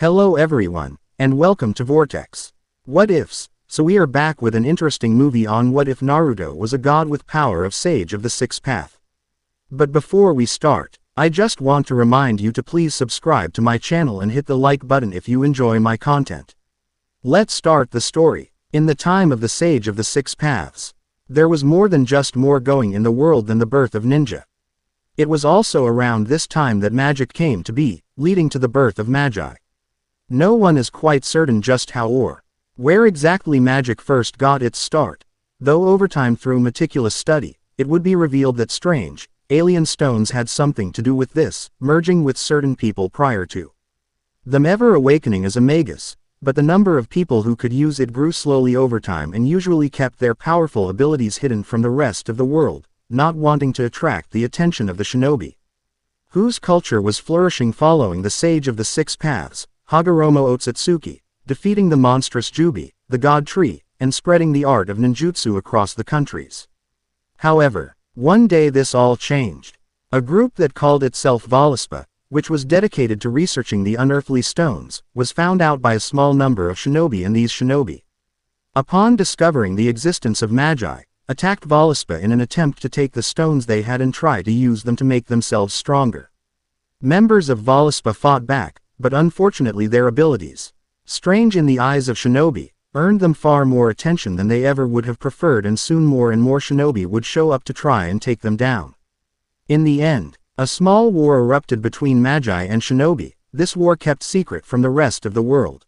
Hello everyone, and welcome to Vortex. What Ifs? So we are back with an interesting movie on what if Naruto was a god with power of Sage of the Sixth Path. But before we start, I just want to remind you to please subscribe to my channel and hit the like button if you enjoy my content. Let's start the story. In the time of the Sage of the Six Paths, there was more than just more going in the world than the birth of ninja. It was also around this time that magic came to be, leading to the birth of magi. No one is quite certain just how or where exactly magic first got its start, though over time through meticulous study, it would be revealed that strange, alien stones had something to do with this, merging with certain people prior to them ever awakening as a magus, but the number of people who could use it grew slowly over time and usually kept their powerful abilities hidden from the rest of the world, not wanting to attract the attention of the shinobi, whose culture was flourishing following the Sage of the Six Paths, Hagoromo Otsutsuki, defeating the monstrous Jubi, the god tree, and spreading the art of ninjutsu across the countries. However, one day this all changed. A group that called itself Voluspa, which was dedicated to researching the unearthly stones, was found out by a small number of shinobi, and these shinobi, upon discovering the existence of magi, attacked Voluspa in an attempt to take the stones they had and try to use them to make themselves stronger. Members of Voluspa fought back, but unfortunately their abilities, strange in the eyes of shinobi, earned them far more attention than they ever would have preferred, and soon more and more shinobi would show up to try and take them down. In the end, a small war erupted between magi and shinobi, this war kept secret from the rest of the world.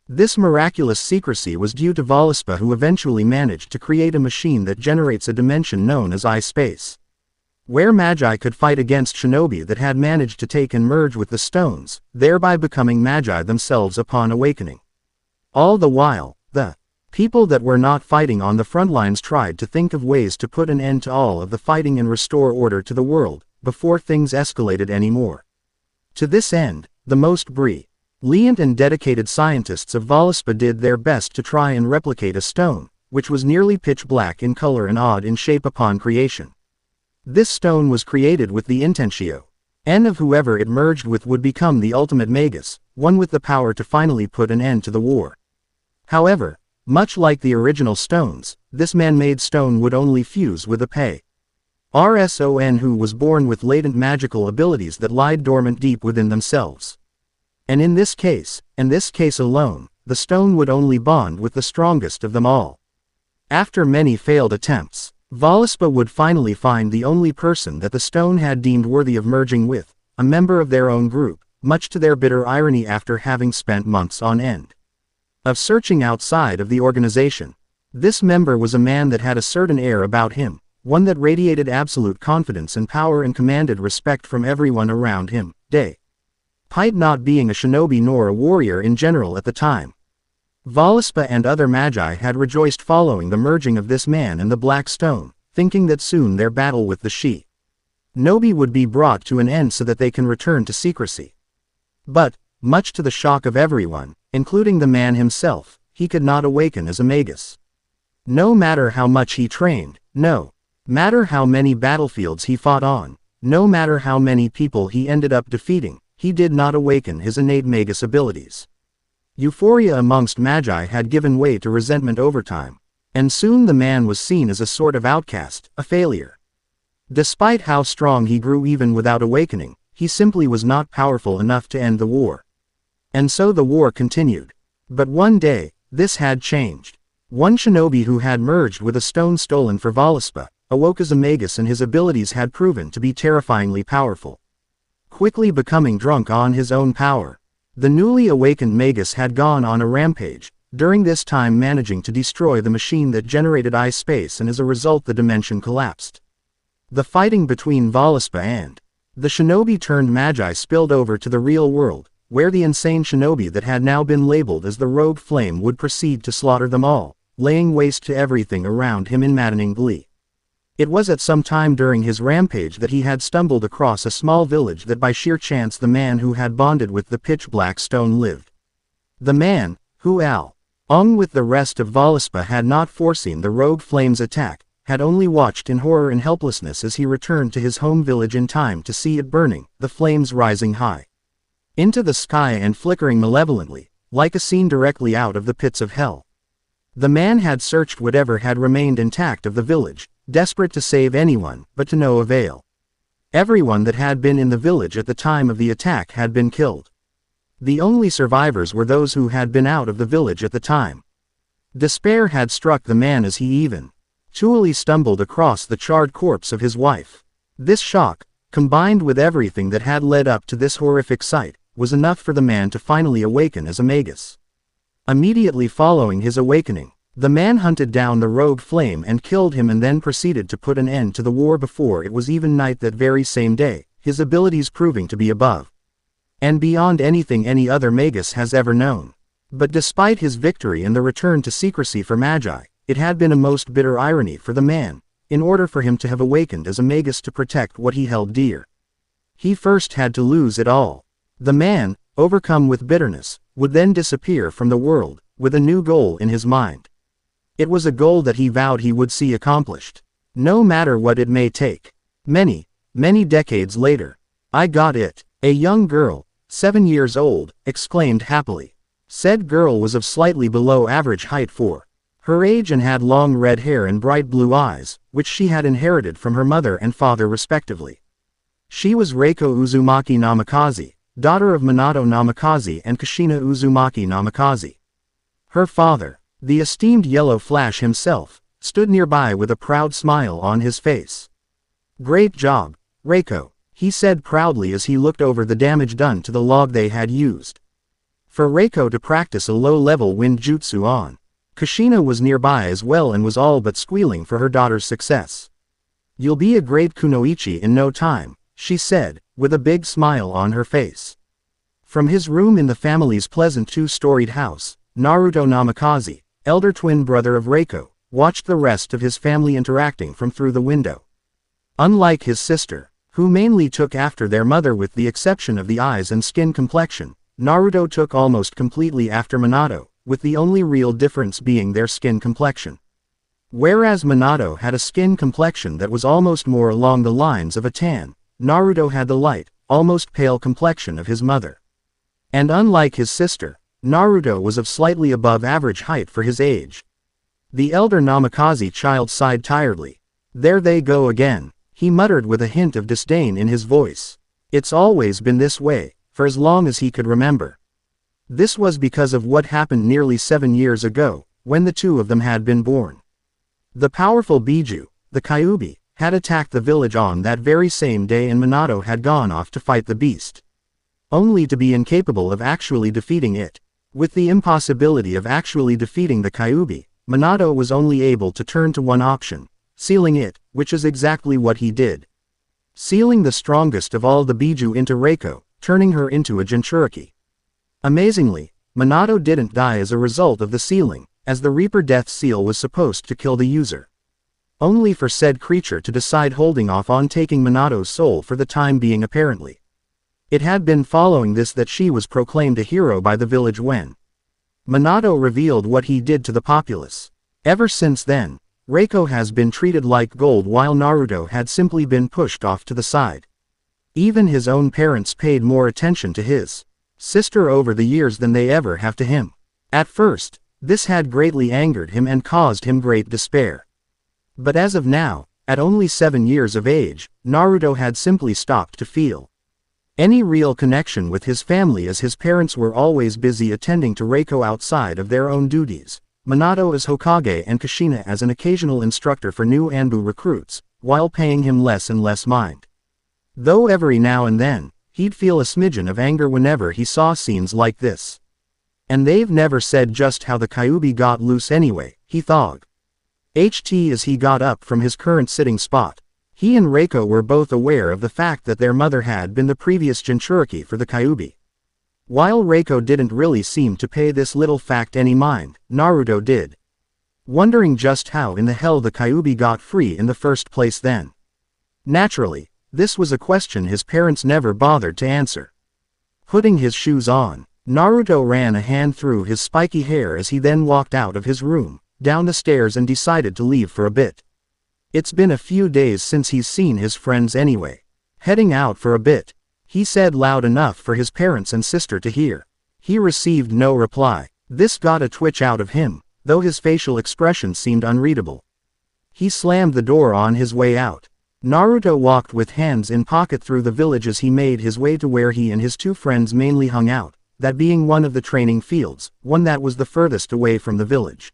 This miraculous secrecy was due to Voluspa, who eventually managed to create a machine that generates a dimension known as I-Space, where magi could fight against shinobi that had managed to take and merge with the stones, thereby becoming magi themselves upon awakening. All the while, the people that were not fighting on the front lines tried to think of ways to put an end to all of the fighting and restore order to the world, before things escalated anymore. To this end, the most brilliant and dedicated scientists of Voluspa did their best to try and replicate a stone, which was nearly pitch black in color and odd in shape upon creation. This stone was created with the intentio of whoever it merged with would become the ultimate magus, one with the power to finally put an end to the war. However, much like the original stones, this man-made stone would only fuse with a person who was born with latent magical abilities that lied dormant deep within themselves. And in this case, and this case alone, the stone would only bond with the strongest of them all. After many failed attempts, Voluspa would finally find the only person that the stone had deemed worthy of merging with, a member of their own group, much to their bitter irony after having spent months on end of searching outside of the organization. This member was a man that had a certain air about him, one that radiated absolute confidence and power and commanded respect from everyone around him, despite not being a shinobi nor a warrior in general at the time. Voluspa and other magi had rejoiced following the merging of this man and the Black Stone, thinking that soon their battle with the shinobi would be brought to an end so that they can return to secrecy. But, much to the shock of everyone, including the man himself, he could not awaken as a magus. No matter how much he trained, no matter how many battlefields he fought on, no matter how many people he ended up defeating, he did not awaken his innate magus abilities. Euphoria amongst magi had given way to resentment over time, and soon the man was seen as a sort of outcast, a failure. Despite how strong he grew even without awakening, he simply was not powerful enough to end the war. And so the war continued. But one day, this had changed. One shinobi who had merged with a stone stolen for Voluspa, awoke as a magus, and his abilities had proven to be terrifyingly powerful. Quickly becoming drunk on his own power, the newly awakened magus had gone on a rampage, during this time managing to destroy the machine that generated I-Space, and as a result the dimension collapsed. The fighting between Voluspa and the shinobi turned magi spilled over to the real world, where the insane shinobi that had now been labeled as the Rogue Flame would proceed to slaughter them all, laying waste to everything around him in maddening glee. It was at some time during his rampage that he had stumbled across a small village that by sheer chance the man who had bonded with the pitch black stone lived. The man, who along with the rest of Voluspa had not foreseen the Rogue Flame's attack, had only watched in horror and helplessness as he returned to his home village in time to see it burning, the flames rising high. into the sky and flickering malevolently, like a scene directly out of the pits of hell. The man had searched whatever had remained intact of the village, desperate to save anyone, but to no avail. Everyone that had been in the village at the time of the attack had been killed. The only survivors were those who had been out of the village at the time. Despair had struck the man as he even truly stumbled across the charred corpse of his wife. This shock, combined with everything that had led up to this horrific sight, was enough for the man to finally awaken as a magus. Immediately following his awakening, the man hunted down the rogue flame and killed him and then proceeded to put an end to the war before it was even night that very same day, his abilities proving to be above and beyond anything any other magus has ever known. But despite his victory and the return to secrecy for Magi, it had been a most bitter irony for the man, in order for him to have awakened as a magus to protect what he held dear. He first had to lose it all. The man, overcome with bitterness, would then disappear from the world, with a new goal in his mind. It was a goal that he vowed he would see accomplished, no matter what it may take. Many, many decades later, I got it. A young girl, 7 years old, exclaimed happily. Said girl was of slightly below average height for her age and had long red hair and bright blue eyes, which she had inherited from her mother and father respectively. She was Reiko Uzumaki Namikaze, daughter of Minato Namikaze and Kushina Uzumaki Namikaze. Her father, the esteemed Yellow Flash himself, stood nearby with a proud smile on his face. Great job, Reiko, he said proudly as he looked over the damage done to the log they had used. For Reiko to practice a low-level wind jutsu on. Kushina was nearby as well and was all but squealing for her daughter's success. You'll be a great kunoichi in no time, she said, with a big smile on her face. From his room in the family's pleasant two-storied house, Naruto Namikaze, elder twin brother of Reiko, watched the rest of his family interacting from through the window. Unlike his sister, who mainly took after their mother with the exception of the eyes and skin complexion, Naruto took almost completely after Minato, with the only real difference being their skin complexion. Whereas Minato had a skin complexion that was almost more along the lines of a tan, Naruto had the light, almost pale complexion of his mother. And unlike his sister, Naruto was of slightly above average height for his age. The elder Namikaze child sighed tiredly. There they go again, he muttered with a hint of disdain in his voice. It's always been this way, for as long as he could remember. This was because of what happened nearly 7 years ago, when the two of them had been born. The powerful Biju, the Kyuubi, had attacked the village on that very same day and Minato had gone off to fight the beast. Only to be incapable of actually defeating it. With the impossibility of actually defeating the Kyuubi, Minato was only able to turn to one option, sealing it, which is exactly what he did. Sealing the strongest of all the Biju into Reiko, turning her into a Jinchuriki. Amazingly, Minato didn't die as a result of the sealing, as the Reaper Death Seal was supposed to kill the user. Only for said creature to decide holding off on taking Minato's soul for the time being apparently. It had been following this that she was proclaimed a hero by the village when Minato revealed what he did to the populace. Ever since then, Reiko has been treated like gold while Naruto had simply been pushed off to the side. Even his own parents paid more attention to his sister over the years than they ever have to him. At first, this had greatly angered him and caused him great despair. But as of now, at only 7 years of age, Naruto had simply stopped to feel any real connection with his family as his parents were always busy attending to Reiko outside of their own duties, Minato as Hokage and Kushina as an occasional instructor for new Anbu recruits, while paying him less and less mind. Though every now and then, he'd feel a smidgen of anger whenever he saw scenes like this. And they've never said just how the Kyuubi got loose anyway, he thought. As he got up from his current sitting spot, he and Reiko were both aware of the fact that their mother had been the previous Jinchuriki for the Kyuubi. While Reiko didn't really seem to pay this little fact any mind, Naruto did. Wondering just how in the hell the Kyuubi got free in the first place then. Naturally, this was a question his parents never bothered to answer. Putting his shoes on, Naruto ran a hand through his spiky hair as he then walked out of his room, down the stairs and decided to leave for a bit. It's been a few days since he's seen his friends anyway. Heading out for a bit. he said loud enough for his parents and sister to hear. He received no reply. This got a twitch out of him, though his facial expression seemed unreadable. He slammed the door on his way out. Naruto walked with hands in pocket through the village as he made his way to where he and his two friends mainly hung out, that being one of the training fields, one that was the furthest away from the village.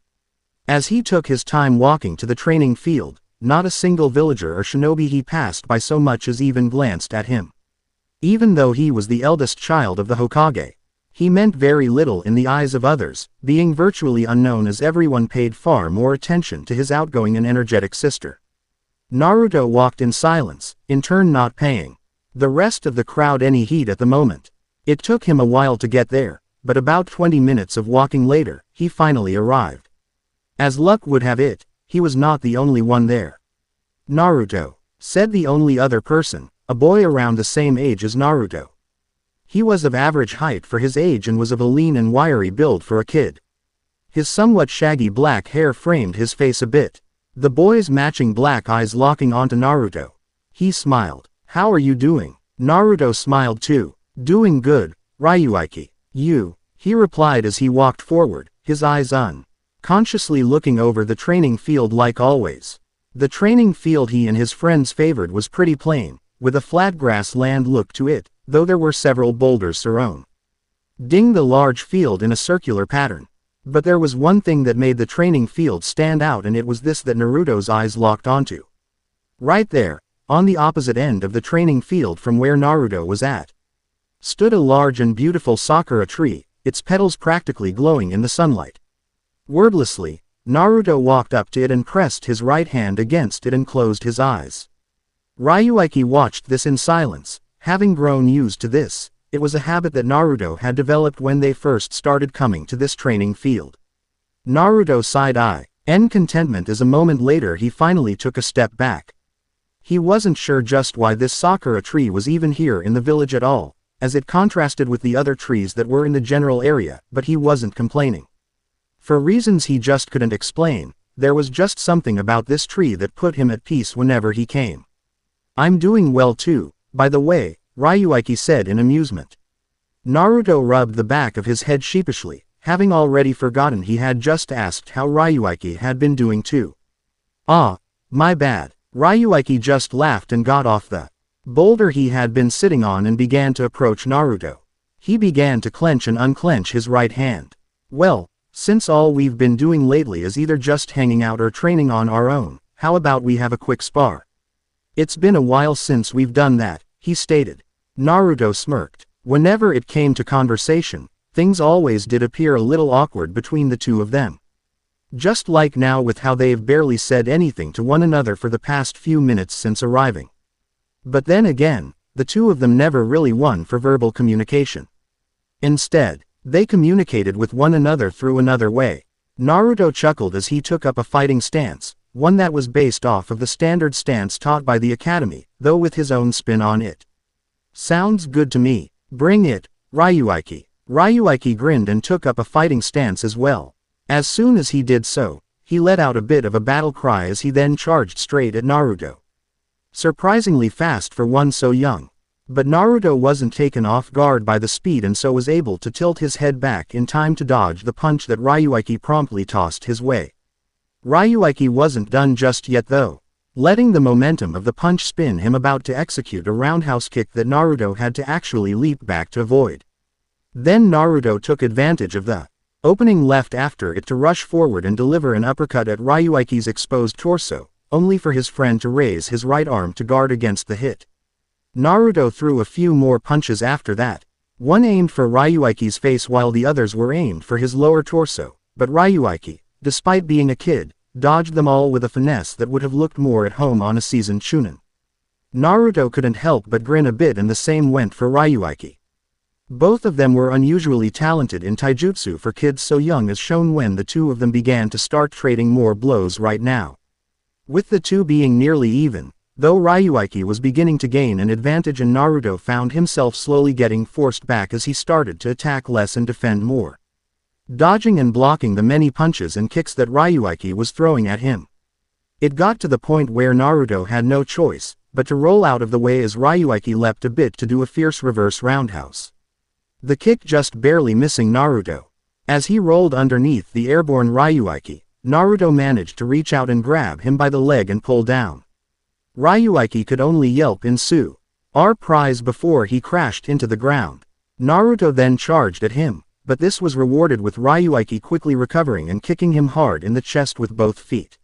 As he took his time walking to the training field, not a single villager or shinobi he passed by so much as even glanced at him. Even though he was the eldest child of the Hokage, he meant very little in the eyes of others, being virtually unknown as everyone paid far more attention to his outgoing and energetic sister. Naruto walked in silence, in turn not paying the rest of the crowd any heed at the moment. It took him a while to get there, but about 20 minutes of walking later, he finally arrived. As luck would have it, he was not the only one there. "Naruto," said the only other person, a boy around the same age as Naruto. He was of average height for his age and was of a lean and wiry build for a kid. His somewhat shaggy black hair framed his face a bit, the boy's matching black eyes locking onto Naruto. He smiled. "How are you doing?" Naruto smiled too. "Doing good, Ryuiki." "You," he replied as he walked forward, his eyes unconsciously looking over the training field like always. The training field he and his friends favored was pretty plain, with a flat grassland look to it, though there were several boulders surrounding the large field in a circular pattern. But there was one thing that made the training field stand out, and it was this that Naruto's eyes locked onto. Right there, on the opposite end of the training field from where Naruto was at, stood a large and beautiful sakura tree, its petals practically glowing in the sunlight. Wordlessly, Naruto walked up to it and pressed his right hand against it and closed his eyes. Ryuiki watched this in silence, having grown used to this. It was a habit that Naruto had developed when they first started coming to this training field. Naruto sighed in contentment as a moment later he finally took a step back. He wasn't sure just why this sakura tree was even here in the village at all, as it contrasted with the other trees that were in the general area, but he wasn't complaining. For reasons he just couldn't explain, there was just something about this tree that put him at peace whenever he came. "I'm doing well too, by the way," Ryuiki said in amusement. Naruto rubbed the back of his head sheepishly, having already forgotten he had just asked how Ryuiki had been doing too. "Ah, my bad." Ryuiki just laughed and got off the boulder he had been sitting on and began to approach Naruto. He began to clench and unclench his right hand. "Well, since all we've been doing lately is either just hanging out or training on our own, how about we have a quick spar? It's been a while since we've done that," he stated. Naruto smirked. Whenever it came to conversation, things always did appear a little awkward between the two of them. Just like now with how they've barely said anything to one another for the past few minutes since arriving. But then again, the two of them never really won for verbal communication. Instead, they communicated with one another through another way. Naruto chuckled as he took up a fighting stance, one that was based off of the standard stance taught by the academy, though with his own spin on it. "Sounds good to me. Bring it, Ryuiki." Ryuiki grinned and took up a fighting stance as well. As soon as he did so, he let out a bit of a battle cry as he then charged straight at Naruto. Surprisingly fast for one so young. But Naruto wasn't taken off guard by the speed and so was able to tilt his head back in time to dodge the punch that Ryuiki promptly tossed his way. Ryuiki wasn't done just yet though, letting the momentum of the punch spin him about to execute a roundhouse kick that Naruto had to actually leap back to avoid. Then Naruto took advantage of the opening left after it to rush forward and deliver an uppercut at Ryuiki's exposed torso, only for his friend to raise his right arm to guard against the hit. Naruto threw a few more punches after that, one aimed for Ryuiki's face while the others were aimed for his lower torso, but Ryuiki, despite being a kid, dodged them all with a finesse that would have looked more at home on a seasoned chunin. Naruto couldn't help but grin a bit, and the same went for Ryuiki. Both of them were unusually talented in taijutsu for kids so young, as shown when the two of them began to start trading more blows right now. With the two being nearly even, though Ryuiki was beginning to gain an advantage and Naruto found himself slowly getting forced back as he started to attack less and defend more, dodging and blocking the many punches and kicks that Ryuiki was throwing at him. It got to the point where Naruto had no choice, but to roll out of the way as Ryuiki leapt a bit to do a fierce reverse roundhouse. The kick just barely missing Naruto. As he rolled underneath the airborne Ryuiki, Naruto managed to reach out and grab him by the leg and pull down. Ryuiki could only yelp in our prize before he crashed into the ground. Naruto then charged at him, but this was rewarded with Ryuiki quickly recovering and kicking him hard in the chest with both feet.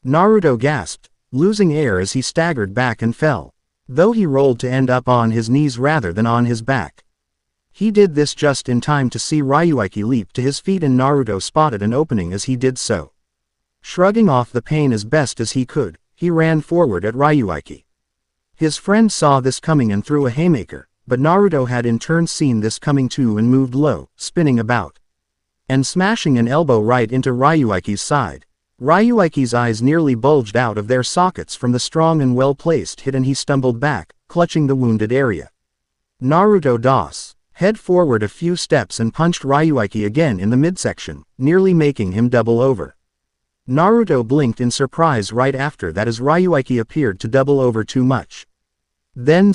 Naruto gasped, losing air as he staggered back and fell, though he rolled to end up on his knees rather than on his back. He did this just in time to see Ryuiki leap to his feet, and Naruto spotted an opening as he did so. Shrugging off the pain as best as he could, he ran forward at Ryuiki. His friend saw this coming and threw a haymaker, but Naruto had in turn seen this coming too and moved low, spinning about, and smashing an elbow right into Ryuiki's side. Ryuiki's eyes nearly bulged out of their sockets from the strong and well-placed hit, and he stumbled back, clutching the wounded area. Naruto head forward a few steps and punched Ryuiki again in the midsection, nearly making him double over. Naruto blinked in surprise right after that as Ryuiki appeared to double over too much. Then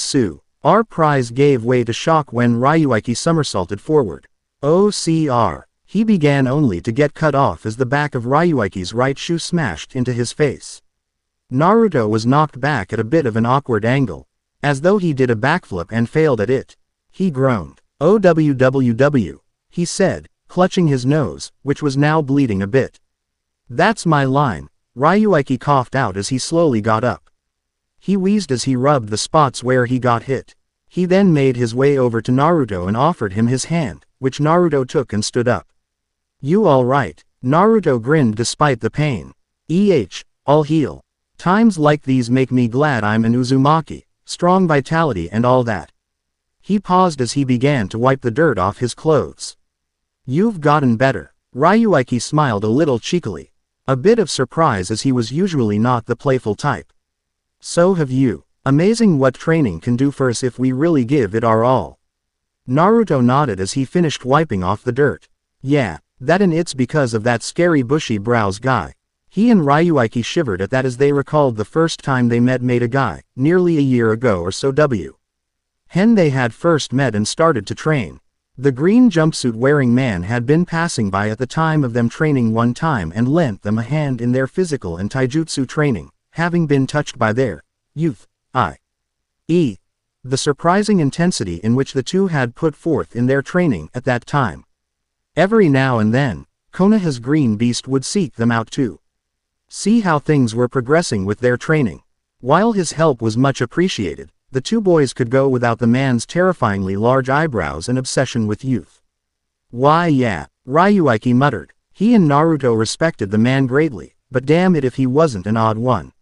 our prize gave way to shock when Ryuiki somersaulted forward. OCR. He began only to get cut off as the back of Ryuiki's right shoe smashed into his face. Naruto was knocked back at a bit of an awkward angle, as though he did a backflip and failed at it. He groaned. "OWWW," he said, clutching his nose, which was now bleeding a bit. "That's my line," Ryuiki coughed out as he slowly got up. He wheezed as he rubbed the spots where he got hit. He then made his way over to Naruto and offered him his hand, which Naruto took and stood up. "You all right?" Naruto grinned despite the pain. "I'll heal. Times like these make me glad I'm an Uzumaki, strong vitality and all that." He paused as he began to wipe the dirt off his clothes. "You've gotten better." Ryuiki smiled a little cheekily, a bit of surprise as he was usually not the playful type. "So have you. Amazing what training can do for us if we really give it our all." Naruto nodded as he finished wiping off the dirt. "Yeah, that, and it's because of that scary bushy brows guy." He and Ryuiki shivered at that as they recalled the first time they met a guy, nearly a year ago or so. They had first met and started to train. The green jumpsuit-wearing man had been passing by at the time of them training one time and lent them a hand in their physical and taijutsu training, having been touched by their youth, i.e., the surprising intensity in which the two had put forth in their training at that time. Every now and then, Konoha's green beast would seek them out to see how things were progressing with their training. While his help was much appreciated, the two boys could go without the man's terrifyingly large eyebrows and obsession with youth. "Why yeah," Ryuiki muttered. He and Naruto respected the man greatly, but damn it if he wasn't an odd one.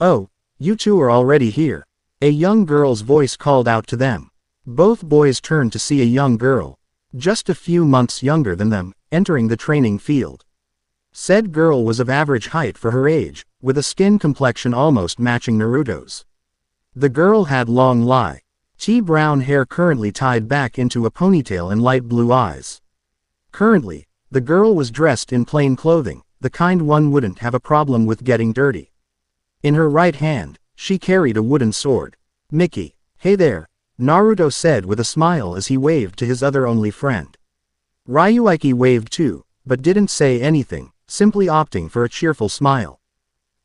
"Oh, you two are already here," a young girl's voice called out to them. Both boys turned to see a young girl, just a few months younger than them, entering the training field. Said girl was of average height for her age, with a skin complexion almost matching Naruto's. The girl had long brown hair currently tied back into a ponytail and light blue eyes. Currently, the girl was dressed in plain clothing, the kind one wouldn't have a problem with getting dirty. In her right hand, she carried a wooden sword. "Mickey, hey there," Naruto said with a smile as he waved to his other only friend. Ryuiki waved too, but didn't say anything, simply opting for a cheerful smile.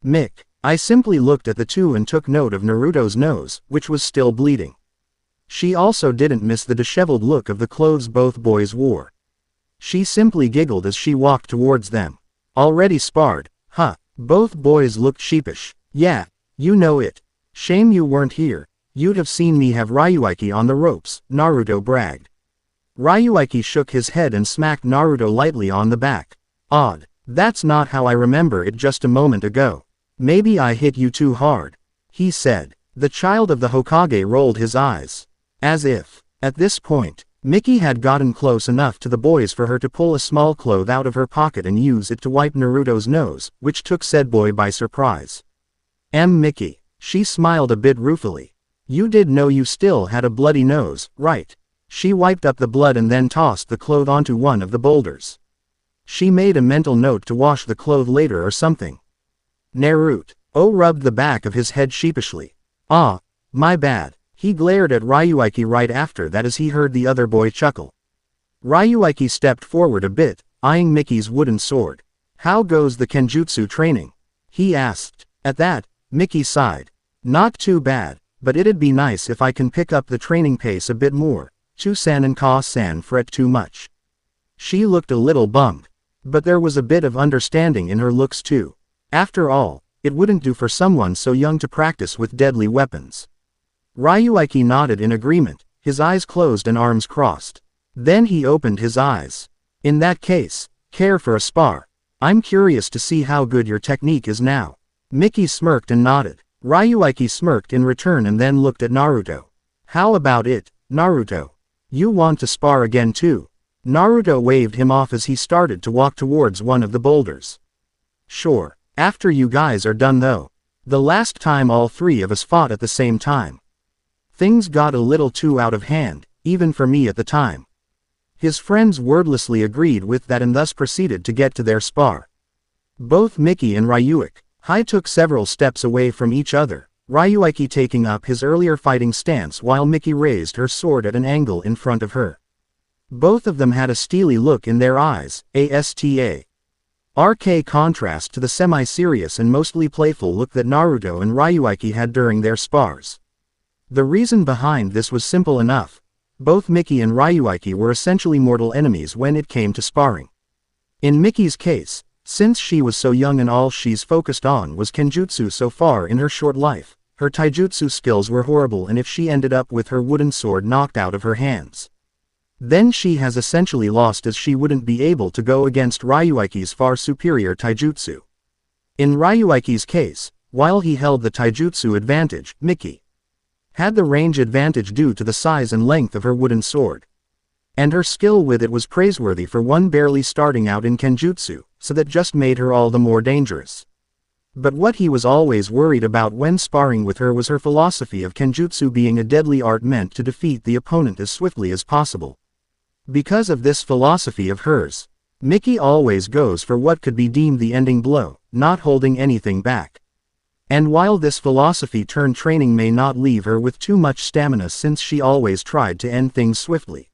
"Mick." I simply looked at the two and took note of Naruto's nose, which was still bleeding. She also didn't miss the disheveled look of the clothes both boys wore. She simply giggled as she walked towards them. "Already sparred, huh?" Both boys looked sheepish. "Yeah, you know it. Shame you weren't here. You'd have seen me have Ryuiki on the ropes," Naruto bragged. Ryuiki shook his head and smacked Naruto lightly on the back. "Odd. That's not how I remember it just a moment ago. Maybe I hit you too hard," he said. The child of the Hokage rolled his eyes, as if, at this point, Mickey had gotten close enough to the boys for her to pull a small cloth out of her pocket and use it to wipe Naruto's nose, which took said boy by surprise. Mickey," she smiled a bit ruefully. "You did know you still had a bloody nose, right?" She wiped up the blood and then tossed the cloth onto one of the boulders. She made a mental note to wash the cloth later or something. Naruto rubbed the back of his head sheepishly. Ah, my bad. He glared at Ryuiki right after that as he heard the other boy chuckle. Ryuiki stepped forward a bit, eyeing Mickey's wooden sword. How goes the kenjutsu training? He asked. At that, Mickey sighed. Not too bad, but it'd be nice if I can pick up the training pace a bit more. Chu-san and Ka-san fret too much. She looked a little bummed. But there was a bit of understanding in her looks too. After all, it wouldn't do for someone so young to practice with deadly weapons. Ryuiki nodded in agreement, his eyes closed and arms crossed. Then he opened his eyes. In that case, care for a spar? I'm curious to see how good your technique is now. Mickey smirked and nodded. Ryuiki smirked in return and then looked at Naruto. How about it, Naruto? You want to spar again too? Naruto waved him off as he started to walk towards one of the boulders. Sure, after you guys are done though. The last time all three of us fought at the same time. Things got a little too out of hand, even for me at the time. His friends wordlessly agreed with that and thus proceeded to get to their spar. Both Mickey and Ryuiki took several steps away from each other, Ryuiki taking up his earlier fighting stance while Mickey raised her sword at an angle in front of her. Both of them had a steely look in their eyes, RK contrast to the semi-serious and mostly playful look that Naruto and Ryuiki had during their spars. The reason behind this was simple enough. Both Mickey and Ryuiki were essentially mortal enemies when it came to sparring. In Mickey's case, since she was so young and all she's focused on was kenjutsu so far in her short life, her taijutsu skills were horrible, and if she ended up with her wooden sword knocked out of her hands, then she has essentially lost, as she wouldn't be able to go against Ryuiki's far superior taijutsu. In Ryuiki's case, while he held the taijutsu advantage, Mickey had the range advantage due to the size and length of her wooden sword. And her skill with it was praiseworthy for one barely starting out in kenjutsu, so that just made her all the more dangerous. But what he was always worried about when sparring with her was her philosophy of kenjutsu being a deadly art meant to defeat the opponent as swiftly as possible. Because of this philosophy of hers, Mickey always goes for what could be deemed the ending blow, not holding anything back. And while this philosophy-turned training may not leave her with too much stamina since she always tried to end things swiftly,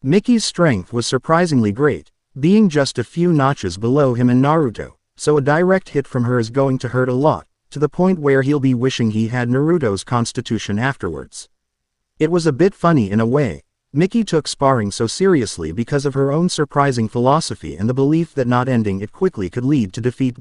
Mickey's strength was surprisingly great, being just a few notches below him and Naruto, so a direct hit from her is going to hurt a lot, to the point where he'll be wishing he had Naruto's constitution afterwards. It was a bit funny in a way. Mickey took sparring so seriously because of her own surprising philosophy and the belief that not ending it quickly could lead to defeat.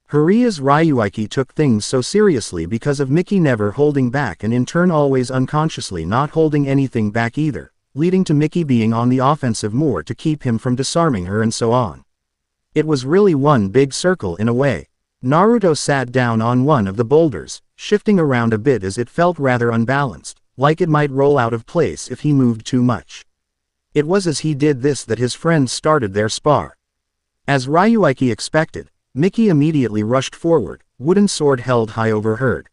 Haria's Ryuiki took things so seriously because of Mickey never holding back and in turn always unconsciously not holding anything back either, leading to Mickey being on the offensive more to keep him from disarming her and so on. It was really one big circle in a way. Naruto sat down on one of the boulders, shifting around a bit as it felt rather unbalanced, like it might roll out of place if he moved too much. It was as he did this that his friends started their spar. As Ryuiki expected, Mickey immediately rushed forward, wooden sword held high overhead.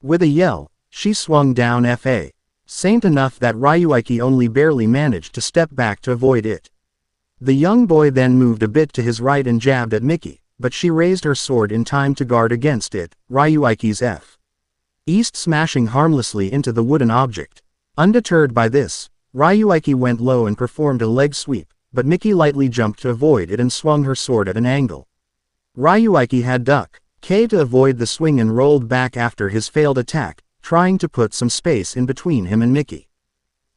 With a yell, she swung down Fa. Saint enough that Ryuiki only barely managed to step back to avoid it. The young boy then moved a bit to his right and jabbed at Mickey, but she raised her sword in time to guard against it, Ryuiki's F. East smashing harmlessly into the wooden object. Undeterred by this, Ryuiki went low and performed a leg sweep, but Mickey lightly jumped to avoid it and swung her sword at an angle. Ryuiki had duck K to avoid the swing and rolled back after his failed attack, trying to put some space in between him and Mickey.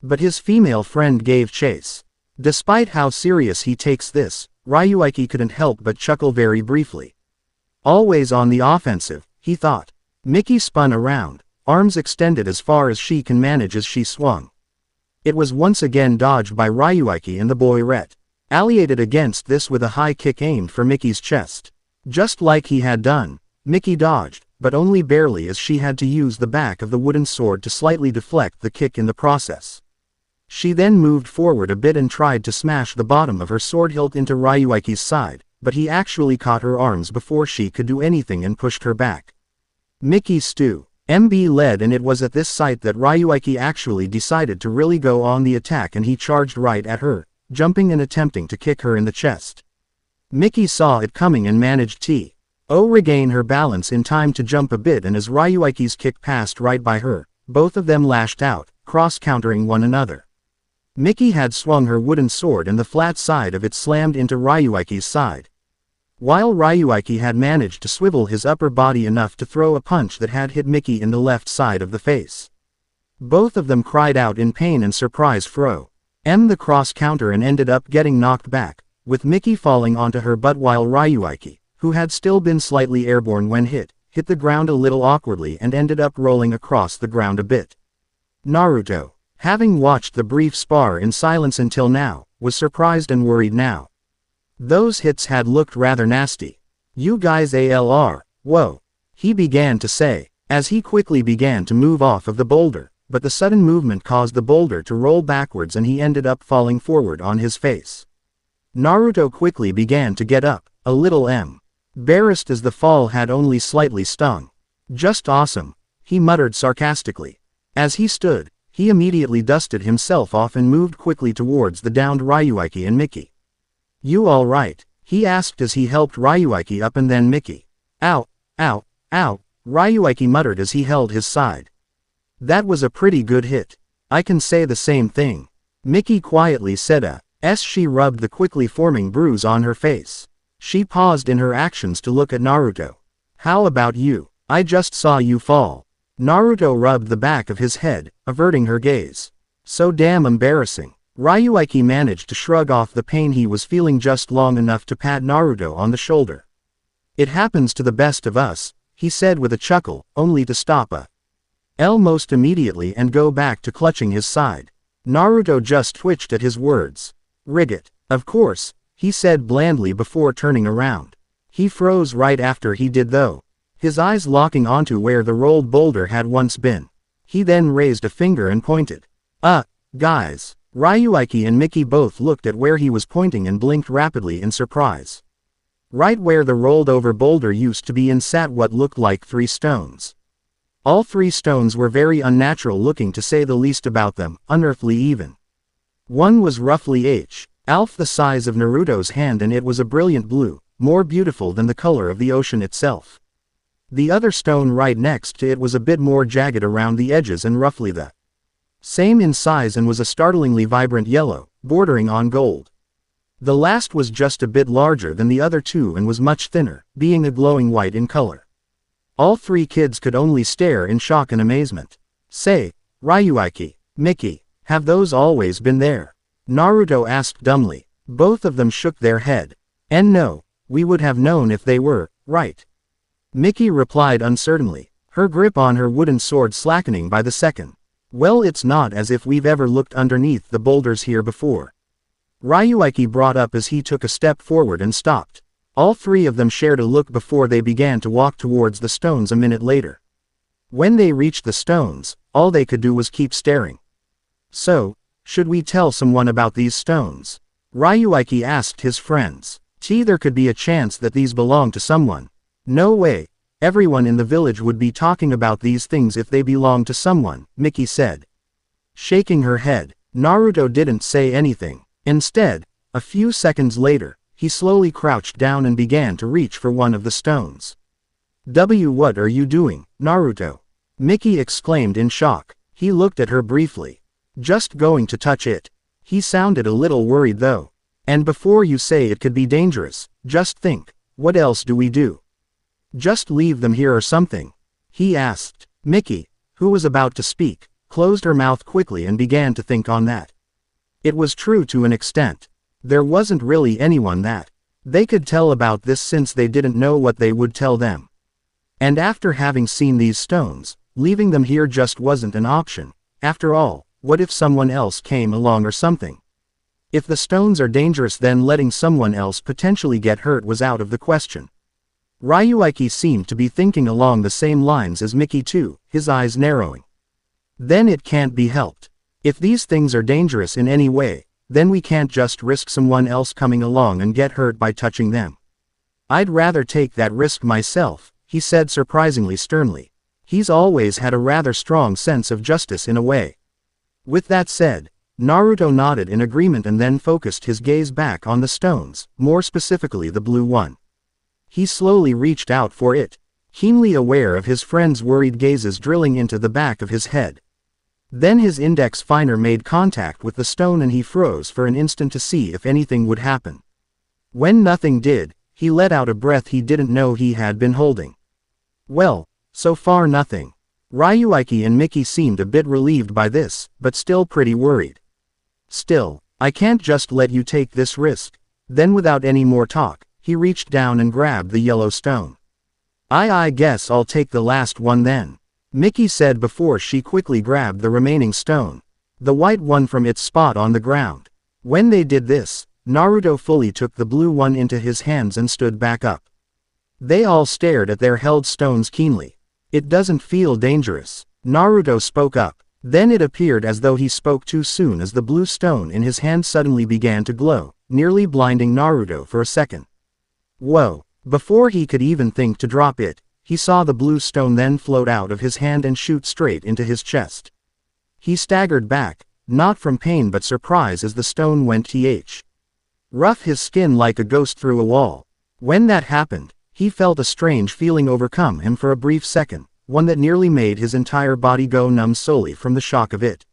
But his female friend gave chase. Despite how serious he takes this, Ryuiki couldn't help but chuckle very briefly. Always on the offensive, he thought. Mickey spun around, arms extended as far as she can manage as she swung. It was once again dodged by Ryuiki and the boy retaliated against this with a high kick aimed for Mickey's chest. Just like he had done, Mickey dodged, but only barely, as she had to use the back of the wooden sword to slightly deflect the kick in the process. She then moved forward a bit and tried to smash the bottom of her sword hilt into Ryuiki's side, but he actually caught her arms before she could do anything and pushed her back. Mickey MB led, and it was at this sight that Ryuiki actually decided to really go on the attack, and he charged right at her, jumping and attempting to kick her in the chest. Mickey saw it coming and managed to Regain her balance in time to jump a bit, and as Ryuiki's kick passed right by her, both of them lashed out, cross-countering one another. Miki had swung her wooden sword and the flat side of it slammed into Ryuiki's side, while Ryuiki had managed to swivel his upper body enough to throw a punch that had hit Miki in the left side of the face. Both of them cried out in pain and surprise. The cross-counter and ended up getting knocked back, with Miki falling onto her butt while Ryuiki, who had still been slightly airborne when hit the ground a little awkwardly and ended up rolling across the ground a bit. Naruto, having watched the brief spar in silence until now, was surprised and worried now. Those hits had looked rather nasty. "You guys whoa," he began to say, as he quickly began to move off of the boulder, but the sudden movement caused the boulder to roll backwards and he ended up falling forward on his face. Naruto quickly began to get up, a little embarrassed as the fall had only slightly stung. "Just awesome," he muttered sarcastically. As he stood, he immediately dusted himself off and moved quickly towards the downed Ryuiki and Miki. "You alright?" he asked as he helped Ryuiki up, and then Miki. "Ow, ow, ow," Ryuiki muttered as he held his side. "That was a pretty good hit. I can say the same thing," Miki quietly said as she rubbed the quickly forming bruise on her face. She paused in her actions to look at Naruto. "How about you? I just saw you fall." Naruto rubbed the back of his head, averting her gaze. "So damn embarrassing." Ryuiki managed to shrug off the pain he was feeling just long enough to pat Naruto on the shoulder. "It happens to the best of us," he said with a chuckle, only to stop almost immediately and go back to clutching his side. Naruto just twitched at his words. "Rigot, of course," he said blandly before turning around. He froze right after he did though, his eyes locking onto where the rolled boulder had once been. He then raised a finger and pointed. Guys." Ryuiki and Miki both looked at where he was pointing and blinked rapidly in surprise. Right where the rolled over boulder used to be sat what looked like 3 stones. All 3 stones were very unnatural looking, to say the least about them, unearthly even. One was roughly half the size of Naruto's hand, and it was a brilliant blue, more beautiful than the color of the ocean itself. The other stone right next to it was a bit more jagged around the edges and roughly the same in size and was a startlingly vibrant yellow, bordering on gold. The last was just a bit larger than the other 2 and was much thinner, being a glowing white in color. All 3 kids could only stare in shock and amazement. "Say, Ryuiki, Miki, have those always been there?" Naruto asked dumbly. Both of them shook their head. "And no, we would have known if they were, right?" Miki replied uncertainly, her grip on her wooden sword slackening by the second. "Well, it's not as if we've ever looked underneath the boulders here before," Ryuiki brought up as he took a step forward and stopped. All 3 of them shared a look before they began to walk towards the stones a minute later. When they reached the stones, all they could do was keep staring. "So, should we tell someone about these stones?" Ryuiki asked his friends. There could be a chance that these belong to someone. "No way. Everyone in the village would be talking about these things if they belonged to someone," Miki said. Shaking her head, Naruto didn't say anything. Instead, a few seconds later, he slowly crouched down and began to reach for one of the stones. What are you doing, Naruto?" Miki exclaimed in shock. He looked at her briefly. "Just going to touch it." He sounded a little worried though. "And before you say it could be dangerous, just think, what else do we do? Just leave them here or something?" he asked. Miki, who was about to speak, closed her mouth quickly and began to think on that. It was true to an extent. There wasn't really anyone that they could tell about this, since they didn't know what they would tell them. And after having seen these stones, leaving them here just wasn't an option. After all, what if someone else came along or something? If the stones are dangerous, then letting someone else potentially get hurt was out of the question. Ryuiki seemed to be thinking along the same lines as Miki too, his eyes narrowing. "Then it can't be helped. If these things are dangerous in any way, then we can't just risk someone else coming along and get hurt by touching them. I'd rather take that risk myself," he said surprisingly sternly. He's always had a rather strong sense of justice in a way. With that said, Naruto nodded in agreement and then focused his gaze back on the stones, more specifically the blue one. He slowly reached out for it, keenly aware of his friend's worried gazes drilling into the back of his head. Then his index finger made contact with the stone and he froze for an instant to see if anything would happen. When nothing did, he let out a breath he didn't know he had been holding. Well, so far nothing. Ryuiki and Mickey seemed a bit relieved by this, but still pretty worried. Still, I can't just let you take this risk. Then without any more talk, he reached down and grabbed the yellow stone. I guess I'll take the last one then, Mickey said before she quickly grabbed the remaining stone, the white one from its spot on the ground. When they did this, Naruto fully took the blue one into his hands and stood back up. They all stared at their held stones keenly. It doesn't feel dangerous, Naruto spoke up. Then it appeared as though he spoke too soon as the blue stone in his hand suddenly began to glow, nearly blinding Naruto for a second. Whoa! Before he could even think to drop it, he saw the blue stone then float out of his hand and shoot straight into his chest. He staggered back, not from pain but surprise as the stone went rough his skin like a ghost through a wall. When that happened, he felt a strange feeling overcome him for a brief second, one that nearly made his entire body go numb solely from the shock of it.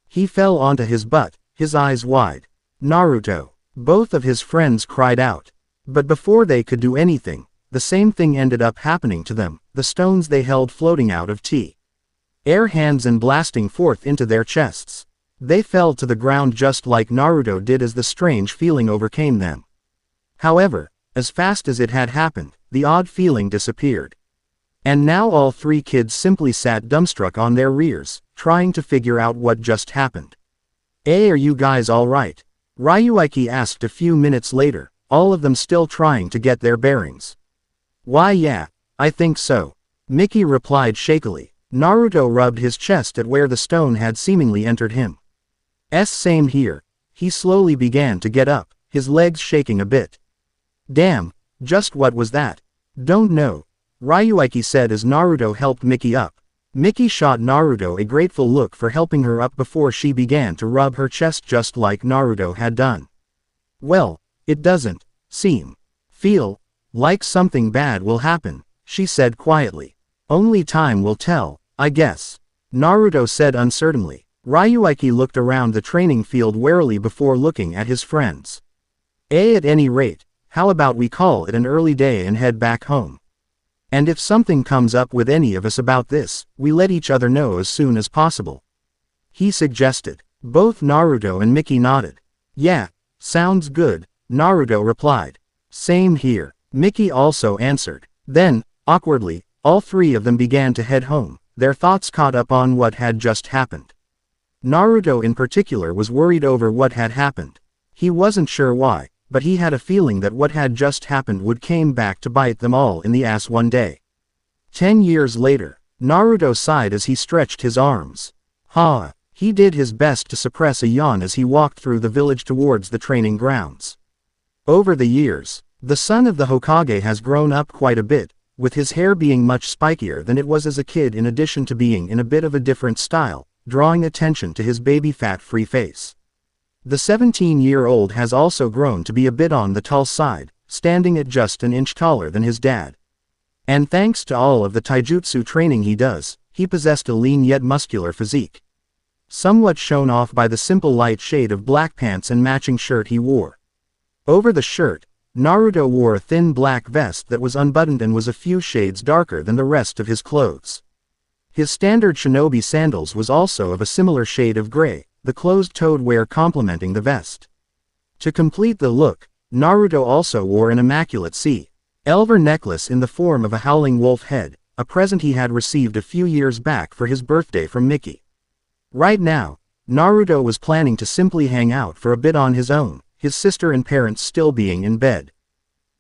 He fell onto his butt, his eyes wide. Naruto! Both of his friends cried out. But before they could do anything, the same thing ended up happening to them, the stones they held floating out of air hands and blasting forth into their chests. They fell to the ground just like Naruto did as the strange feeling overcame them. However, as fast as it had happened, the odd feeling disappeared. And now all three kids simply sat dumbstruck on their rears, trying to figure out what just happened. Are you guys alright? Ryuiki asked a few minutes later, all of them still trying to get their bearings. Why yeah, I think so, Mickey replied shakily. Naruto rubbed his chest at where the stone had seemingly entered him. Same here. He slowly began to get up, his legs shaking a bit. Damn, just what was that? Don't know, Ryuiki said as Naruto helped Mickey up. Mickey shot Naruto a grateful look for helping her up before she began to rub her chest just like Naruto had done. Well, it doesn't feel like something bad will happen, she said quietly. Only time will tell, I guess, Naruto said uncertainly. Ryuiki looked around the training field warily before looking at his friends. At any rate, how about we call it an early day and head back home? And if something comes up with any of us about this, we let each other know as soon as possible, he suggested. Both Naruto and Mickey nodded. Yeah, sounds good, Naruto replied. Same here, Mickey also answered. Then, awkwardly, all three of them began to head home, their thoughts caught up on what had just happened. Naruto in particular was worried over what had happened. He wasn't sure why, but he had a feeling that what had just happened would come back to bite them all in the ass one day. 10 years later, Naruto sighed as he stretched his arms. He did his best to suppress a yawn as he walked through the village towards the training grounds. Over the years, the son of the Hokage has grown up quite a bit, with his hair being much spikier than it was as a kid in addition to being in a bit of a different style, drawing attention to his baby fat-free face. The 17-year-old has also grown to be a bit on the tall side, standing at just an inch taller than his dad. And thanks to all of the taijutsu training he does, he possessed a lean yet muscular physique. Somewhat shown off by the simple light shade of black pants and matching shirt he wore. Over the shirt, Naruto wore a thin black vest that was unbuttoned and was a few shades darker than the rest of his clothes. His standard shinobi sandals was also of a similar shade of gray, the closed-toed wear complementing the vest. To complete the look, Naruto also wore an immaculate silver necklace in the form of a howling wolf head, a present he had received a few years back for his birthday from Mickey. Right now, Naruto was planning to simply hang out for a bit on his own, his sister and parents still being in bed.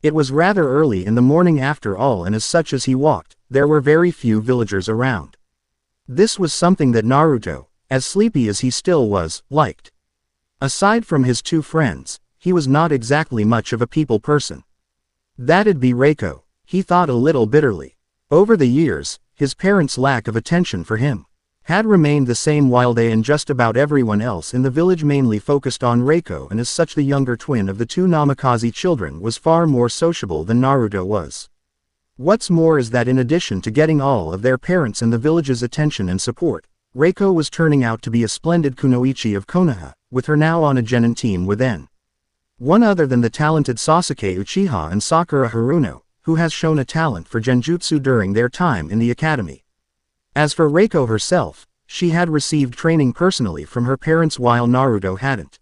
It was rather early in the morning after all, and as such as he walked, there were very few villagers around. This was something that Naruto, as sleepy as he still was, liked. Aside from his two friends, he was not exactly much of a people person. That'd be Reiko, he thought a little bitterly. Over the years, his parents' lack of attention for him had remained the same while they and just about everyone else in the village mainly focused on Reiko, and as such the younger twin of the two Namikaze children was far more sociable than Naruto was. What's more is that in addition to getting all of their parents and the village's attention and support, Reiko was turning out to be a splendid kunoichi of Konoha, with her now on a genin team with one other than the talented Sasuke Uchiha and Sakura Haruno, who has shown a talent for genjutsu during their time in the academy. As for Reiko herself, she had received training personally from her parents while Naruto hadn't.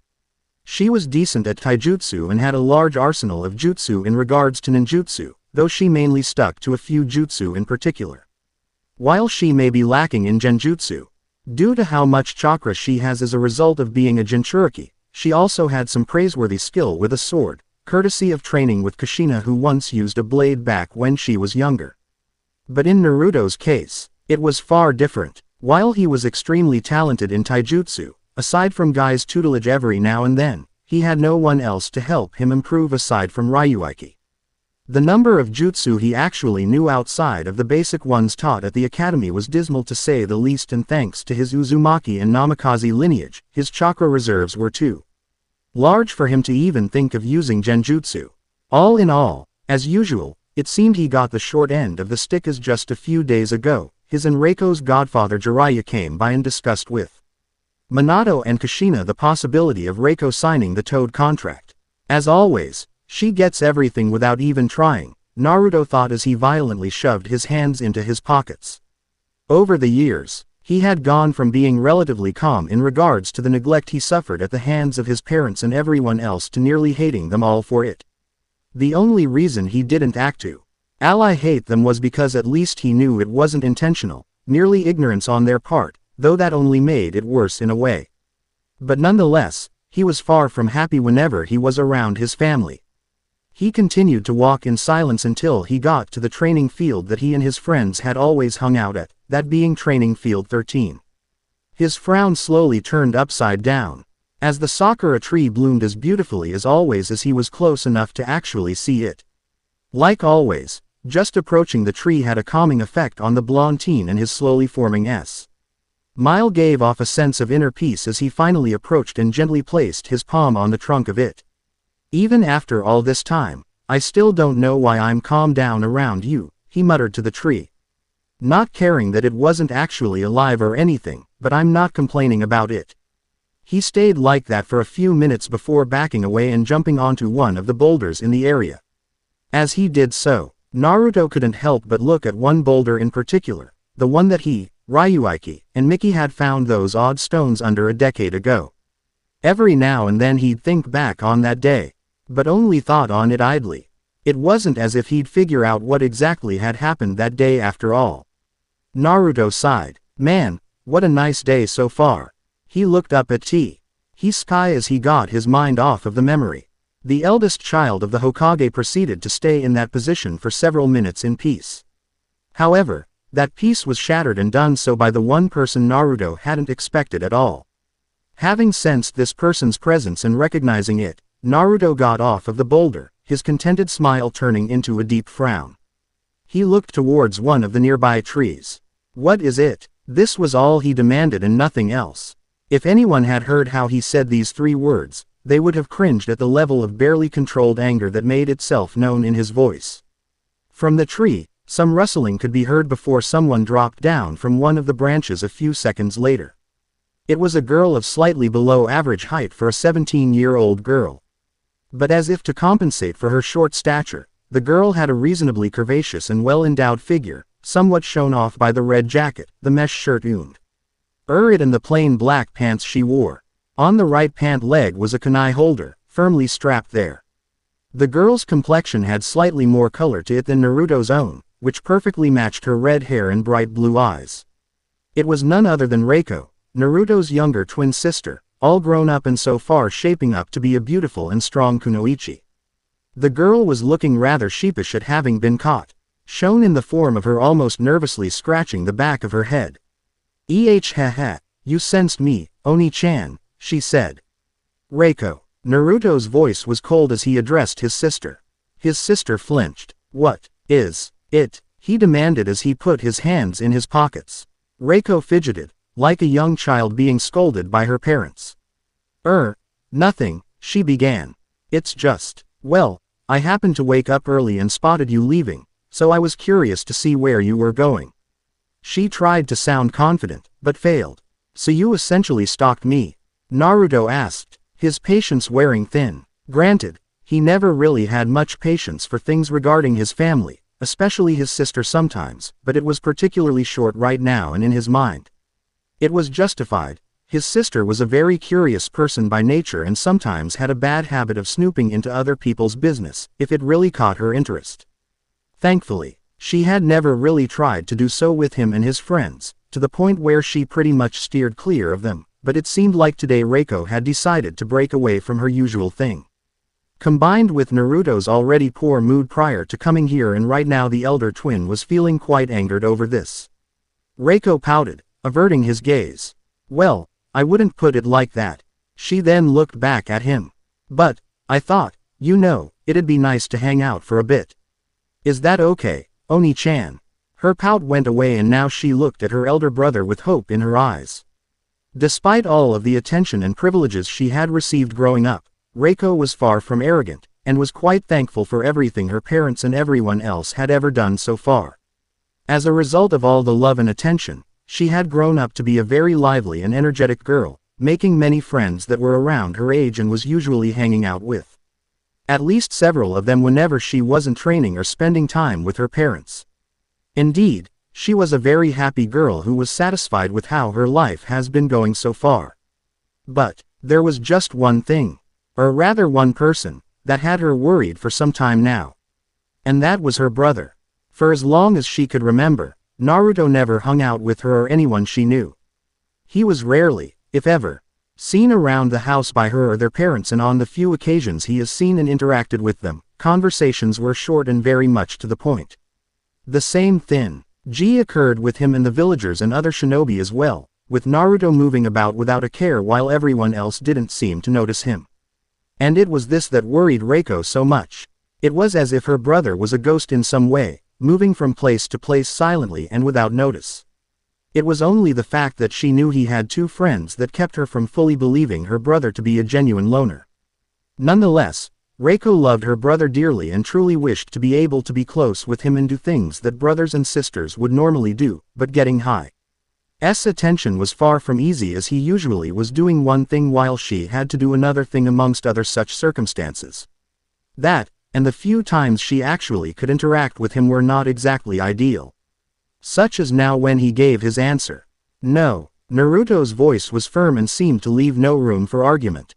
She was decent at taijutsu and had a large arsenal of jutsu in regards to ninjutsu, though she mainly stuck to a few jutsu in particular. While she may be lacking in genjutsu, due to how much chakra she has as a result of being a Jinchuriki, she also had some praiseworthy skill with a sword, courtesy of training with Kushina, who once used a blade back when she was younger. But in Naruto's case, it was far different. While he was extremely talented in taijutsu, aside from Guy's tutelage every now and then, he had no one else to help him improve aside from Ryuiki. The number of jutsu he actually knew outside of the basic ones taught at the academy was dismal to say the least, and thanks to his Uzumaki and Namikaze lineage, his chakra reserves were too large for him to even think of using genjutsu. All in all, as usual, it seemed he got the short end of the stick, as just a few days ago, his and Reiko's godfather Jiraiya came by and discussed with Minato and Kushina the possibility of Reiko signing the Toad contract. As always, she gets everything without even trying, Naruto thought as he violently shoved his hands into his pockets. Over the years, he had gone from being relatively calm in regards to the neglect he suffered at the hands of his parents and everyone else to nearly hating them all for it. The only reason he didn't act to ally hate them was because at least he knew it wasn't intentional, merely ignorance on their part, though that only made it worse in a way. But nonetheless, he was far from happy whenever he was around his family. He continued to walk in silence until he got to the training field that he and his friends had always hung out at, that being training field 13. His frown slowly turned upside down, as the sakura tree bloomed as beautifully as always as he was close enough to actually see it. Like always, just approaching the tree had a calming effect on the blonde teen, and his slowly forming smile gave off a sense of inner peace as he finally approached and gently placed his palm on the trunk of it. Even after all this time, I still don't know why I'm calmed down around you, he muttered to the tree. Not caring that it wasn't actually alive or anything, but I'm not complaining about it. He stayed like that for a few minutes before backing away and jumping onto one of the boulders in the area. As he did so, Naruto couldn't help but look at one boulder in particular, the one that he, Ryuiki, and Miki had found those odd stones under a decade ago. Every now and then he'd think back on that day, but only thought on it idly. It wasn't as if he'd figure out what exactly had happened that day after all. Naruto sighed. Man, what a nice day so far. He looked up at his sky as he got his mind off of the memory. The eldest child of the Hokage proceeded to stay in that position for several minutes in peace. However, that peace was shattered, and done so by the one person Naruto hadn't expected at all. Having sensed this person's presence and recognizing it, Naruto got off of the boulder, his contented smile turning into a deep frown. He looked towards one of the nearby trees. What is it? This was all he demanded and nothing else. If anyone had heard how he said these 3 words, they would have cringed at the level of barely controlled anger that made itself known in his voice. From the tree, some rustling could be heard before someone dropped down from one of the branches a few seconds later. It was a girl of slightly below average height for a 17-year-old girl. But as if to compensate for her short stature, the girl had a reasonably curvaceous and well-endowed figure, somewhat shown off by the red jacket, the mesh shirt and the plain black pants she wore. On the right pant leg was a kunai holder, firmly strapped there. The girl's complexion had slightly more color to it than Naruto's own, which perfectly matched her red hair and bright blue eyes. It was none other than Reiko, Naruto's younger twin sister, all grown up and so far shaping up to be a beautiful and strong kunoichi. The girl was looking rather sheepish at having been caught, shown in the form of her almost nervously scratching the back of her head. Haha, you sensed me, Oni-chan, she said. Reiko. Naruto's voice was cold as he addressed his sister. His sister flinched. What is it? He demanded as he put his hands in his pockets. Reiko fidgeted, like a young child being scolded by her parents. Nothing, she began. It's just, well, I happened to wake up early and spotted you leaving, so I was curious to see where you were going. She tried to sound confident, but failed. So you essentially stalked me? Naruto asked, his patience wearing thin. Granted, he never really had much patience for things regarding his family, especially his sister sometimes, but it was particularly short right now and in his mind. It was justified. His sister was a very curious person by nature and sometimes had a bad habit of snooping into other people's business, if it really caught her interest. Thankfully, she had never really tried to do so with him and his friends, to the point where she pretty much steered clear of them, but it seemed like today Reiko had decided to break away from her usual thing. Combined with Naruto's already poor mood prior to coming here, and right now the elder twin was feeling quite angered over this. Reiko pouted, averting his gaze. Well, I wouldn't put it like that. She then looked back at him. But, I thought, it'd be nice to hang out for a bit. Is that okay, Oni-chan? Her pout went away and now she looked at her elder brother with hope in her eyes. Despite all of the attention and privileges she had received growing up, Reiko was far from arrogant, and was quite thankful for everything her parents and everyone else had ever done so far. As a result of all the love and attention, she had grown up to be a very lively and energetic girl, making many friends that were around her age and was usually hanging out with. At least several of them whenever she wasn't training or spending time with her parents. Indeed, she was a very happy girl who was satisfied with how her life has been going so far. But, there was just one thing, or rather one person, that had her worried for some time now. And that was her brother. For as long as she could remember, Naruto never hung out with her or anyone she knew. He was rarely, if ever, seen around the house by her or their parents, and on the few occasions he has seen and interacted with them, conversations were short and very much to the point. The same thing occurred with him and the villagers and other shinobi as well, with Naruto moving about without a care while everyone else didn't seem to notice him. And it was this that worried Reiko so much. It was as if her brother was a ghost in some way, moving from place to place silently and without notice. It was only the fact that she knew he had two friends that kept her from fully believing her brother to be a genuine loner. Nonetheless, Reiko loved her brother dearly and truly wished to be able to be close with him and do things that brothers and sisters would normally do, but getting Hi's attention was far from easy, as he usually was doing one thing while she had to do another thing amongst other such circumstances. That, and the few times she actually could interact with him, were not exactly ideal. Such as now when he gave his answer. No. Naruto's voice was firm and seemed to leave no room for argument.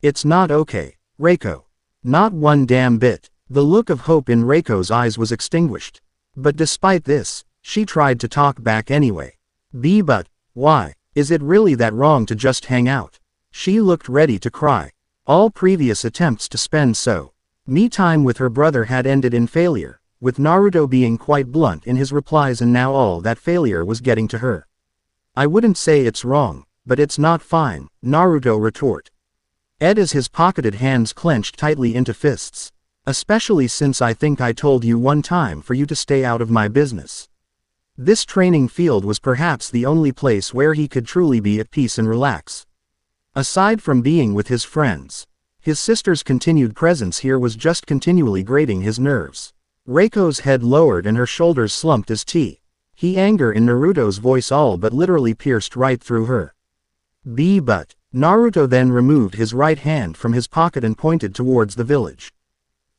It's not okay, Reiko. Not one damn bit. The look of hope in Reiko's eyes was extinguished. But despite this, she tried to talk back anyway. But, why? Is it really that wrong to just hang out? She looked ready to cry. All previous attempts to spend me time with her brother had ended in failure, with Naruto being quite blunt in his replies, and now all that failure was getting to her. I wouldn't say it's wrong, but it's not fine, Naruto retorted. As his pocketed hands clenched tightly into fists. Especially since I think I told you one time for you to stay out of my business. This training field was perhaps the only place where he could truly be at peace and relax. Aside from being with his friends, his sister's continued presence here was just continually grating his nerves. Reiko's head lowered and her shoulders slumped as anger in Naruto's voice all but literally pierced right through her. But, Naruto then removed his right hand from his pocket and pointed towards the village.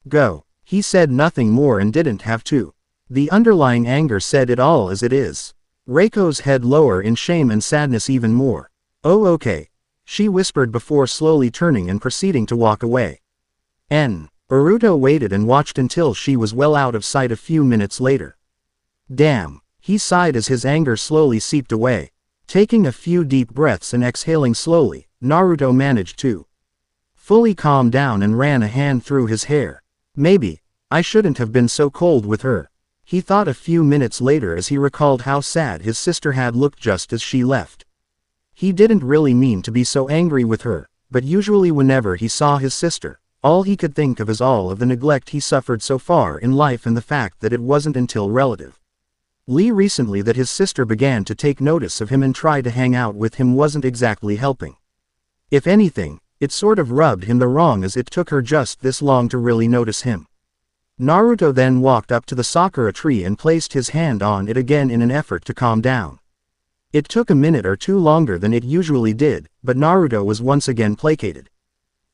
Go. He said nothing more and didn't have to. The underlying anger said it all as it is. Reiko's head lower in shame and sadness even more. Oh okay, she whispered before slowly turning and proceeding to walk away. Naruto waited and watched until she was well out of sight a few minutes later. Damn, he sighed as his anger slowly seeped away. Taking a few deep breaths and exhaling slowly, Naruto managed to fully calm down and ran a hand through his hair. Maybe I shouldn't have been so cold with her, he thought a few minutes later as he recalled how sad his sister had looked just as she left. He didn't really mean to be so angry with her, but usually whenever he saw his sister, all he could think of is all of the neglect he suffered so far in life and the fact that it wasn't until relative Lee recently that his sister began to take notice of him and try to hang out with him wasn't exactly helping. If anything, it sort of rubbed him the wrong as it took her just this long to really notice him. Naruto then walked up to the sakura tree and placed his hand on it again in an effort to calm down. It took a minute or two longer than it usually did, but Naruto was once again placated.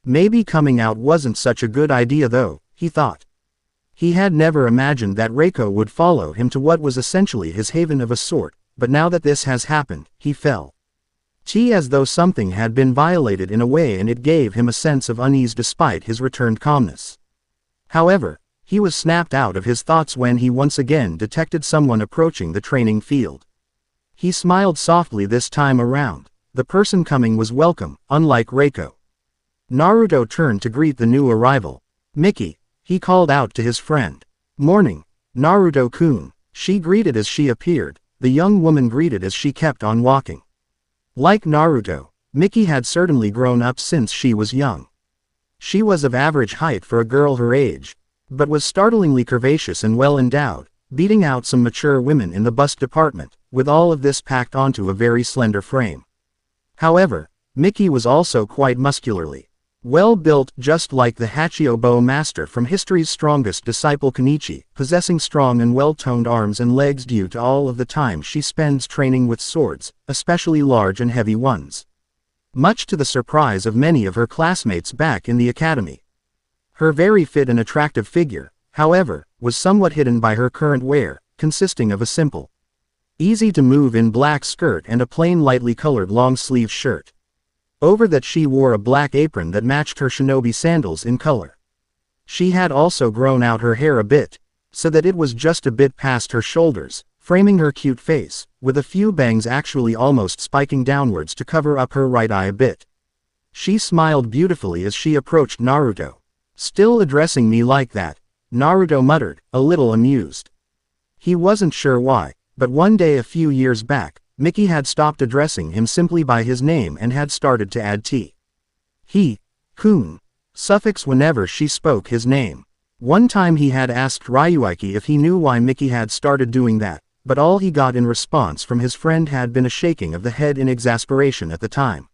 Maybe coming out wasn't such a good idea though, he thought. He had never imagined that Reiko would follow him to what was essentially his haven of a sort, but now that this has happened, he felt as though something had been violated in a way, and it gave him a sense of unease despite his returned calmness. However, he was snapped out of his thoughts when he once again detected someone approaching the training field. He smiled softly this time around. The person coming was welcome, unlike Reiko. Naruto turned to greet the new arrival. "Miki," he called out to his friend. "Morning, Naruto-kun," she greeted as she appeared. The young woman greeted as she kept on walking. Like Naruto, Miki had certainly grown up since she was young. She was of average height for a girl her age, but was startlingly curvaceous and well endowed, beating out some mature women in the bust department, with all of this packed onto a very slender frame. However, Miki was also quite muscularly well built, just like the Hachiobo master from history's strongest disciple Kenichi, possessing strong and well-toned arms and legs due to all of the time she spends training with swords, especially large and heavy ones. Much to the surprise of many of her classmates back in the academy. Her very fit and attractive figure, however, was somewhat hidden by her current wear, consisting of a simple, easy-to-move-in black skirt and a plain lightly colored long-sleeve shirt. Over that she wore a black apron that matched her shinobi sandals in color. She had also grown out her hair a bit, so that it was just a bit past her shoulders, framing her cute face, with a few bangs actually almost spiking downwards to cover up her right eye a bit. She smiled beautifully as she approached Naruto. "Still addressing me like that?" Naruto muttered, a little amused. He wasn't sure why, but one day a few years back, Miki had stopped addressing him simply by his name and had started to add kun suffix whenever she spoke his name. One time he had asked Ryuiki if he knew why Miki had started doing that, but all he got in response from his friend had been a shaking of the head in exasperation at the time.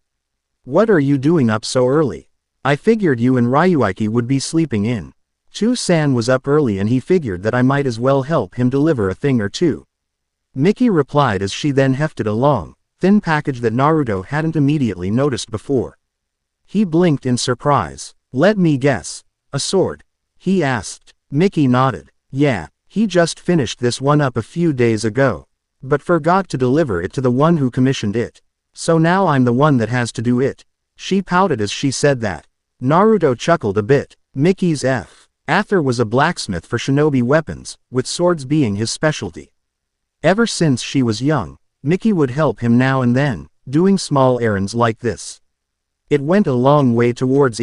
"What are you doing up so early? I figured you and Ryuiki would be sleeping in." Chu-san was up early and he figured that I might as well help him deliver a thing or two. Miki replied as she then hefted a long, thin package that Naruto hadn't immediately noticed before. He blinked in surprise. "Let me guess. A sword?" he asked. Miki nodded. "Yeah, he just finished this one up a few days ago, but forgot to deliver it to the one who commissioned it. So now I'm the one that has to do it." She pouted as she said that. Naruto chuckled a bit. Miki's Ather was a blacksmith for shinobi weapons, with swords being his specialty. Ever since she was young, Miki would help him now and then, doing small errands like this. It went a long way towards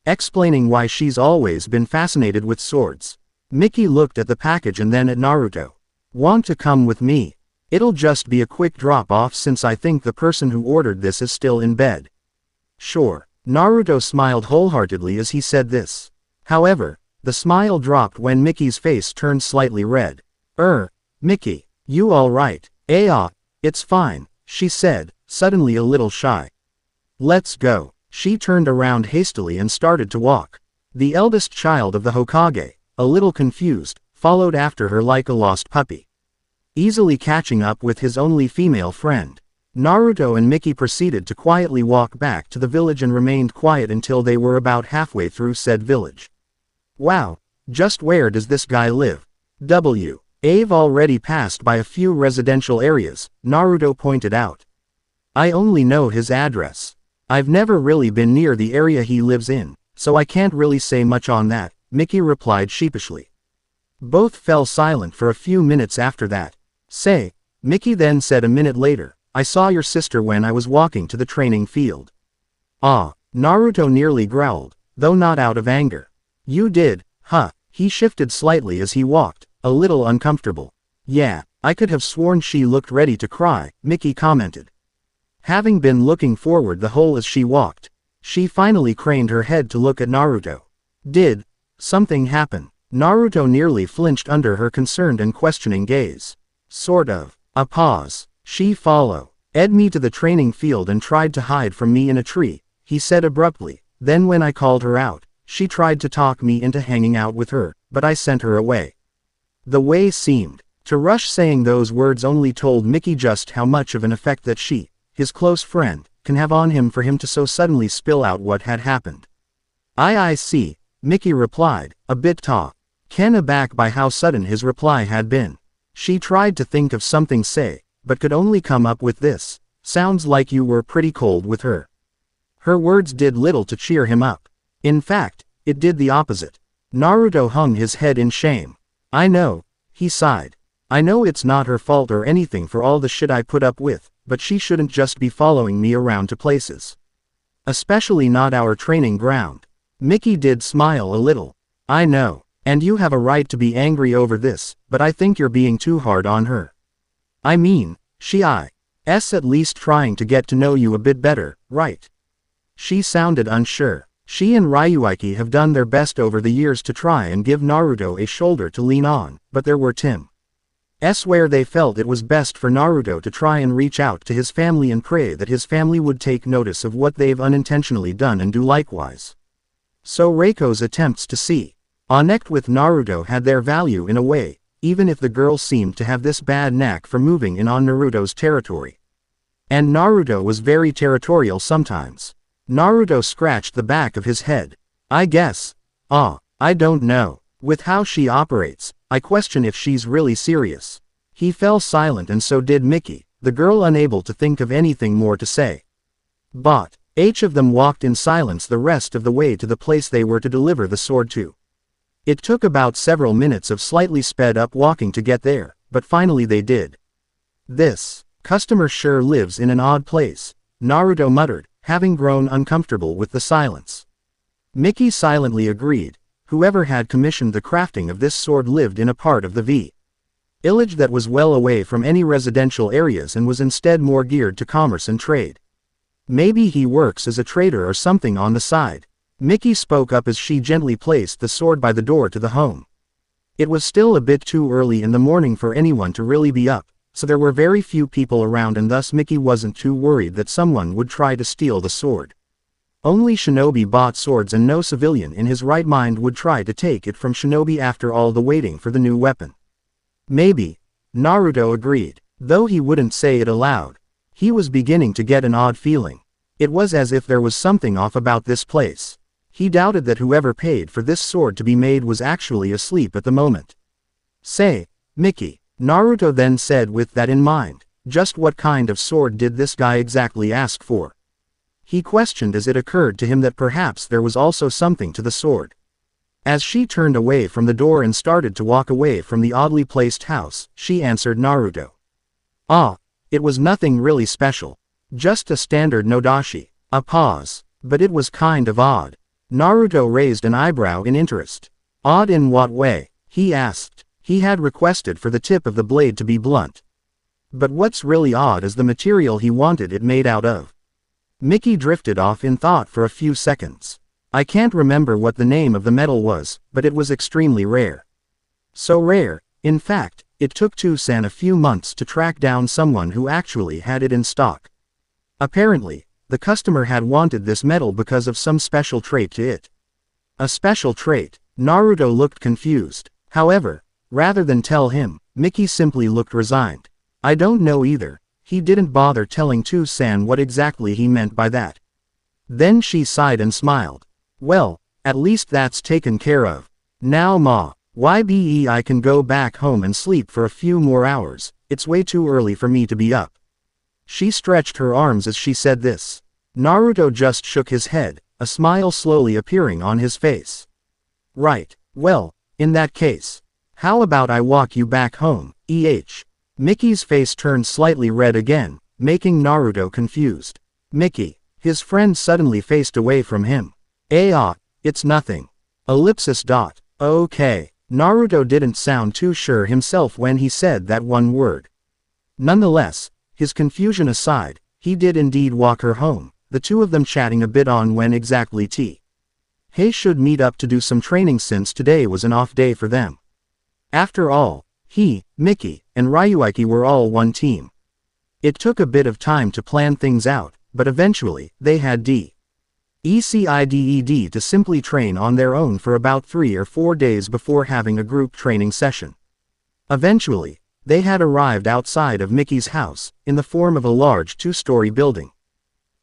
explaining why she's always been fascinated with swords. Miki looked at the package and then at Naruto. "Want to come with me? It'll just be a quick drop-off since I think the person who ordered this is still in bed." "Sure." Naruto smiled wholeheartedly as he said this. However, the smile dropped when Miki's face turned slightly red. Miki. "You alright?" It's fine," she said, suddenly a little shy. "Let's go." She turned around hastily and started to walk. The eldest child of the Hokage, a little confused, followed after her like a lost puppy. Easily catching up with his only female friend, Naruto and Miki proceeded to quietly walk back to the village and remained quiet until they were about halfway through said village. "Wow, just where does this guy live?" I've already passed by a few residential areas, Naruto pointed out. "I only know his address. I've never really been near the area he lives in, so I can't really say much on that," Miki replied sheepishly. Both fell silent for a few minutes after that. "Say," Miki then said a minute later, "I saw your sister when I was walking to the training field." Naruto nearly growled, though not out of anger. "You did, huh?" He shifted slightly as he walked, a little uncomfortable. "Yeah, I could have sworn she looked ready to cry," Miki commented. Having been looking forward the whole as she walked, she finally craned her head to look at Naruto. "Did something happen?" Naruto nearly flinched under her concerned and questioning gaze. Sort of. A pause. She follow. Ed me to the training field and tried to hide from me in a tree, he said abruptly. Then when I called her out, she tried to talk me into hanging out with her, but I sent her away. The way seemed to rush. Saying those words only told Mickey just how much of an effect that she, his close friend, can have on him for him to so suddenly spill out what had happened. I see, Mickey replied, a bit taken aback by how sudden his reply had been. She tried to think of something to say, but could only come up with this. Sounds like you were pretty cold with her. Her words did little to cheer him up. In fact, it did the opposite. Naruto hung his head in shame. I know, he sighed. I know it's not her fault or anything for all the shit I put up with, but she shouldn't just be following me around to places. Especially not our training ground. Mickey did smile a little. I know, and you have a right to be angry over this, but I think you're being too hard on her. I mean, she's at least trying to get to know you a bit better, right? She sounded unsure. She and Ryuiki have done their best over the years to try and give Naruto a shoulder to lean on, but there were Tim's where they felt it was best for Naruto to try and reach out to his family and pray that his family would take notice of what they've unintentionally done and do likewise. So Reiko's attempts to connect with Naruto had their value in a way, even if the girl seemed to have this bad knack for moving in on Naruto's territory. And Naruto was very territorial sometimes. Naruto scratched the back of his head. I guess. I don't know. With how she operates, I question if she's really serious. He fell silent and so did Mickey, the girl unable to think of anything more to say. But each of them walked in silence the rest of the way to the place they were to deliver the sword to. It took about several minutes of slightly sped up walking to get there, but finally they did. This customer sure lives in an odd place, Naruto muttered, having grown uncomfortable with the silence. Mickey silently agreed. Whoever had commissioned the crafting of this sword lived in a part of the village that was well away from any residential areas and was instead more geared to commerce and trade. Maybe he works as a trader or something on the side. Mickey spoke up as she gently placed the sword by the door to the home. It was still a bit too early in the morning for anyone to really be up, so there were very few people around and thus Mickey wasn't too worried that someone would try to steal the sword. Only shinobi bought swords and no civilian in his right mind would try to take it from shinobi after all the waiting for the new weapon. Maybe, Naruto agreed, though he wouldn't say it aloud. He was beginning to get an odd feeling. It was as if there was something off about this place. He doubted that whoever paid for this sword to be made was actually asleep at the moment. Say, Mickey, Naruto then said with that in mind, just what kind of sword did this guy exactly ask for? He questioned as it occurred to him that perhaps there was also something to the sword. As she turned away from the door and started to walk away from the oddly placed house, she answered Naruto. It was nothing really special. Just a standard nodashi. A pause. But it was kind of odd. Naruto raised an eyebrow in interest. Odd in what way? He asked. He had requested for the tip of the blade to be blunt. But what's really odd is the material he wanted it made out of. Mickey drifted off in thought for a few seconds. I can't remember what the name of the metal was, but it was extremely rare. So rare, in fact, it took Toussaint a few months to track down someone who actually had it in stock. Apparently, the customer had wanted this metal because of some special trait to it. A special trait? Naruto looked confused. However, rather than tell him, Mickey simply looked resigned. I don't know either. He didn't bother telling Toussaint what exactly he meant by that. Then she sighed and smiled. Well, at least that's taken care of. Now YBE I can go back home and sleep for a few more hours, it's way too early for me to be up. She stretched her arms as she said this. Naruto just shook his head, a smile slowly appearing on his face. Right, well, in that case. How about I walk you back home, Mickey's face turned slightly red again, making Naruto confused. Mickey. His friend suddenly faced away from him. It's nothing. Ellipsis. Okay. Naruto didn't sound too sure himself when he said that one word. Nonetheless, his confusion aside, he did indeed walk her home, the two of them chatting a bit on when exactly He should meet up to do some training since today was an off day for them. After all, He, Mickey, and Ryuiki were all one team. It took a bit of time to plan things out, but eventually, they had ECIDED to simply train on their own for about 3 or 4 days before having a group training session. Eventually, they had arrived outside of Mickey's house, in the form of a large 2-story building.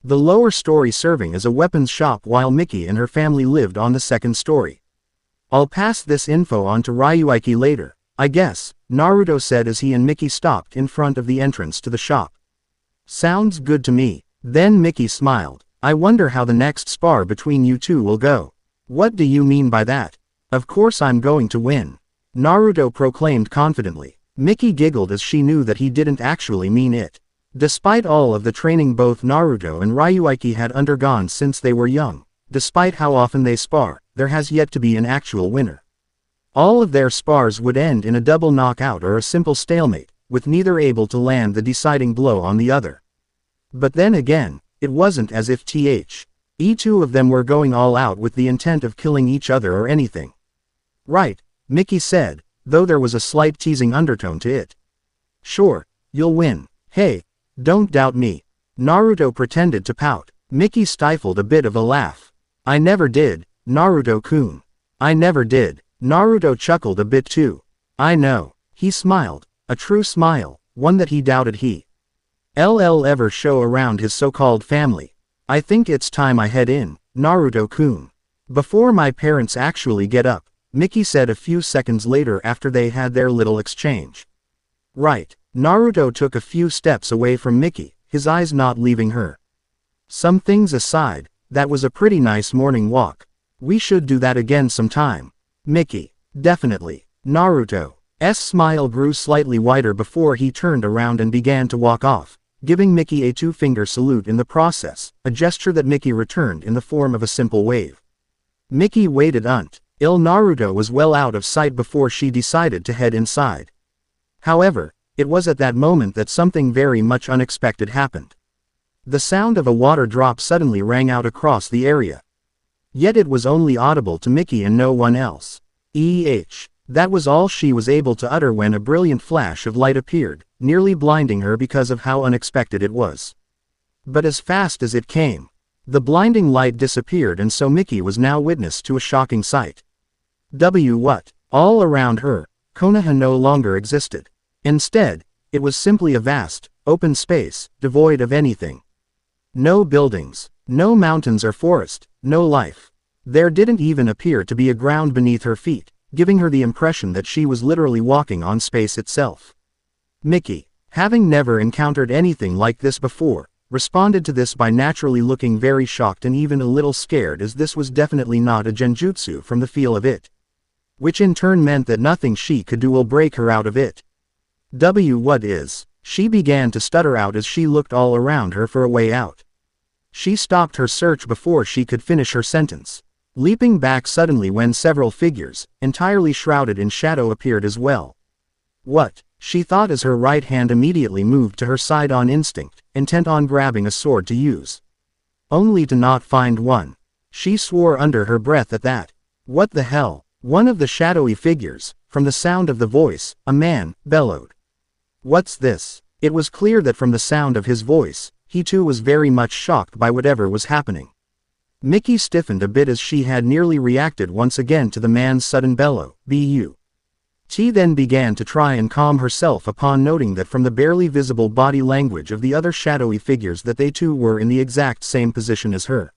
The lower story serving as a weapons shop while Mickey and her family lived on the 2nd story. I'll pass this info on to Ryuiki later, I guess, Naruto said as he and Mickey stopped in front of the entrance to the shop. Sounds good to me. Then Mickey smiled. I wonder how the next spar between you two will go. What do you mean by that? Of course I'm going to win, Naruto proclaimed confidently. Mickey giggled as she knew that he didn't actually mean it. Despite all of the training both Naruto and Ryuiki had undergone since they were young, despite how often they spar, there has yet to be an actual winner. All of their spars would end in a double knockout or a simple stalemate, with neither able to land the deciding blow on the other. But then again, it wasn't as if two of them were going all out with the intent of killing each other or anything. Right, Mickey said, though there was a slight teasing undertone to it. Sure, you'll win. Hey, don't doubt me. Naruto pretended to pout. Mickey stifled a bit of a laugh. I never did, Naruto-kun. I never did. Naruto chuckled a bit too. I know. He smiled. A true smile, one that he doubted he ever show around his so-called family. I think it's time I head in, Naruto-kun. Before my parents actually get up, Mickey said a few seconds later after they had their little exchange. Right, Naruto took a few steps away from Mickey, his eyes not leaving her. Some things aside, that was a pretty nice morning walk. We should do that again sometime. Mickey, definitely. Naruto's smile grew slightly wider before he turned around and began to walk off, giving Mickey a 2-finger salute in the process, a gesture that Mickey returned in the form of a simple wave. Mickey waited until Naruto was well out of sight before she decided to head inside. However, it was at that moment that something very much unexpected happened. The sound of a water drop suddenly rang out across the area. Yet it was only audible to Mickey and no one else. That was all she was able to utter when a brilliant flash of light appeared, nearly blinding her because of how unexpected it was. But as fast as it came, the blinding light disappeared and so Mickey was now witness to a shocking sight. What? All around her, Konoha no longer existed. Instead, it was simply a vast, open space, devoid of anything. No buildings, no mountains or forest, no life. There didn't even appear to be a ground beneath her feet, giving her the impression that she was literally walking on space itself. Mickey, having never encountered anything like this before, responded to this by naturally looking very shocked and even a little scared, as this was definitely not a genjutsu from the feel of it. Which in turn meant that nothing she could do will break her out of it. What is? She began to stutter out as she looked all around her for a way out. She stopped her search before she could finish her sentence, leaping back suddenly when several figures, entirely shrouded in shadow, appeared as well. What? She thought as her right hand immediately moved to her side on instinct, intent on grabbing a sword to use. Only to not find one. She swore under her breath at that. What the hell? One of the shadowy figures, from the sound of the voice, a man, bellowed. What's this? It was clear that from the sound of his voice, he too was very much shocked by whatever was happening. Mickey stiffened a bit as she had nearly reacted once again to the man's sudden bellow, She then began to try and calm herself upon noting that from the barely visible body language of the other shadowy figures that they too were in the exact same position as her.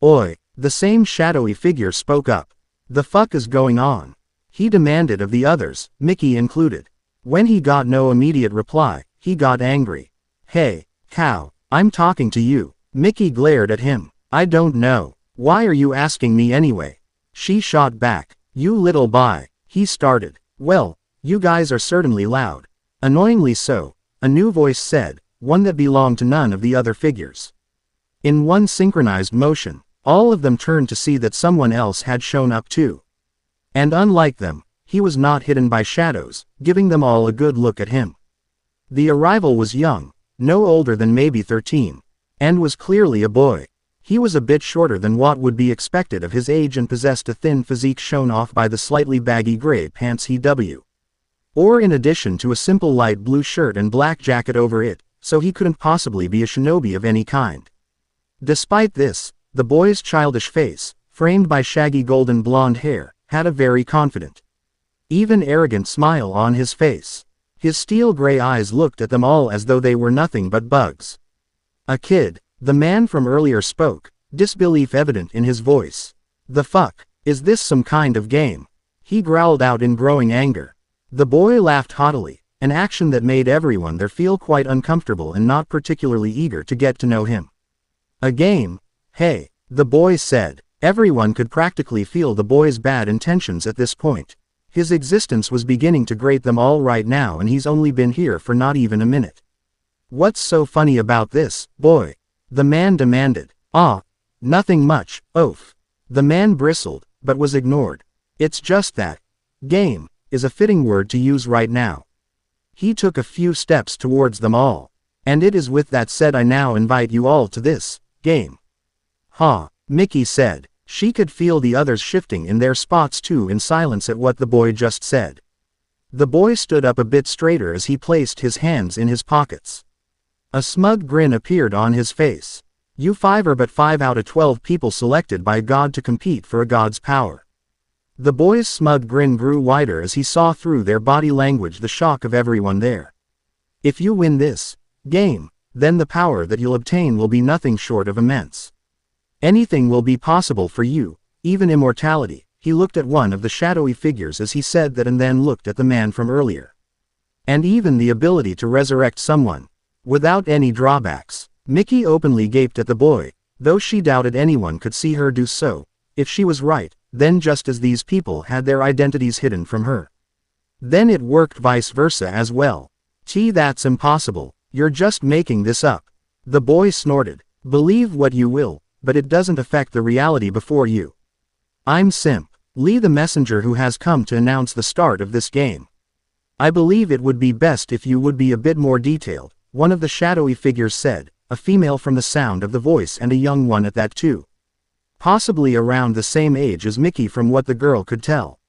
Oi, the same shadowy figure spoke up. The fuck is going on? He demanded of the others, Mickey included. When he got no immediate reply, he got angry. Hey, cow, I'm talking to you. Mickey glared at him. I don't know. Why are you asking me anyway? She shot back. You little bi. He started. Well, you guys are certainly loud. Annoyingly so, a new voice said, one that belonged to none of the other figures. In one synchronized motion, all of them turned to see that someone else had shown up too. And unlike them, he was not hidden by shadows, giving them all a good look at him. The arrival was young, no older than maybe 13, and was clearly a boy. He was a bit shorter than what would be expected of his age and possessed a thin physique shown off by the slightly baggy gray pants he Or in addition to a simple light blue shirt and black jacket over it, so he couldn't possibly be a shinobi of any kind. Despite this, the boy's childish face, framed by shaggy golden blonde hair, had a very confident, even arrogant smile on his face. His steel gray eyes looked at them all as though they were nothing but bugs. A kid, the man from earlier spoke, disbelief evident in his voice. The fuck, is this some kind of game? He growled out in growing anger. The boy laughed haughtily, an action that made everyone there feel quite uncomfortable and not particularly eager to get to know him. A game? Hey, the boy said. Everyone could practically feel the boy's bad intentions at this point. His existence was beginning to grate them all right now, and he's only been here for not even a minute. What's so funny about this, boy? The man demanded. Ah, nothing much, oaf. The man bristled, but was ignored. It's just that game is a fitting word to use right now. He took a few steps towards them all. And it is with that said I now invite you all to this game. Ha, Mickey said. She could feel the others shifting in their spots too in silence at what the boy just said. The boy stood up a bit straighter as he placed his hands in his pockets. A smug grin appeared on his face. You 5 are but 5 out of 12 people selected by God to compete for a god's power. The boy's smug grin grew wider as he saw through their body language the shock of everyone there. If you win this game, then the power that you'll obtain will be nothing short of immense. Anything will be possible for you, even immortality. He looked at one of the shadowy figures as he said that and then looked at the man from earlier. And even the ability to resurrect someone, without any drawbacks. Mickey openly gaped at the boy, though she doubted anyone could see her do so. If she was right, then just as these people had their identities hidden from her, then it worked vice versa as well. That's impossible. You're just making this up. The boy snorted. Believe what you will, but it doesn't affect the reality before you. I'm Simp Lee, the messenger who has come to announce the start of this game. I believe it would be best if you would be a bit more detailed, one of the shadowy figures said, a female from the sound of the voice and a young one at that too. Possibly around the same age as Mickey from what the girl could tell.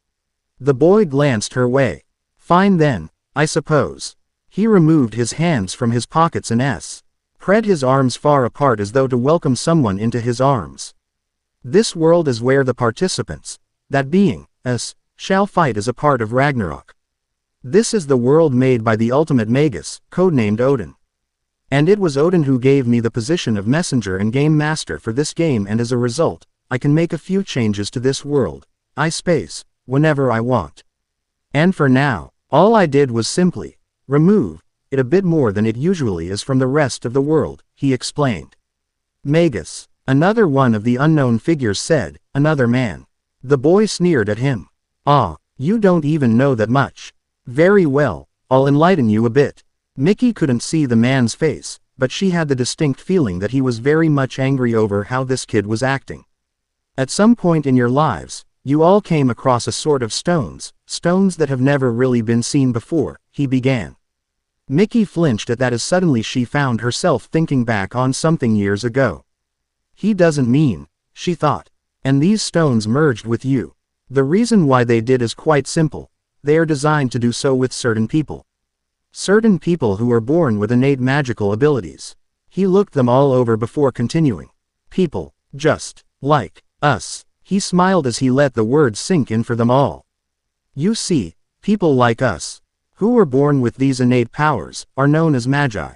The boy glanced her way. Fine then, I suppose. He removed his hands from his pockets and spread his arms far apart as though to welcome someone into his arms. This world is where the participants, that being, us, shall fight as a part of Ragnarok. This is the world made by the ultimate magus, codenamed Odin. And it was Odin who gave me the position of messenger and game master for this game, and as a result, I can make a few changes to this world, whenever I want. And for now, all I did was simply remove it a bit more than it usually is from the rest of the world, he explained. Magus, another one of the unknown figures said, another man. The boy sneered at him. Ah, you don't even know that much. Very well, I'll enlighten you a bit. Mickey couldn't see the man's face, but she had the distinct feeling that he was very much angry over how this kid was acting. At some point in your lives, you all came across a sort of stones that have never really been seen before, he began. Mickey flinched at that as suddenly she found herself thinking back on something years ago. He doesn't mean, she thought. And these stones merged with you. The reason why they did is quite simple. They are designed to do so with certain people. Certain people who are born with innate magical abilities. He looked them all over before continuing. People, just like us. He smiled as he let the words sink in for them all. You see, people like us, who were born with these innate powers, are known as magi.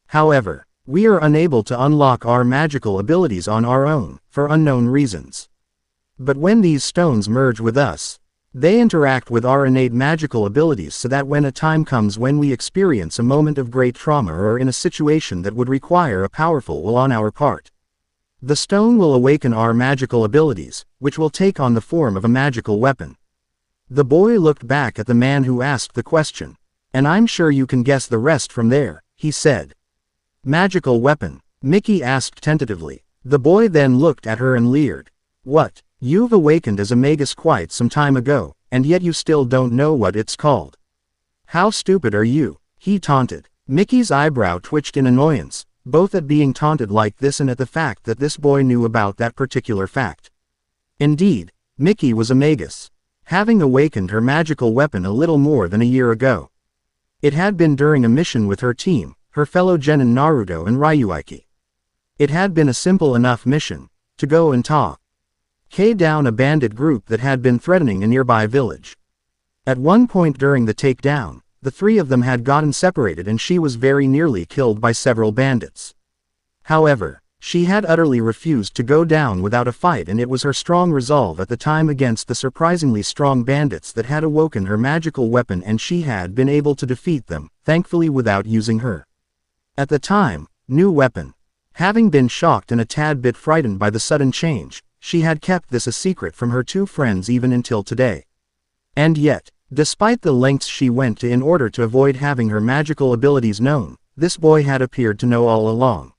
However, we are unable to unlock our magical abilities on our own, for unknown reasons. But when these stones merge with us, they interact with our innate magical abilities so that when a time comes when we experience a moment of great trauma or are in a situation that would require a powerful will on our part, the stone will awaken our magical abilities, which will take on the form of a magical weapon. The boy looked back at the man who asked the question. And I'm sure you can guess the rest from there, he said. Magical weapon? Mickey asked tentatively. The boy then looked at her and leered. What? You've awakened as a magus quite some time ago, and yet you still don't know what it's called. How stupid are you? He taunted. Mickey's eyebrow twitched in annoyance, both at being taunted like this and at the fact that this boy knew about that particular fact. Indeed, Mickey was a magus. having awakened her magical weapon a little more than a year ago. It had been during a mission with her team, her fellow genin Naruto and Ryuiki. It had been a simple enough mission, to go and down a bandit group that had been threatening a nearby village. At one point during the takedown, the three of them had gotten separated and she was very nearly killed by several bandits. However, she had utterly refused to go down without a fight, and it was her strong resolve at the time against the surprisingly strong bandits that had awoken her magical weapon, and she had been able to defeat them, thankfully without using her at the time new weapon. Having been shocked and a tad bit frightened by the sudden change, she had kept this a secret from her two friends even until today. And yet, despite the lengths she went to in order to avoid having her magical abilities known, this boy had appeared to know all along.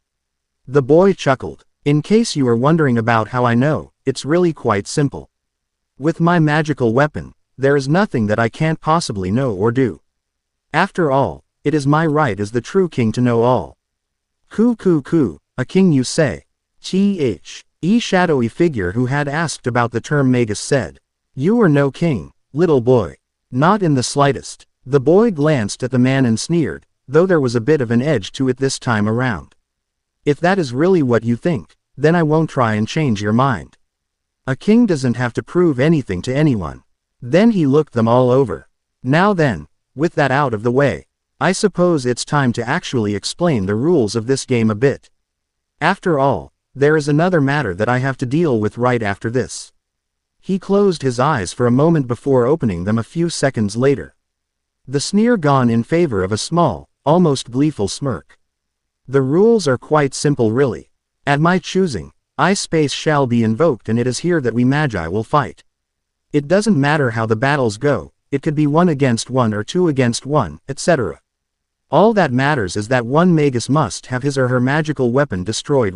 The boy chuckled. In case you are wondering about how I know, it's really quite simple. With my magical weapon, there is nothing that I can't possibly know or do. After all, it is my right as the true king to know all. Coo, a king you say? Shadowy figure who had asked about the term magus said. You are no king, little boy. Not in the slightest. The boy glanced at the man and sneered, though there was a bit of an edge to it this time around. If that is really what you think, then I won't try and change your mind. A king doesn't have to prove anything to anyone. Then he looked them all over. Now then, with that out of the way, I suppose it's time to actually explain the rules of this game a bit. After all, there is another matter that I have to deal with right after this. He closed his eyes for a moment before opening them a few seconds later. The sneer gone in favor of a small, almost gleeful smirk. The rules are quite simple really. At my choosing, I-Space shall be invoked, and it is here that we Magi will fight. It doesn't matter how the battles go, it could be 1 against 1 or 2 against 1, etc. All that matters is that one Magus must have his or her magical weapon destroyed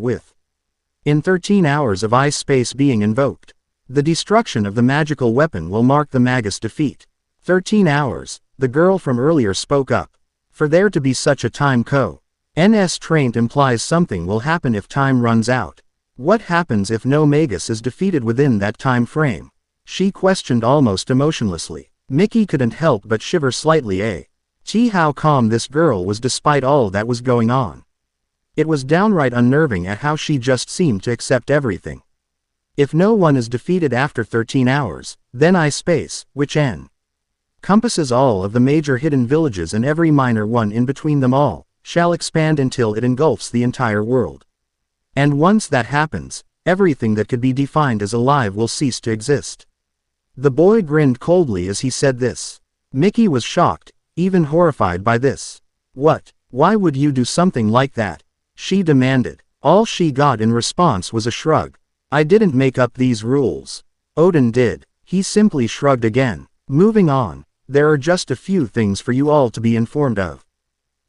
in 13 hours of I-Space being invoked. The destruction of the magical weapon will mark the Magus defeat. 13 hours, the girl from earlier spoke up. For there to be such a time constraint implies something will happen if time runs out. What happens if no Magus is defeated within that time frame? She questioned almost emotionlessly. Mickey couldn't help but shiver slightly. How calm this girl was despite all that was going on. It was downright unnerving at how she just seemed to accept everything. If no one is defeated after 13 hours, then I-Space, which encompasses all of the major hidden villages and every minor one in between them all, shall expand until it engulfs the entire world. And once that happens, everything that could be defined as alive will cease to exist. The boy grinned coldly as he said this. Mickey was shocked, even horrified by this. What? Why would you do something like that? She demanded. All she got in response was a shrug. I didn't make up these rules. Odin did. He simply shrugged again. Moving on, there are just a few things for you all to be informed of.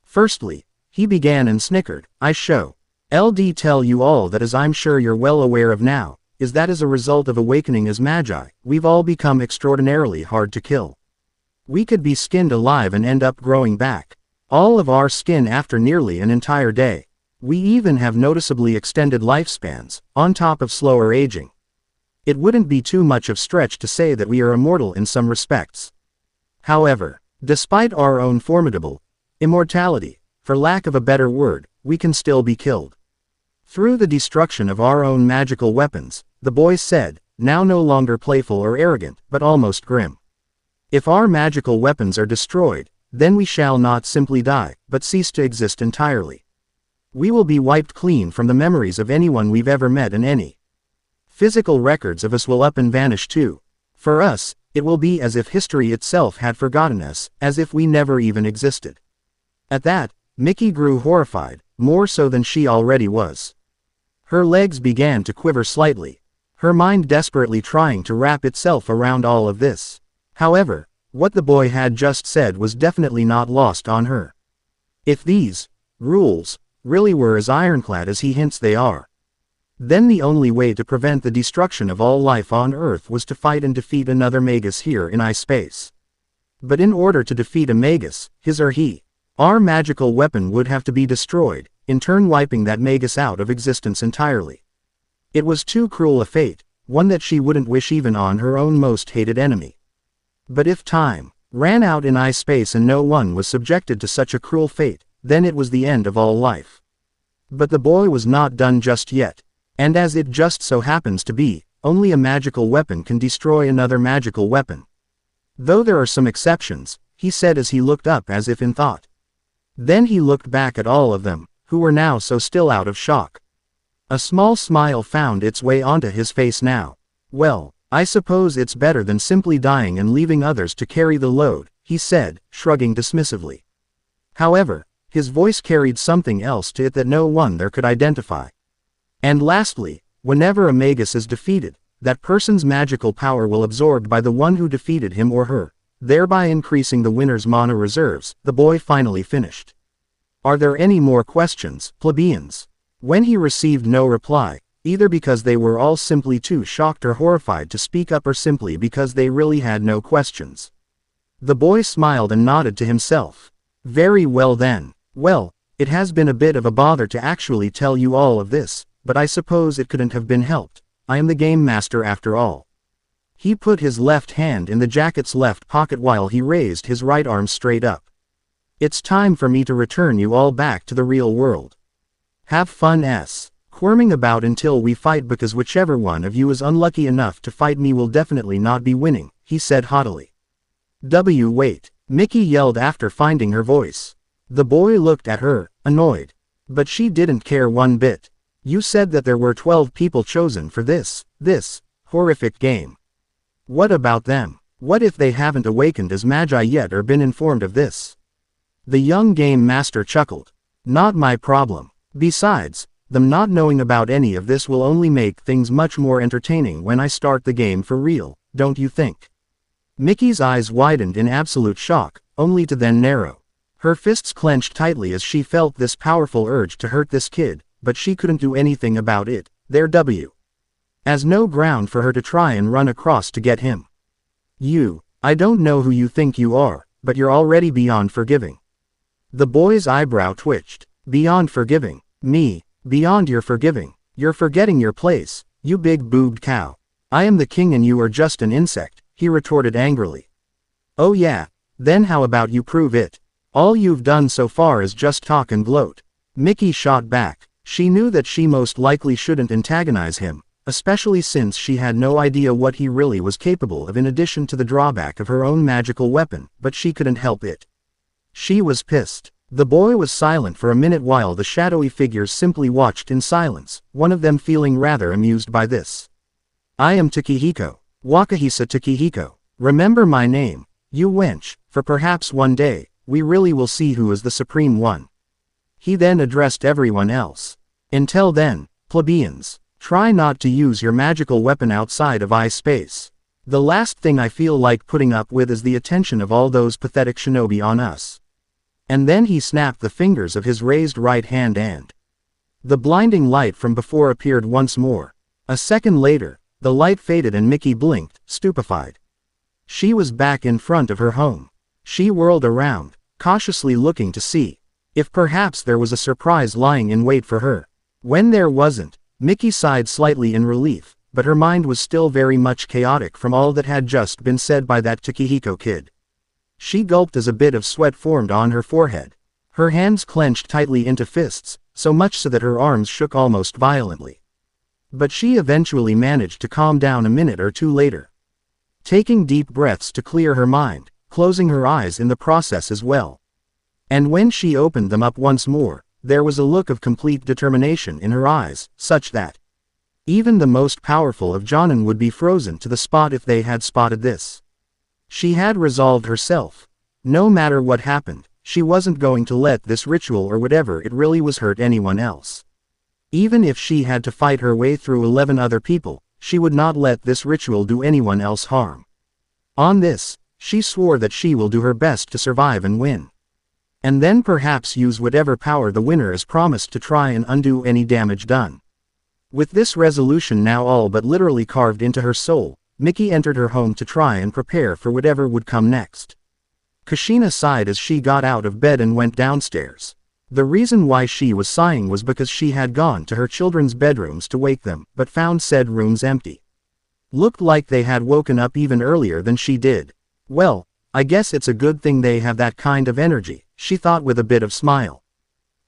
Firstly, he began and snickered, I shall tell you all that, as I'm sure you're well aware of now, is that as a result of awakening as Magi, we've all become extraordinarily hard to kill. We could be skinned alive and end up growing back all of our skin after nearly an entire day. We even have noticeably extended lifespans, on top of slower aging. It wouldn't be too much of a stretch to say that we are immortal in some respects. However, despite our own formidable immortality, for lack of a better word, we can still be killed. Through the destruction of our own magical weapons, the boy said, now no longer playful or arrogant, but almost grim. If our magical weapons are destroyed, then we shall not simply die, but cease to exist entirely. We will be wiped clean from the memories of anyone we've ever met, and any physical records of us will up and vanish too. For us, it will be as if history itself had forgotten us, as if we never even existed. At that, Mickey grew horrified, more so than she already was. Her legs began to quiver slightly, her mind desperately trying to wrap itself around all of this. However, what the boy had just said was definitely not lost on her. If these rules really were as ironclad as he hints they are, then the only way to prevent the destruction of all life on Earth was to fight and defeat another Magus here in I-Space. But in order to defeat a Magus, his or our magical weapon would have to be destroyed, in turn wiping that Magus out of existence entirely. It was too cruel a fate, one that she wouldn't wish even on her own most hated enemy. But if time ran out in I-space and no one was subjected to such a cruel fate, then it was the end of all life. But the boy was not done just yet. And as it just so happens to be, only a magical weapon can destroy another magical weapon. Though there are some exceptions, he said as he looked up as if in thought. Then he looked back at all of them, who were now so still out of shock. A small smile found its way onto his face now. Well, I suppose it's better than simply dying and leaving others to carry the load, he said, shrugging dismissively. However, his voice carried something else to it that no one there could identify. And lastly, whenever a magus is defeated, that person's magical power will absorbed by the one who defeated him or her, thereby increasing the winner's mana reserves, the boy finally finished. Are there any more questions, plebeians? When he received no reply, either because they were all simply too shocked or horrified to speak up or simply because they really had no questions, the boy smiled and nodded to himself. Very well then. Well, it has been a bit of a bother to actually tell you all of this, but I suppose it couldn't have been helped. I am the game master after all. He put his left hand in the jacket's left pocket while he raised his right arm straight up. It's time for me to return you all back to the real world. Have fun squirming about until we fight, because whichever one of you is unlucky enough to fight me will definitely not be winning, he said haughtily. Wait, Mickey yelled after finding her voice. The boy looked at her, annoyed. But she didn't care one bit. You said that there were 12 people chosen for this horrific game. What about them? What if they haven't awakened as magi yet or been informed of this? The young game master chuckled. Not my problem. Besides, them not knowing about any of this will only make things much more entertaining when I start the game for real, don't you think? Mickey's eyes widened in absolute shock, only to then narrow. Her fists clenched tightly as she felt this powerful urge to hurt this kid, but she couldn't do anything about it. There as no ground for her to try and run across to get him. I don't know who you think you are, but you're already beyond forgiving. The boy's eyebrow twitched. Beyond forgiving? Me? Beyond your forgiving? You're forgetting your place, you big boobed cow. I am the king and you are just an insect, he retorted angrily. Oh yeah? Then how about you prove it? All you've done so far is just talk and gloat. Mickey shot back. She knew that she most likely shouldn't antagonize him, especially since she had no idea what he really was capable of in addition to the drawback of her own magical weapon, but she couldn't help it. She was pissed. The boy was silent for a minute while the shadowy figures simply watched in silence, one of them feeling rather amused by this. I am Takehiko. Wakahisa Takehiko. Remember my name, you wench, for perhaps one day, we really will see who is the supreme one. He then addressed everyone else. Until then, plebeians, try not to use your magical weapon outside of I-space. The last thing I feel like putting up with is the attention of all those pathetic shinobi on us. And then he snapped the fingers of his raised right hand and the blinding light from before appeared once more. A second later, the light faded and Mickey blinked, stupefied. She was back in front of her home. She whirled around, cautiously looking to see if perhaps there was a surprise lying in wait for her. When there wasn't, Mickey sighed slightly in relief, but her mind was still very much chaotic from all that had just been said by that Takehiko kid. She gulped as a bit of sweat formed on her forehead. Her hands clenched tightly into fists, so much so that her arms shook almost violently. But she eventually managed to calm down a minute or two later, taking deep breaths to clear her mind, closing her eyes in the process as well. And when she opened them up once more, there was a look of complete determination in her eyes, such that even the most powerful of Jonin would be frozen to the spot if they had spotted this. She had resolved herself. No matter what happened, she wasn't going to let this ritual or whatever it really was hurt anyone else. Even if she had to fight her way through 11 other people, she would not let this ritual do anyone else harm. On this, she swore that she will do her best to survive and win. And then perhaps use whatever power the winner has promised to try and undo any damage done. With this resolution now all but literally carved into her soul, Mickey entered her home to try and prepare for whatever would come next. Kushina sighed as she got out of bed and went downstairs. The reason why she was sighing was because she had gone to her children's bedrooms to wake them, but found said rooms empty. Looked like they had woken up even earlier than she did. Well, I guess it's a good thing they have that kind of energy, she thought with a bit of smile.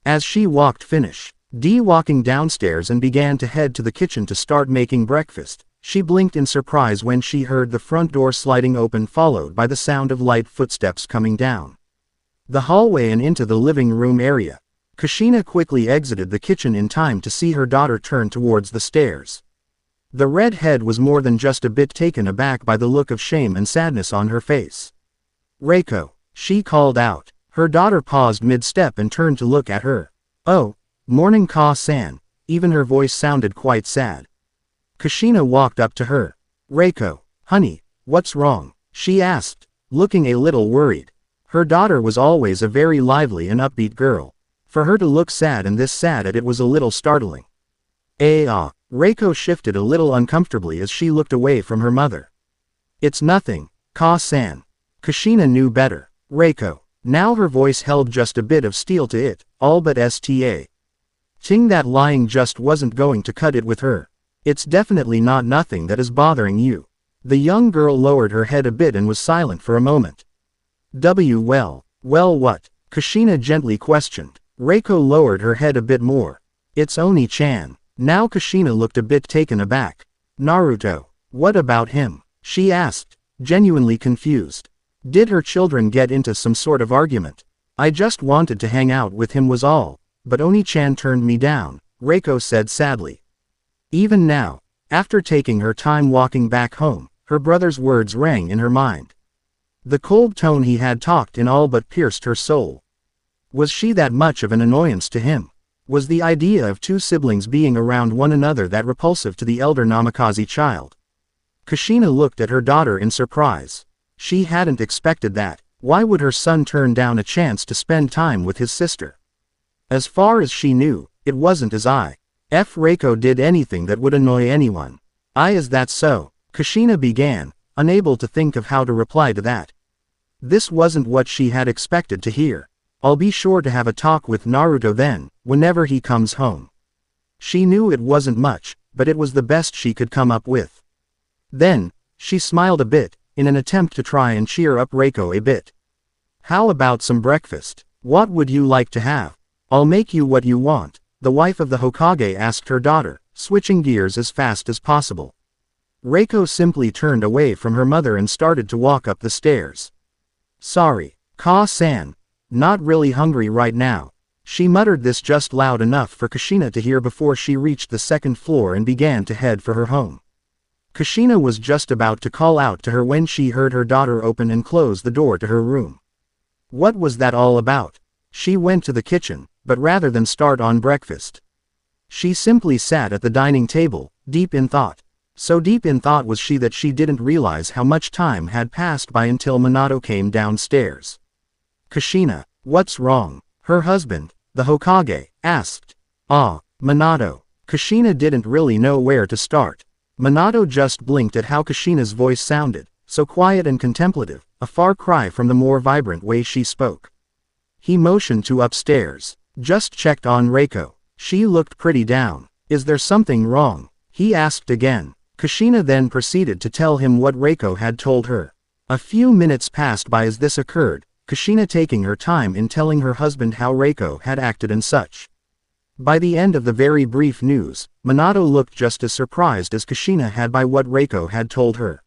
As she walking downstairs and began to head to the kitchen to start making breakfast, she blinked in surprise when she heard the front door sliding open followed by the sound of light footsteps coming down the hallway and into the living room area. Kushina quickly exited the kitchen in time to see her daughter turn towards the stairs. The redhead was more than just a bit taken aback by the look of shame and sadness on her face. "Reiko," she called out. Her daughter paused mid-step and turned to look at her. "Oh, morning Ka-san," even her voice sounded quite sad. Kushina walked up to her. "Reiko, honey, what's wrong?" she asked, looking a little worried. Her daughter was always a very lively and upbeat girl. For her to look sad and this sad it was a little startling. Reiko shifted a little uncomfortably as she looked away from her mother. "It's nothing, Ka-san." Kushina knew better. "Reiko." Now her voice held just a bit of steel to it, all but ting that lying just wasn't going to cut it with her. "It's definitely not nothing that is bothering you." The young girl lowered her head a bit and was silent for a moment. Well what?" Kushina gently questioned. Reiko lowered her head a bit more. "It's Oni-chan." Now Kushina looked a bit taken aback. "Naruto. What about him?" she asked, genuinely confused. Did her children get into some sort of argument? "I just wanted to hang out with him was all, but Oni-chan turned me down," Reiko said sadly. Even now, after taking her time walking back home, her brother's words rang in her mind. The cold tone he had talked in all but pierced her soul. Was she that much of an annoyance to him? Was the idea of two siblings being around one another that repulsive to the elder Namikaze child? Kushina looked at her daughter in surprise. She hadn't expected that. Why would her son turn down a chance to spend time with his sister? As far as she knew, it wasn't as if Reiko did anything that would annoy anyone. Is that so? Kushina began, unable to think of how to reply to that. This wasn't what she had expected to hear. "I'll be sure to have a talk with Naruto then, whenever he comes home." She knew it wasn't much, but it was the best she could come up with. Then, she smiled a bit, in an attempt to try and cheer up Reiko a bit. "How about some breakfast? What would you like to have?" "I'll make you what you want," the wife of the Hokage asked her daughter, switching gears as fast as possible. Reiko simply turned away from her mother and started to walk up the stairs. "Sorry, Ka-san. Not really hungry right now." She muttered this just loud enough for Kushina to hear before she reached the second floor and began to head for her home. Kushina was just about to call out to her when she heard her daughter open and close the door to her room. What was that all about? She went to the kitchen, but rather than start on breakfast, she simply sat at the dining table, deep in thought. So deep in thought was she that she didn't realize how much time had passed by until Minato came downstairs. "Kushina, what's wrong?" her husband, the Hokage, asked. Minato." Kushina didn't really know where to start. Minato just blinked at how Kushina's voice sounded, so quiet and contemplative, a far cry from the more vibrant way she spoke. He motioned to upstairs. "Just checked on Reiko. She looked pretty down. Is there something wrong?" he asked again. Kushina then proceeded to tell him what Reiko had told her. A few minutes passed by as this occurred, Kushina taking her time in telling her husband how Reiko had acted and such. By the end of the very brief news, Minato looked just as surprised as Kushina had by what Reiko had told her.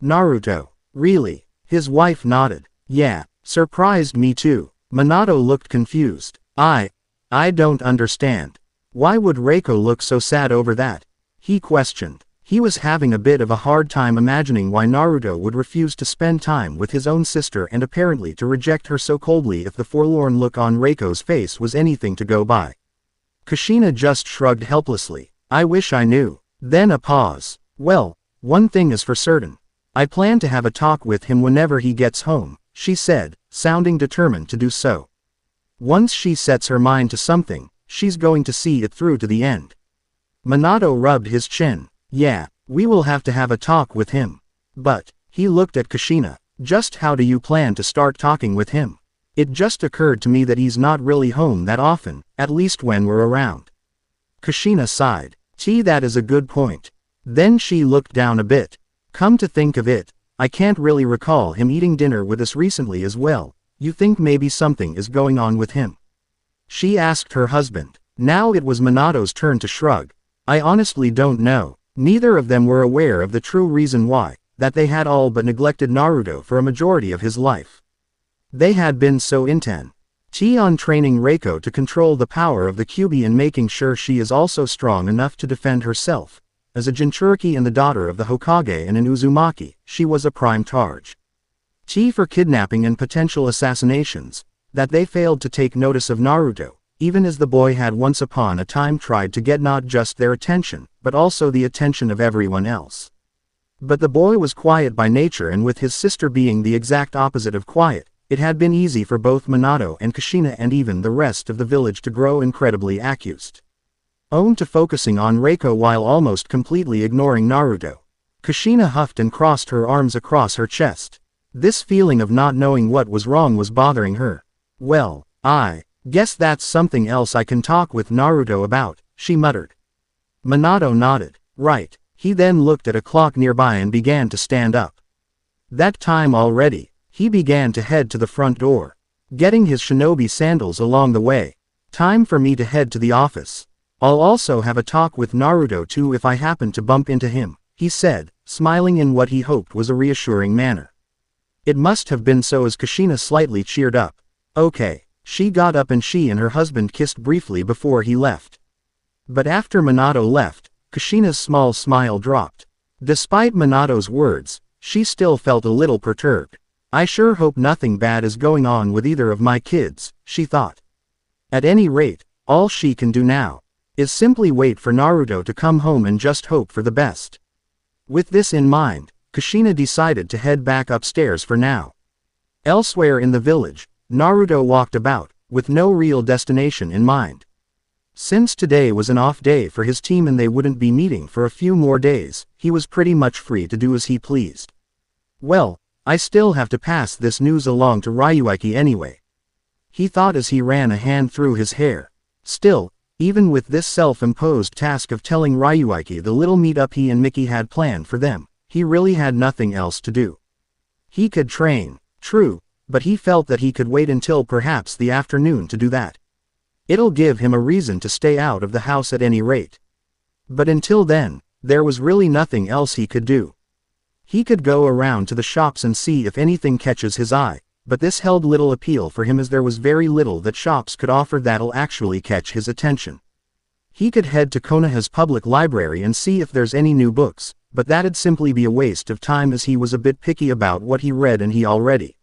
"Naruto, really?" His wife nodded. "Yeah, surprised me too." Minato looked confused. I don't understand. Why would Reiko look so sad over that?" he questioned. He was having a bit of a hard time imagining why Naruto would refuse to spend time with his own sister and apparently to reject her so coldly if the forlorn look on Reiko's face was anything to go by. Kushina just shrugged helplessly. "I wish I knew." Then a pause. "Well, one thing is for certain. I plan to have a talk with him whenever he gets home," she said, sounding determined to do so. Once she sets her mind to something, she's going to see it through to the end. Minato rubbed his chin. "Yeah, we will have a talk with him. But," he looked at Kushina, "just how do you plan to start talking with him? It just occurred to me that he's not really home that often, at least when we're around." Kushina sighed. "That is a good point." Then she looked down a bit. "Come to think of it, I can't really recall him eating dinner with us recently as well. You think maybe something is going on with him?" she asked her husband. Now it was Minato's turn to shrug. "I honestly don't know." Neither of them were aware of the true reason why, that they had all but neglected Naruto for a majority of his life. They had been so intent on training Reiko to control the power of the Kyuubi and making sure she is also strong enough to defend herself. As a Jinchuriki and the daughter of the Hokage and an Uzumaki, she was a prime target for kidnapping and potential assassinations, that they failed to take notice of Naruto, even as the boy had once upon a time tried to get not just their attention, but also the attention of everyone else. But the boy was quiet by nature, and with his sister being the exact opposite of quiet, it had been easy for both Minato and Kushina and even the rest of the village to grow incredibly accused to focusing on Reiko while almost completely ignoring Naruto. Kushina huffed and crossed her arms across her chest. This feeling of not knowing what was wrong was bothering her. "Well, I guess that's something else I can talk with Naruto about," she muttered. Minato nodded. "Right." He then looked at a clock nearby and began to stand up. That time already, he began to head to the front door, getting his shinobi sandals along the way. "Time for me to head to the office. I'll also have a talk with Naruto too if I happen to bump into him," he said, smiling in what he hoped was a reassuring manner. It must have been so, as Kushina slightly cheered up. "Okay." She got up and she and her husband kissed briefly before he left. But after Minato left, Kushina's small smile dropped. Despite Minato's words, she still felt a little perturbed. "I sure hope nothing bad is going on with either of my kids," she thought. At any rate, all she can do now is simply wait for Naruto to come home and just hope for the best. With this in mind, Kushina decided to head back upstairs for now. Elsewhere in the village, Naruto walked about, with no real destination in mind. Since today was an off day for his team and they wouldn't be meeting for a few more days, he was pretty much free to do as he pleased. "Well, I still have to pass this news along to Ryuiki anyway," he thought as he ran a hand through his hair. Still, even with this self-imposed task of telling Ryuiki the little meet-up he and Mickey had planned for them, he really had nothing else to do. He could train, true, but he felt that he could wait until perhaps the afternoon to do that. It'll give him a reason to stay out of the house at any rate. But until then, there was really nothing else he could do. He could go around to the shops and see if anything catches his eye, but this held little appeal for him as there was very little that shops could offer that'll actually catch his attention. He could head to Konoha's public library and see if there's any new books, but that'd simply be a waste of time as he was a bit picky about what he read and he already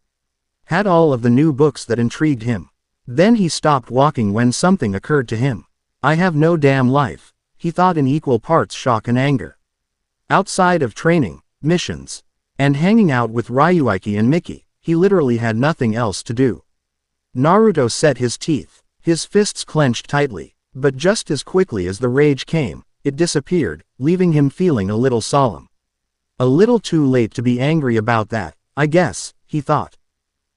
had all of the new books that intrigued him. Then he stopped walking when something occurred to him. "I have no damn life," he thought in equal parts shock and anger. Outside of training, missions, and hanging out with Ryuiki and Mickey, he literally had nothing else to do. Naruto set his teeth, his fists clenched tightly, but just as quickly as the rage came, it disappeared, leaving him feeling a little solemn. A little too late to be angry about that, I guess, he thought.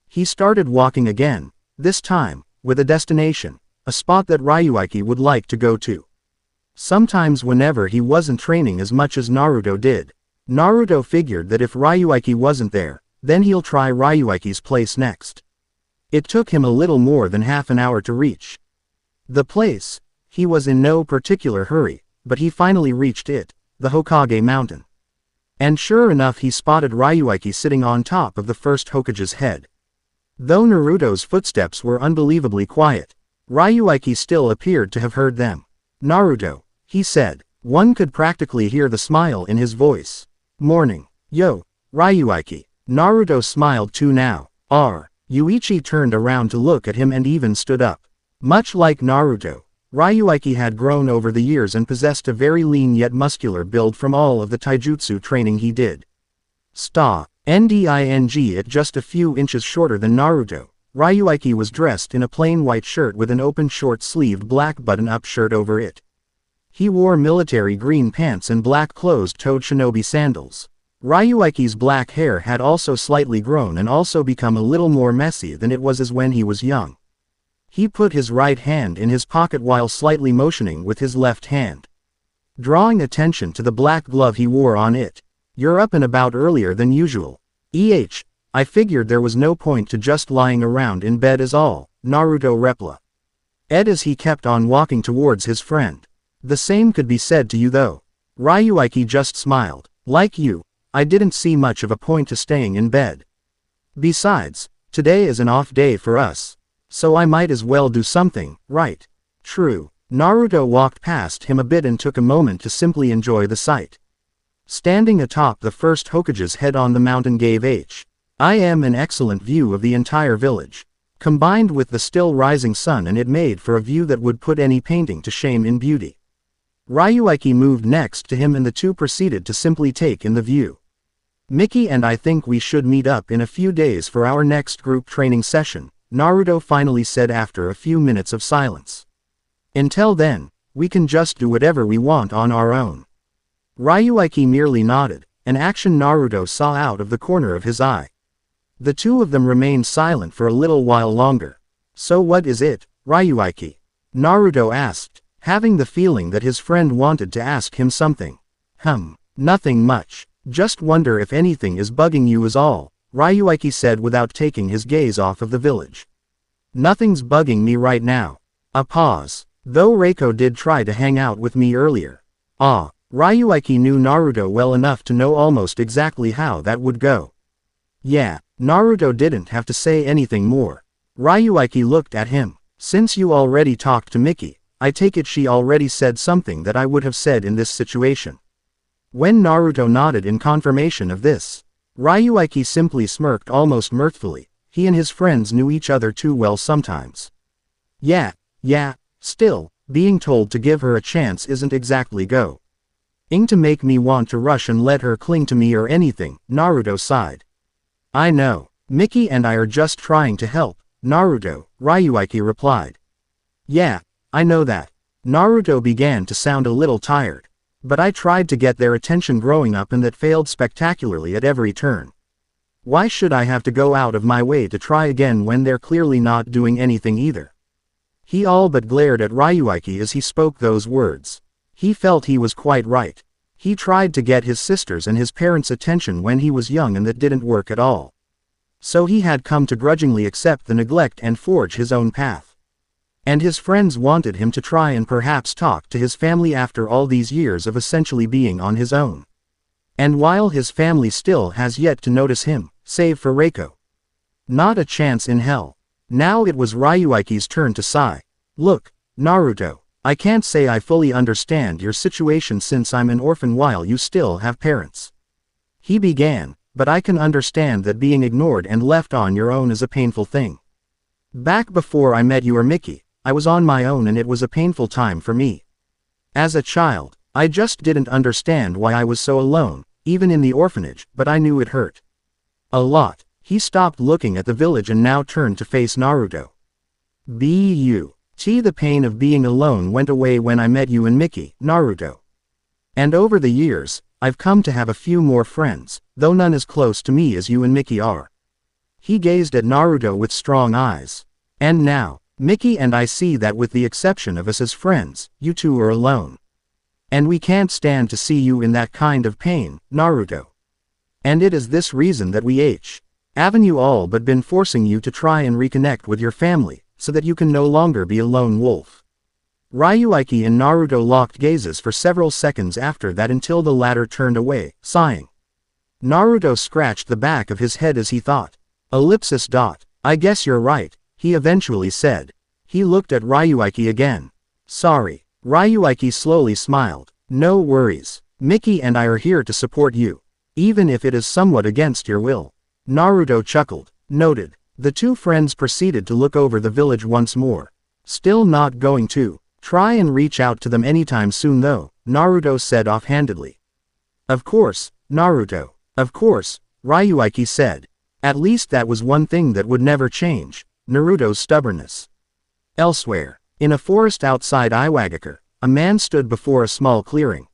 He started walking again, this time, with a destination, a spot that Ryuiki would like to go to. Sometimes whenever he wasn't training as much as Naruto did, Naruto figured that if Ryuiki wasn't there, then he'll try Ryuiki's place next. It took him a little more than half an hour to reach the place. He was in no particular hurry, but he finally reached it, the Hokage Mountain. And sure enough, he spotted Ryuiki sitting on top of the first Hokage's head. Though Naruto's footsteps were unbelievably quiet, Ryuiki still appeared to have heard them. "Naruto," he said. One could practically hear the smile in his voice. "Morning." "Yo, Ryuiki." Naruto smiled too now. Yuichi turned around to look at him and even stood up. Much like Naruto, Ryuiki had grown over the years and possessed a very lean yet muscular build from all of the taijutsu training he did. Nding at just a few inches shorter than Naruto, Ryuiki was dressed in a plain white shirt with an open short-sleeved black button-up shirt over it. He wore military green pants and black closed-toed shinobi sandals. Ryuiki's black hair had also slightly grown and also become a little more messy than it was as when he was young. He put his right hand in his pocket while slightly motioning with his left hand, drawing attention to the black glove he wore on it. "You're up and about earlier than usual," I figured there was no point to just lying around in bed as all, Naruto replied. As he kept on walking towards his friend. The same could be said to you though. Ryuiki just smiled. Like you, I didn't see much of a point to staying in bed. Besides, today is an off day for us. So I might as well do something, right? True. Naruto walked past him a bit and took a moment to simply enjoy the sight. Standing atop the first Hokage's head on the mountain gave an excellent view of the entire village. Combined with the still rising sun, and it made for a view that would put any painting to shame in beauty. Ryuiki moved next to him and the two proceeded to simply take in the view. Mickey and I think we should meet up in a few days for our next group training session, Naruto finally said after a few minutes of silence. Until then, we can just do whatever we want on our own. Ryuiki merely nodded, an action Naruto saw out of the corner of his eye. The two of them remained silent for a little while longer. So what is it, Ryuiki? Naruto asked, having the feeling that his friend wanted to ask him something. Nothing much. Just wonder if anything is bugging you is all, Ryuiki said without taking his gaze off of the village. Nothing's bugging me right now. A pause. Though Reiko did try to hang out with me earlier. Ryuiki knew Naruto well enough to know almost exactly how that would go. Yeah, Naruto didn't have to say anything more. Ryuiki looked at him. Since you already talked to Mickey, I take it she already said something that I would have said in this situation. When Naruto nodded in confirmation of this, Ryuiki simply smirked almost mirthfully. He and his friends knew each other too well sometimes. Yeah, still, being told to give her a chance isn't exactly going to make me want to rush and let her cling to me or anything, Naruto sighed. I know, Mickey and I are just trying to help, Naruto, Ryuiki replied. Yeah, I know that. Naruto began to sound a little tired. But I tried to get their attention growing up and that failed spectacularly at every turn. Why should I have to go out of my way to try again when they're clearly not doing anything either? He all but glared at Ryuiki as he spoke those words. He felt he was quite right. He tried to get his sister's and his parents' attention when he was young and that didn't work at all. So he had come to grudgingly accept the neglect and forge his own path. And his friends wanted him to try and perhaps talk to his family after all these years of essentially being on his own. And while his family still has yet to notice him, save for Reiko. Not a chance in hell. Now it was Ryuiki's turn to sigh. Look, Naruto, I can't say I fully understand your situation since I'm an orphan while you still have parents. He began, but I can understand that being ignored and left on your own is a painful thing. Back before I met you or Mickey, I was on my own and it was a painful time for me. As a child, I just didn't understand why I was so alone, even in the orphanage, but I knew it hurt. A lot. He stopped looking at the village and now turned to face Naruto. The pain of being alone went away when I met you and Mickey, Naruto. And over the years, I've come to have a few more friends, though none as close to me as you and Mickey are. He gazed at Naruto with strong eyes. And now, Mickey and I see that with the exception of us as friends, you two are alone. And we can't stand to see you in that kind of pain, Naruto. And it is this reason that we haven't you all but been forcing you to try and reconnect with your family, so that you can no longer be a lone wolf. Ryuiki and Naruto locked gazes for several seconds after that until the latter turned away, sighing. Naruto scratched the back of his head as he thought. I guess you're right, he eventually said. He looked at Ryuiki again. Sorry. Ryuiki slowly smiled. No worries. Mickey and I are here to support you. Even if it is somewhat against your will. Naruto chuckled. Noted. The two friends proceeded to look over the village once more. Still not going to try and reach out to them anytime soon though, Naruto said offhandedly. Of course, Naruto. Of course, Ryuiki said. At least that was one thing that would never change, Naruto's stubbornness. Elsewhere, in a forest outside Iwagakure, a man stood before a small clearing.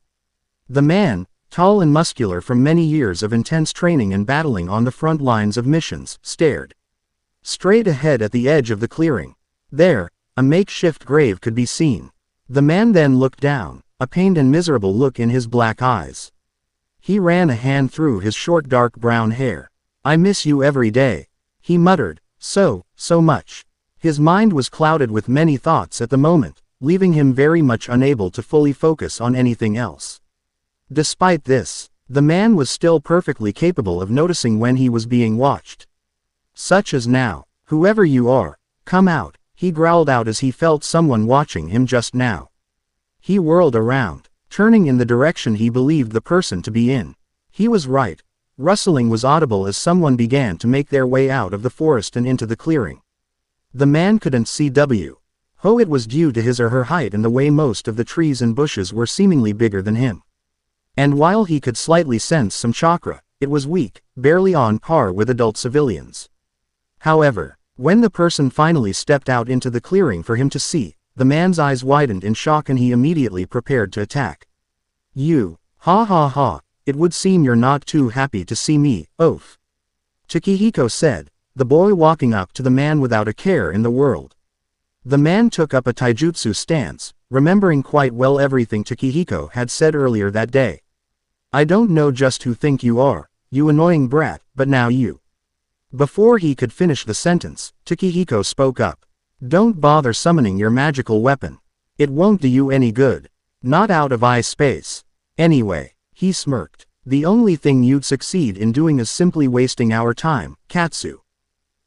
The man, tall and muscular from many years of intense training and battling on the front lines of missions, stared straight ahead at the edge of the clearing. There, a makeshift grave could be seen. The man then looked down, a pained and miserable look in his black eyes. He ran a hand through his short dark brown hair. I miss you every day. He muttered, so much. His mind was clouded with many thoughts at the moment, leaving him very much unable to fully focus on anything else. Despite this, the man was still perfectly capable of noticing when he was being watched. Such as now. Whoever you are, come out, he growled out as he felt someone watching him just now. He whirled around, turning in the direction he believed the person to be in. He was right. Rustling was audible as someone began to make their way out of the forest and into the clearing. The man couldn't see Ho, it was due to his or her height and the way most of the trees and bushes were seemingly bigger than him. And while he could slightly sense some chakra, it was weak, barely on par with adult civilians. However, when the person finally stepped out into the clearing for him to see, the man's eyes widened in shock and he immediately prepared to attack. You, ha ha ha, it would seem you're not too happy to see me, oaf. Takehiko said, the boy walking up to the man without a care in the world. The man took up a taijutsu stance, remembering quite well everything Takehiko had said earlier that day. I don't know just who think you are, you annoying brat, but now you. Before he could finish the sentence, Takehiko spoke up. Don't bother summoning your magical weapon. It won't do you any good. Not out of eye space. Anyway, he smirked. The only thing you'd succeed in doing is simply wasting our time, Katsu.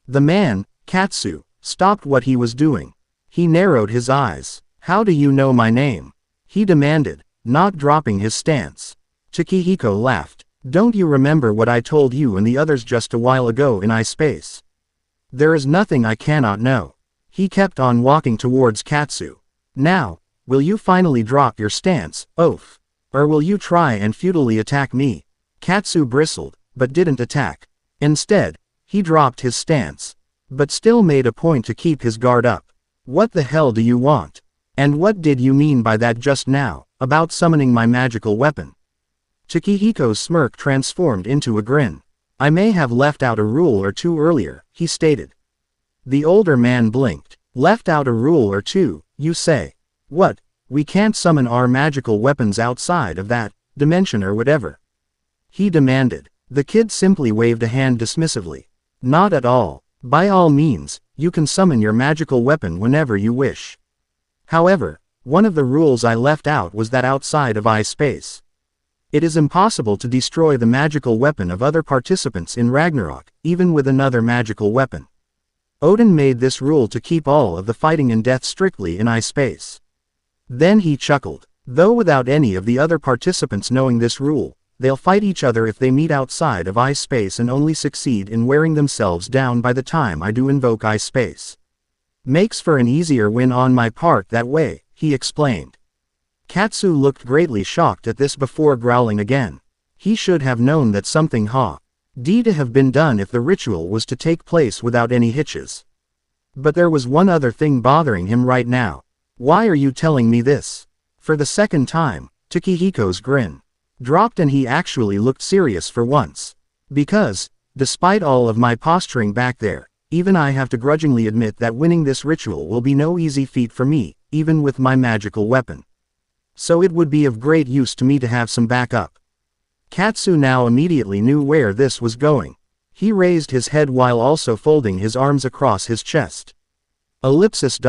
The man, Katsu, stopped what he was doing. He narrowed his eyes. How do you know my name? He demanded, not dropping his stance. Takehiko laughed. Don't you remember what I told you and the others just a while ago in eye space? There is nothing I cannot know. He kept on walking towards Katsu. Now, will you finally drop your stance, oaf? Or will you try and futilely attack me? Katsu bristled, but didn't attack. Instead, he dropped his stance, but still made a point to keep his guard up. What the hell do you want? And what did you mean by that just now, about summoning my magical weapon? Takehiko's smirk transformed into a grin. I may have left out a rule or two earlier, he stated. The older man blinked. Left out a rule or two, you say? What, we can't summon our magical weapons outside of that dimension or whatever? He demanded. The kid simply waved a hand dismissively. Not at all. By all means, you can summon your magical weapon whenever you wish. However, one of the rules I left out was that outside of eye space. It is impossible to destroy the magical weapon of other participants in Ragnarok, even with another magical weapon. Odin made this rule to keep all of the fighting and death strictly in eye space. Then he chuckled. Though without any of the other participants knowing this rule, they'll fight each other if they meet outside of eye space and only succeed in wearing themselves down by the time I do invoke eye space. Makes for an easier win on my part that way, he explained. Katsu looked greatly shocked at this before growling again. He should have known that something had to have been done if the ritual was to take place without any hitches. But there was one other thing bothering him right now. Why are you telling me this? For the second time, Takehiko's grin dropped and he actually looked serious for once. Because, despite all of my posturing back there, even I have to grudgingly admit that winning this ritual will be no easy feat for me, even with my magical weapon. So it would be of great use to me to have some backup. Katsu now immediately knew where this was going. He raised his head while also folding his arms across his chest. Ellipsis.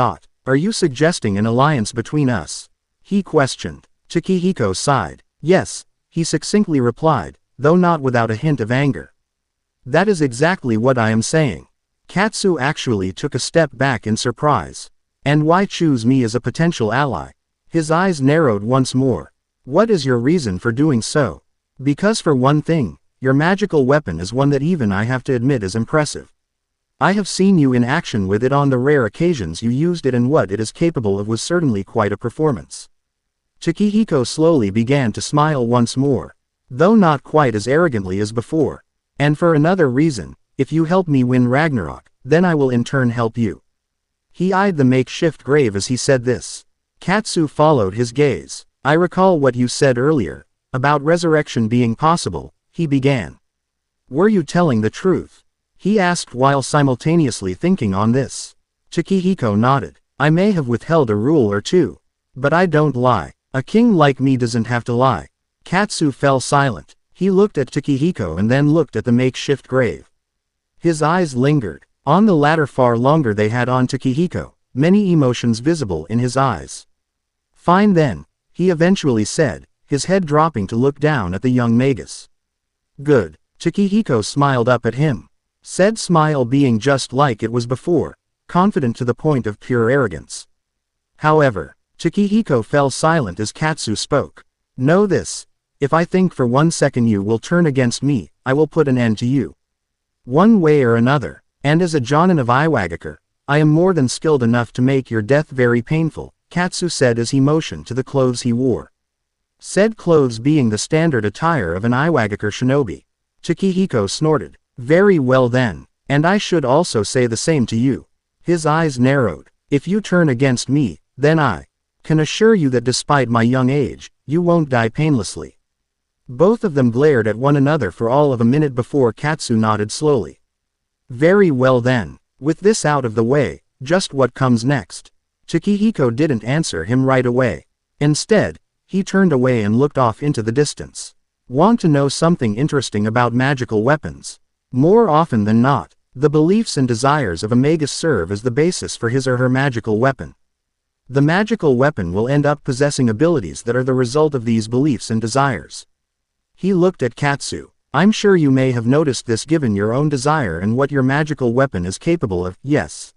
Are you suggesting an alliance between us? He questioned. Takehiko sighed. Yes, he succinctly replied, though not without a hint of anger. That is exactly what I am saying. Katsu actually took a step back in surprise. And why choose me as a potential ally? His eyes narrowed once more. What is your reason for doing so? Because for one thing, your magical weapon is one that even I have to admit is impressive. I have seen you in action with it on the rare occasions you used it, and what it is capable of was certainly quite a performance. Takehiko slowly began to smile once more, though not quite as arrogantly as before. And for another reason, if you help me win Ragnarok, then I will in turn help you. He eyed the makeshift grave as he said this. Katsu followed his gaze. I recall what you said earlier, about resurrection being possible, he began. Were you telling the truth? He asked while simultaneously thinking on this. Takehiko nodded. I may have withheld a rule or two, but I don't lie. A king like me doesn't have to lie. Katsu fell silent. He looked at Takehiko and then looked at the makeshift grave. His eyes lingered on the latter far longer they had on Takehiko, many emotions visible in his eyes. Fine then, he eventually said, his head dropping to look down at the young magus. Good. Takehiko smiled up at him. Said smile being just like it was before, confident to the point of pure arrogance. However, Takehiko fell silent as Katsu spoke. Know this, if I think for 1 second you will turn against me, I will put an end to you. One way or another, and as a Jonin of Iwagakure, I am more than skilled enough to make your death very painful, Katsu said as he motioned to the clothes he wore. Said clothes being the standard attire of an Iwagakure shinobi. Takehiko snorted. Very well then, and I should also say the same to you. His eyes narrowed. If you turn against me, then I can assure you that despite my young age, you won't die painlessly. Both of them glared at one another for all of a minute before Katsu nodded slowly. Very well then, with this out of the way, just what comes next? Takehiko didn't answer him right away. Instead, he turned away and looked off into the distance. Want to know something interesting about magical weapons? More often than not, the beliefs and desires of a magus serve as the basis for his or her magical weapon. The magical weapon will end up possessing abilities that are the result of these beliefs and desires. He looked at Katsu. I'm sure you may have noticed this given your own desire and what your magical weapon is capable of. Yes.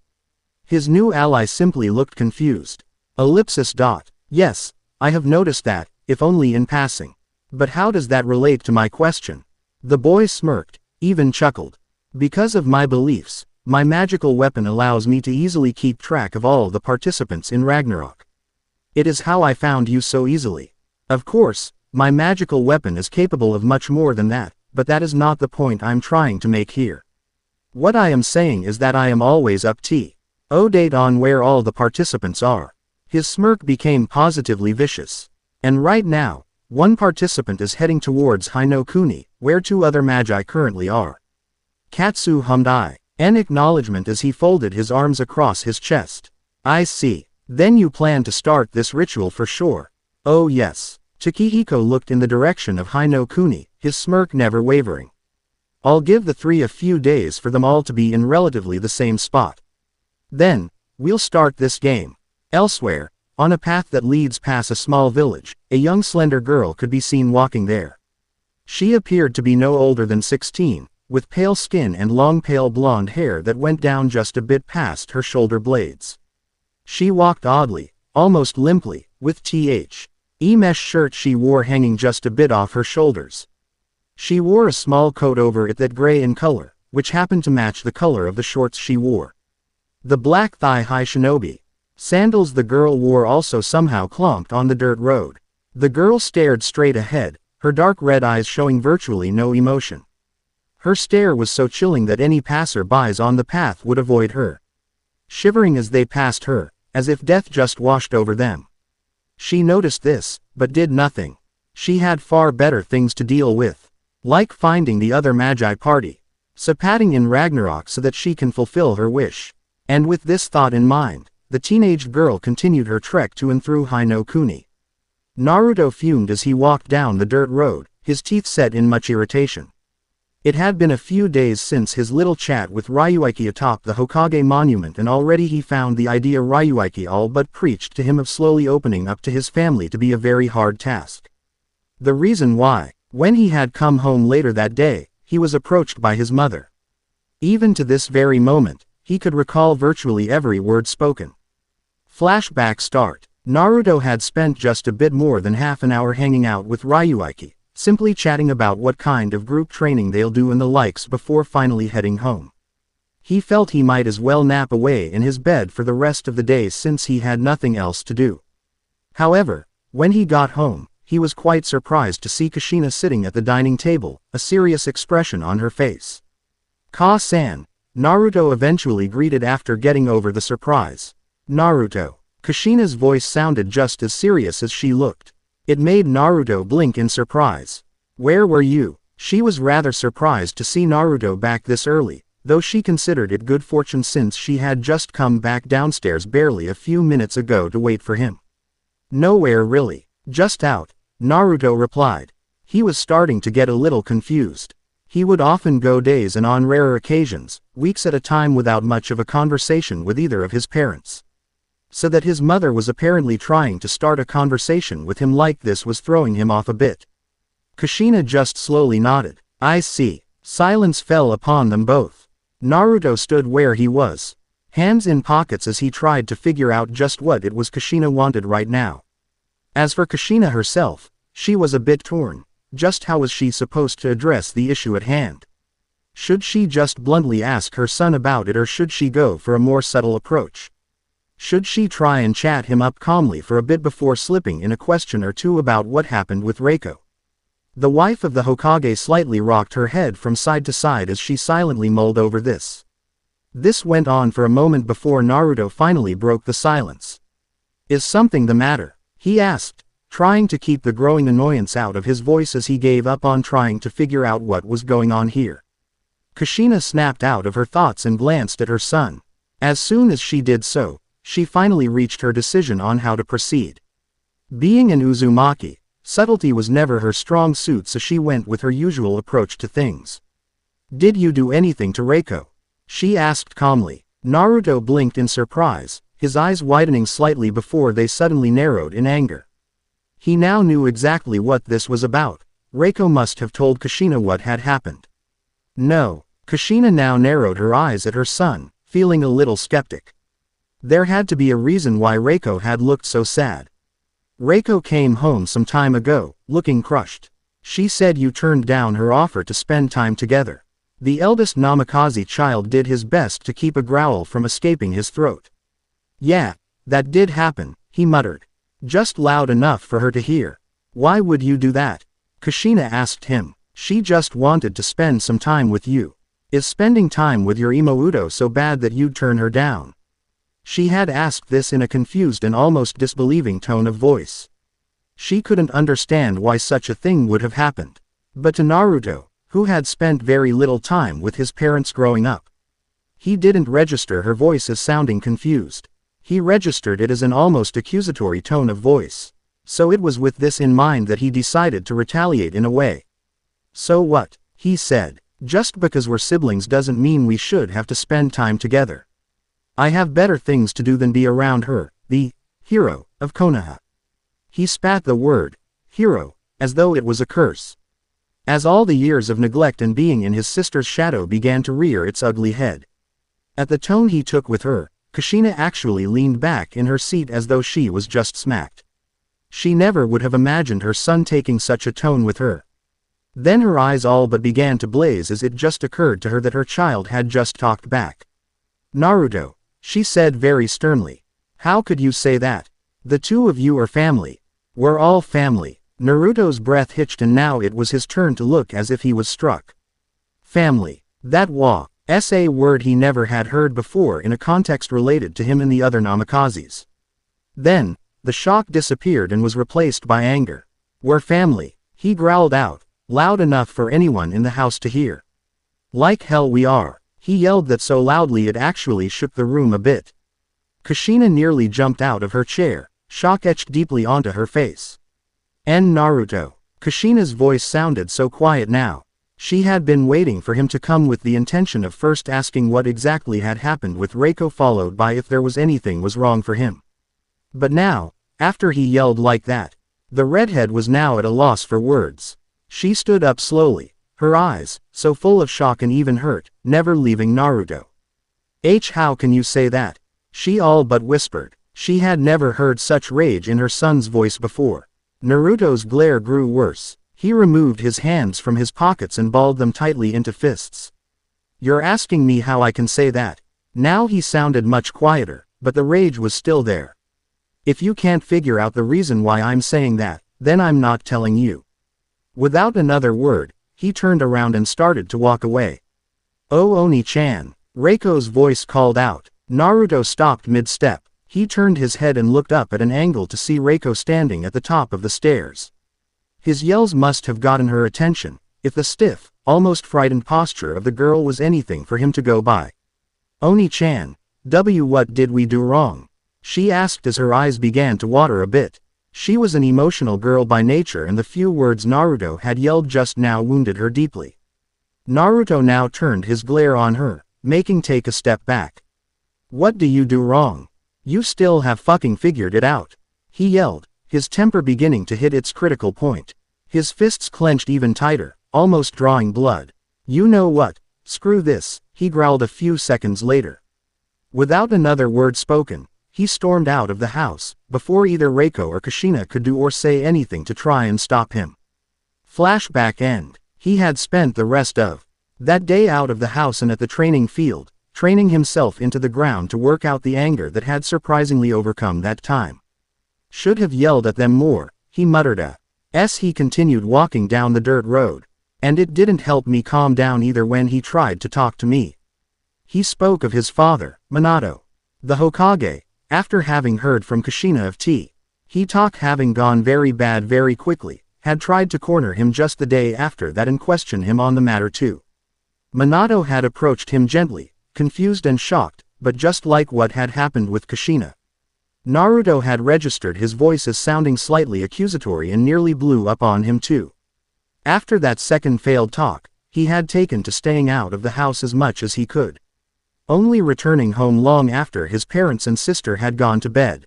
His new ally simply looked confused. Ellipsis. Yes, I have noticed that, if only in passing. But how does that relate to my question? The boy smirked, even chuckled. Because of my beliefs, my magical weapon allows me to easily keep track of all the participants in Ragnarok. It is how I found you so easily. Of course, my magical weapon is capable of much more than that, but that is not the point I'm trying to make here. What I am saying is that I am always up to date on where all the participants are. His smirk became positively vicious. And right now, one participant is heading towards Hinokuni, where 2 other magi currently are. Katsu hummed an acknowledgement as he folded his arms across his chest. I see. Then you plan to start this ritual for sure. Oh yes. Takehiko looked in the direction of Hinokuni, his smirk never wavering. I'll give the 3 a few days for them all to be in relatively the same spot. Then, we'll start this game. Elsewhere, on a path that leads past a small village, a young slender girl could be seen walking there. She appeared to be no older than 16, with pale skin and long pale blonde hair that went down just a bit past her shoulder blades. She walked oddly, almost limply, with a mesh shirt she wore hanging just a bit off her shoulders. She wore a small coat over it that gray in color, which happened to match the color of the shorts she wore. The black thigh-high shinobi sandals the girl wore also somehow clomped on the dirt road. The girl stared straight ahead, her dark red eyes showing virtually no emotion. Her stare was so chilling that any passer-bys on the path would avoid her, shivering as they passed her, as if death just washed over them. She noticed this, but did nothing. She had far better things to deal with, like finding the other magi party, sapatting in Ragnarok so that she can fulfill her wish. And with this thought in mind, the teenage girl continued her trek to and through Hinokuni. Naruto fumed as he walked down the dirt road, his teeth set in much irritation. It had been a few days since his little chat with Ryuiki atop the Hokage monument, and already he found the idea Ryuiki all but preached to him of slowly opening up to his family to be a very hard task. The reason why, when he had come home later that day, he was approached by his mother. Even to this very moment, he could recall virtually every word spoken. Flashback start. Naruto had spent just a bit more than half an hour hanging out with Ryuiki, simply chatting about what kind of group training they'll do and the likes before finally heading home. He felt he might as well nap away in his bed for the rest of the day since he had nothing else to do. However, when he got home, he was quite surprised to see Kushina sitting at the dining table, a serious expression on her face. Ka-san, Naruto eventually greeted after getting over the surprise. Naruto. Kushina's voice sounded just as serious as she looked. It made Naruto blink in surprise. Where were you? She was rather surprised to see Naruto back this early, though she considered it good fortune since she had just come back downstairs barely a few minutes ago to wait for him. Nowhere really. Just out, Naruto replied. He was starting to get a little confused. He would often go days and on rarer occasions, weeks at a time without much of a conversation with either of his parents. So that his mother was apparently trying to start a conversation with him like this was throwing him off a bit. Kushina just slowly nodded. I see. Silence fell upon them both. Naruto stood where he was, hands in pockets as he tried to figure out just what it was Kushina wanted right now. As for Kushina herself, she was a bit torn. Just how was she supposed to address the issue at hand? Should she just bluntly ask her son about it, or should she go for a more subtle approach? Should she try and chat him up calmly for a bit before slipping in a question or two about what happened with Reiko? The wife of the Hokage slightly rocked her head from side to side as she silently mulled over this. This went on for a moment before Naruto finally broke the silence. Is something the matter? He asked, trying to keep the growing annoyance out of his voice as he gave up on trying to figure out what was going on here. Kushina snapped out of her thoughts and glanced at her son. As soon as she did so, she finally reached her decision on how to proceed. Being an Uzumaki, subtlety was never her strong suit, so she went with her usual approach to things. Did you do anything to Reiko? She asked calmly. Naruto blinked in surprise, his eyes widening slightly before they suddenly narrowed in anger. He now knew exactly what this was about. Reiko must have told Kushina what had happened. No. Kushina now narrowed her eyes at her son, feeling a little skeptic. There had to be a reason why Reiko had looked so sad. Reiko came home some time ago, looking crushed. She said you turned down her offer to spend time together. The eldest Namikaze child did his best to keep a growl from escaping his throat. Yeah, that did happen, he muttered. Just loud enough for her to hear. Why would you do that? Kushina asked him. She just wanted to spend some time with you. Is spending time with your Imouto so bad that you'd turn her down? She had asked this in a confused and almost disbelieving tone of voice. She couldn't understand why such a thing would have happened. But to Naruto, who had spent very little time with his parents growing up, he didn't register her voice as sounding confused. He registered it as an almost accusatory tone of voice. So it was with this in mind that he decided to retaliate in a way. So what? He said. Just because we're siblings doesn't mean we should have to spend time together. I have better things to do than be around her, the hero of Konoha. He spat the word hero, as though it was a curse. As all the years of neglect and being in his sister's shadow began to rear its ugly head. At the tone he took with her, Kushina actually leaned back in her seat as though she was just smacked. She never would have imagined her son taking such a tone with her. Then her eyes all but began to blaze as it just occurred to her that her child had just talked back. Naruto, she said very sternly. How could you say that? The two of you are family. We're all family. Naruto's breath hitched and now it was his turn to look as if he was struck. Family. That was a word he never had heard before in a context related to him and the other Namikazes. Then, the shock disappeared and was replaced by anger. We're family, he growled out, loud enough for anyone in the house to hear. Like hell we are. He yelled that so loudly it actually shook the room a bit. Kushina nearly jumped out of her chair, shock etched deeply onto her face. And Naruto. Kushina's voice sounded so quiet now. She had been waiting for him to come with the intention of first asking what exactly had happened with Reiko, followed by if there was anything was wrong for him. But now, after he yelled like that, the redhead was now at a loss for words. She stood up slowly, her eyes, so full of shock and even hurt, never leaving Naruto. How can you say that? She all but whispered. She had never heard such rage in her son's voice before. Naruto's glare grew worse. He removed his hands from his pockets and balled them tightly into fists. You're asking me how I can say that? Now he sounded much quieter, but the rage was still there. If you can't figure out the reason why I'm saying that, then I'm not telling you. Without another word, he turned around and started to walk away. Oh Oni-chan, Reiko's voice called out. Naruto stopped mid-step. He turned his head and looked up at an angle to see Reiko standing at the top of the stairs. His yells must have gotten her attention, if the stiff, almost frightened posture of the girl was anything for him to go by. Oni-chan, what did we do wrong? She asked as her eyes began to water a bit. She was an emotional girl by nature and the few words Naruto had yelled just now wounded her deeply. Naruto now turned his glare on her, making take a step back. What do you do wrong? You still have fucking figured it out. He yelled, his temper beginning to hit its critical point. His fists clenched even tighter, almost drawing blood. You know what? Screw this, he growled a few seconds later. Without another word spoken, he stormed out of the house, before either Reiko or Kushina could do or say anything to try and stop him. Flashback end. He had spent the rest of that day out of the house and at the training field, training himself into the ground to work out the anger that had surprisingly overcome that time. Should have yelled at them more, he muttered as he continued walking down the dirt road. And it didn't help me calm down either when he tried to talk to me. He spoke of his father, Minato, the Hokage, after having heard from Kushina of He talk having gone very bad very quickly, had tried to corner him just the day after that and question him on the matter too. Minato had approached him gently, confused and shocked, but just like what had happened with Kushina. Naruto had registered his voice as sounding slightly accusatory and nearly blew up on him too. After that second failed talk, he had taken to staying out of the house as much as he could. Only returning home long after his parents and sister had gone to bed.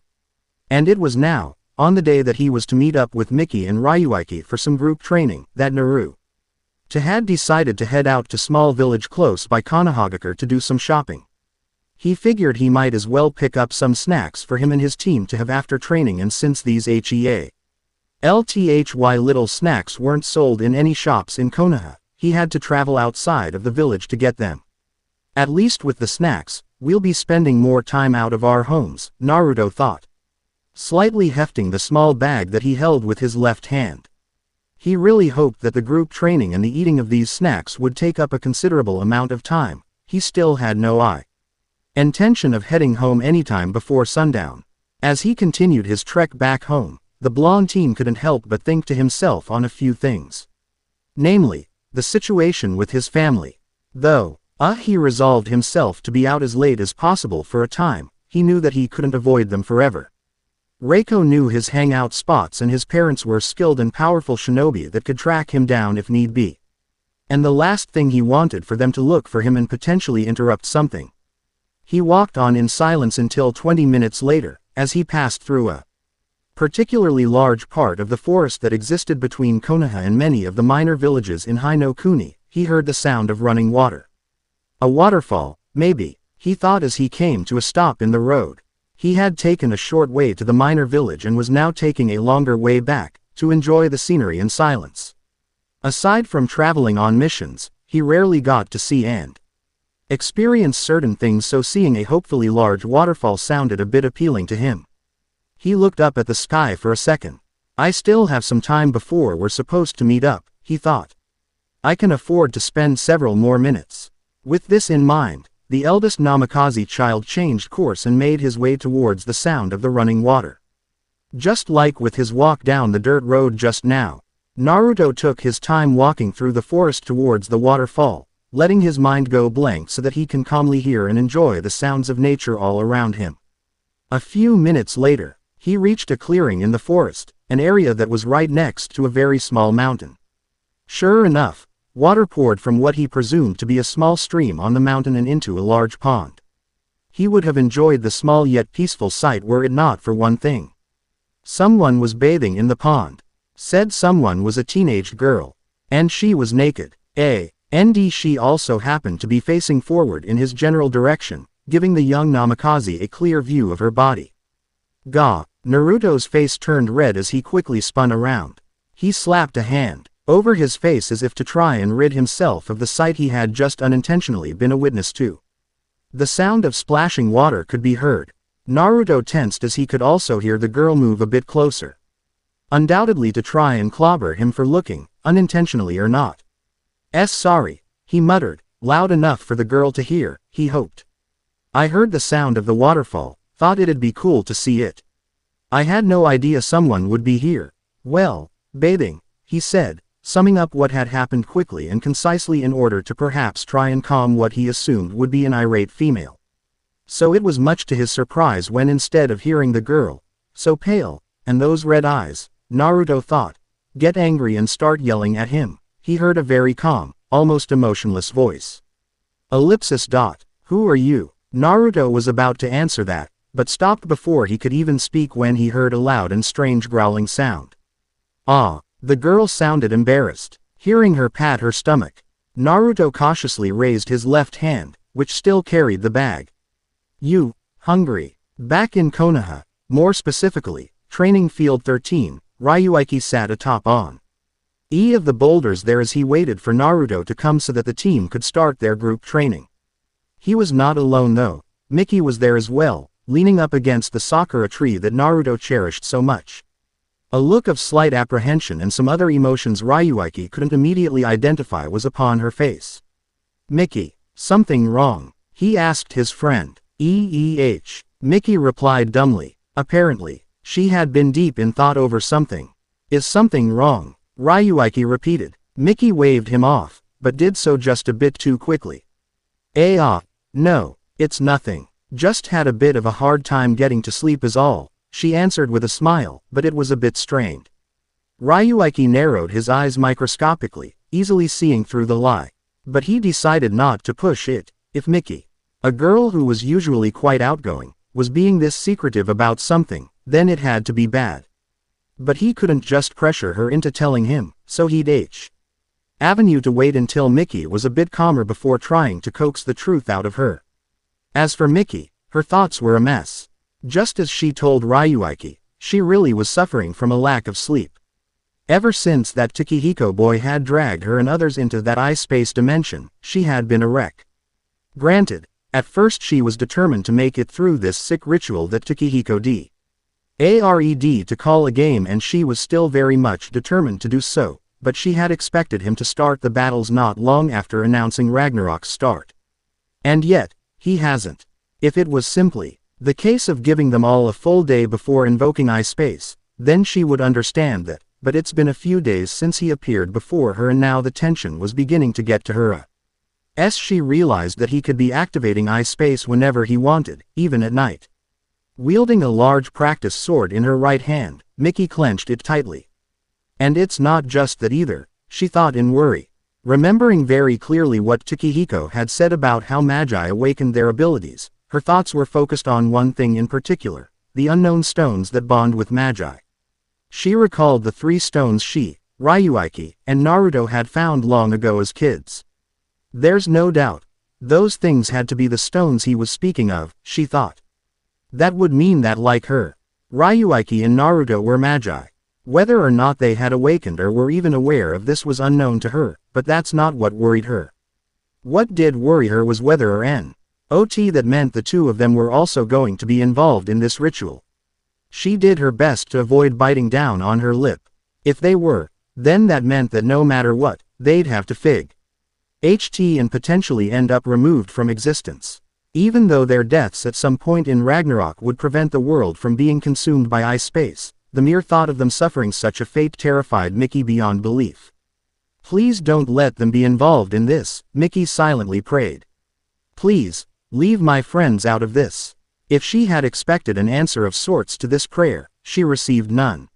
And it was now, on the day that he was to meet up with Miki and Ryuiki for some group training, that Naruto had decided to head out to small village close by Konohagakure to do some shopping. He figured he might as well pick up some snacks for him and his team to have after training, and since these LTHY little snacks weren't sold in any shops in Konoha, he had to travel outside of the village to get them. At least with the snacks, we'll be spending more time out of our homes, Naruto thought, slightly hefting the small bag that he held with his left hand. He really hoped that the group training and the eating of these snacks would take up a considerable amount of time. He still had no intention of heading home anytime before sundown. As he continued his trek back home, the blonde teen couldn't help but think to himself on a few things. Namely, the situation with his family. Though he resolved himself to be out as late as possible for a time, he knew that he couldn't avoid them forever. Reiko knew his hangout spots, and his parents were skilled and powerful shinobi that could track him down if need be. And the last thing he wanted for them to look for him and potentially interrupt something. He walked on in silence until 20 minutes later, as he passed through a particularly large part of the forest that existed between Konoha and many of the minor villages in Hi-no-Kuni, he heard the sound of running water. A waterfall, maybe, he thought as he came to a stop in the road. He had taken a short way to the minor village and was now taking a longer way back, to enjoy the scenery in silence. Aside from traveling on missions, he rarely got to see and experience certain things, so seeing a hopefully large waterfall sounded a bit appealing to him. He looked up at the sky for a second. I still have some time before we're supposed to meet up, he thought. I can afford to spend several more minutes. With this in mind, the eldest Namikaze child changed course and made his way towards the sound of the running water. Just like with his walk down the dirt road just now, Naruto took his time walking through the forest towards the waterfall, letting his mind go blank so that he can calmly hear and enjoy the sounds of nature all around him. A few minutes later, he reached a clearing in the forest, an area that was right next to a very small mountain. Sure enough, water poured from what he presumed to be a small stream on the mountain and into a large pond. He would have enjoyed the small yet peaceful sight were it not for one thing. Someone was bathing in the pond. Said someone was a teenage girl. And she was naked. And she also happened to be facing forward in his general direction, giving the young Namikaze a clear view of her body. Gah! Naruto's face turned red as he quickly spun around. He slapped a hand over his face as if to try and rid himself of the sight he had just unintentionally been a witness to. The sound of splashing water could be heard. Naruto tensed as he could also hear the girl move a bit closer. Undoubtedly to try and clobber him for looking, unintentionally or not. Sorry, he muttered, loud enough for the girl to hear, he hoped. I heard the sound of the waterfall, thought it'd be cool to see it. I had no idea someone would be here. Well, bathing, he said, summing up what had happened quickly and concisely in order to perhaps try and calm what he assumed would be an irate female. So it was much to his surprise when instead of hearing the girl, so pale, and those red eyes, Naruto thought, get angry and start yelling at him, he heard a very calm, almost emotionless voice. Ellipsis. Who are you? Naruto was about to answer that, but stopped before he could even speak when he heard a loud and strange growling sound. Ah! The girl sounded embarrassed. Hearing her pat her stomach, Naruto cautiously raised his left hand, which still carried the bag. You, hungry? Back in Konoha, more specifically, Training Field 13, Ryuiki sat atop on of the boulders there as he waited for Naruto to come so that the team could start their group training. He was not alone though. Miki was there as well, leaning up against the sakura tree that Naruto cherished so much. A look of slight apprehension and some other emotions Ryuiki couldn't immediately identify was upon her face. Miki, something wrong? He asked his friend. Miki replied dumbly. Apparently, she had been deep in thought over something. Is something wrong? Ryuiki repeated. Miki waved him off, but did so just a bit too quickly. No, it's nothing. Just had a bit of a hard time getting to sleep is all, she answered with a smile, but it was a bit strained. Ryuiki narrowed his eyes microscopically, easily seeing through the lie. But he decided not to push it. If Miki, a girl who was usually quite outgoing, was being this secretive about something, then it had to be bad. But he couldn't just pressure her into telling him, so he'd avenue to wait until Miki was a bit calmer before trying to coax the truth out of her. As for Miki, her thoughts were a mess. Just as she told Ryuiki, she really was suffering from a lack of sleep. Ever since that Takehiko boy had dragged her and others into that ice-space dimension, she had been a wreck. Granted, at first she was determined to make it through this sick ritual that Takehiko dared to call a game, and she was still very much determined to do so, but she had expected him to start the battles not long after announcing Ragnarok's start. And yet, he hasn't. If it was simply the case of giving them all a full day before invoking ice-space, then she would understand that, but it's been a few days since he appeared before her and now the tension was beginning to get to her. She realized that he could be activating ice-space whenever he wanted, even at night. Wielding a large practice sword in her right hand, Miki clenched it tightly. And it's not just that either, she thought in worry. Remembering very clearly what Takehiko had said about how magi awakened their abilities, her thoughts were focused on one thing in particular, the unknown stones that bond with magi. She recalled the 3 stones she, Ryuiki, and Naruto had found long ago as kids. There's no doubt. Those things had to be the stones he was speaking of, she thought. That would mean that like her, Ryuiki and Naruto were magi. Whether or not they had awakened or were even aware of this was unknown to her, but that's not what worried her. What did worry her was whether or not that meant the 2 of them were also going to be involved in this ritual. She did her best to avoid biting down on her lip. If they were, then that meant that no matter what, they'd have to and potentially end up removed from existence. Even though their deaths at some point in Ragnarok would prevent the world from being consumed by ice-space, the mere thought of them suffering such a fate terrified Miki beyond belief. Please don't let them be involved in this, Miki silently prayed. Please, leave my friends out of this. If she had expected an answer of sorts to this prayer, she received none.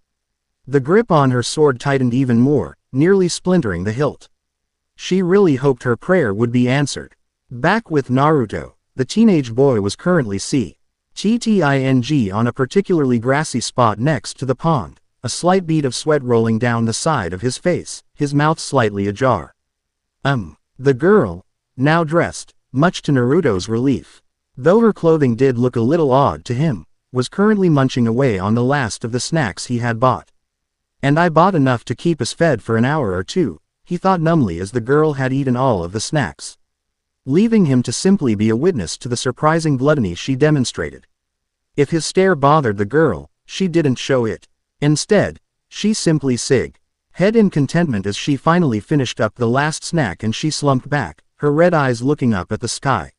The grip on her sword tightened even more, nearly splintering the hilt. She really hoped her prayer would be answered. Back with Naruto, the teenage boy was currently sitting on a particularly grassy spot next to the pond, a slight bead of sweat rolling down the side of his face, his mouth slightly ajar. The girl, now dressed, much to Naruto's relief, though her clothing did look a little odd to him, was currently munching away on the last of the snacks he had bought. And I bought enough to keep us fed for an hour or two, he thought numbly as the girl had eaten all of the snacks, leaving him to simply be a witness to the surprising gluttony she demonstrated. If his stare bothered the girl, she didn't show it. Instead, she simply head in contentment as she finally finished up the last snack and she slumped back, her red eyes looking up at the sky.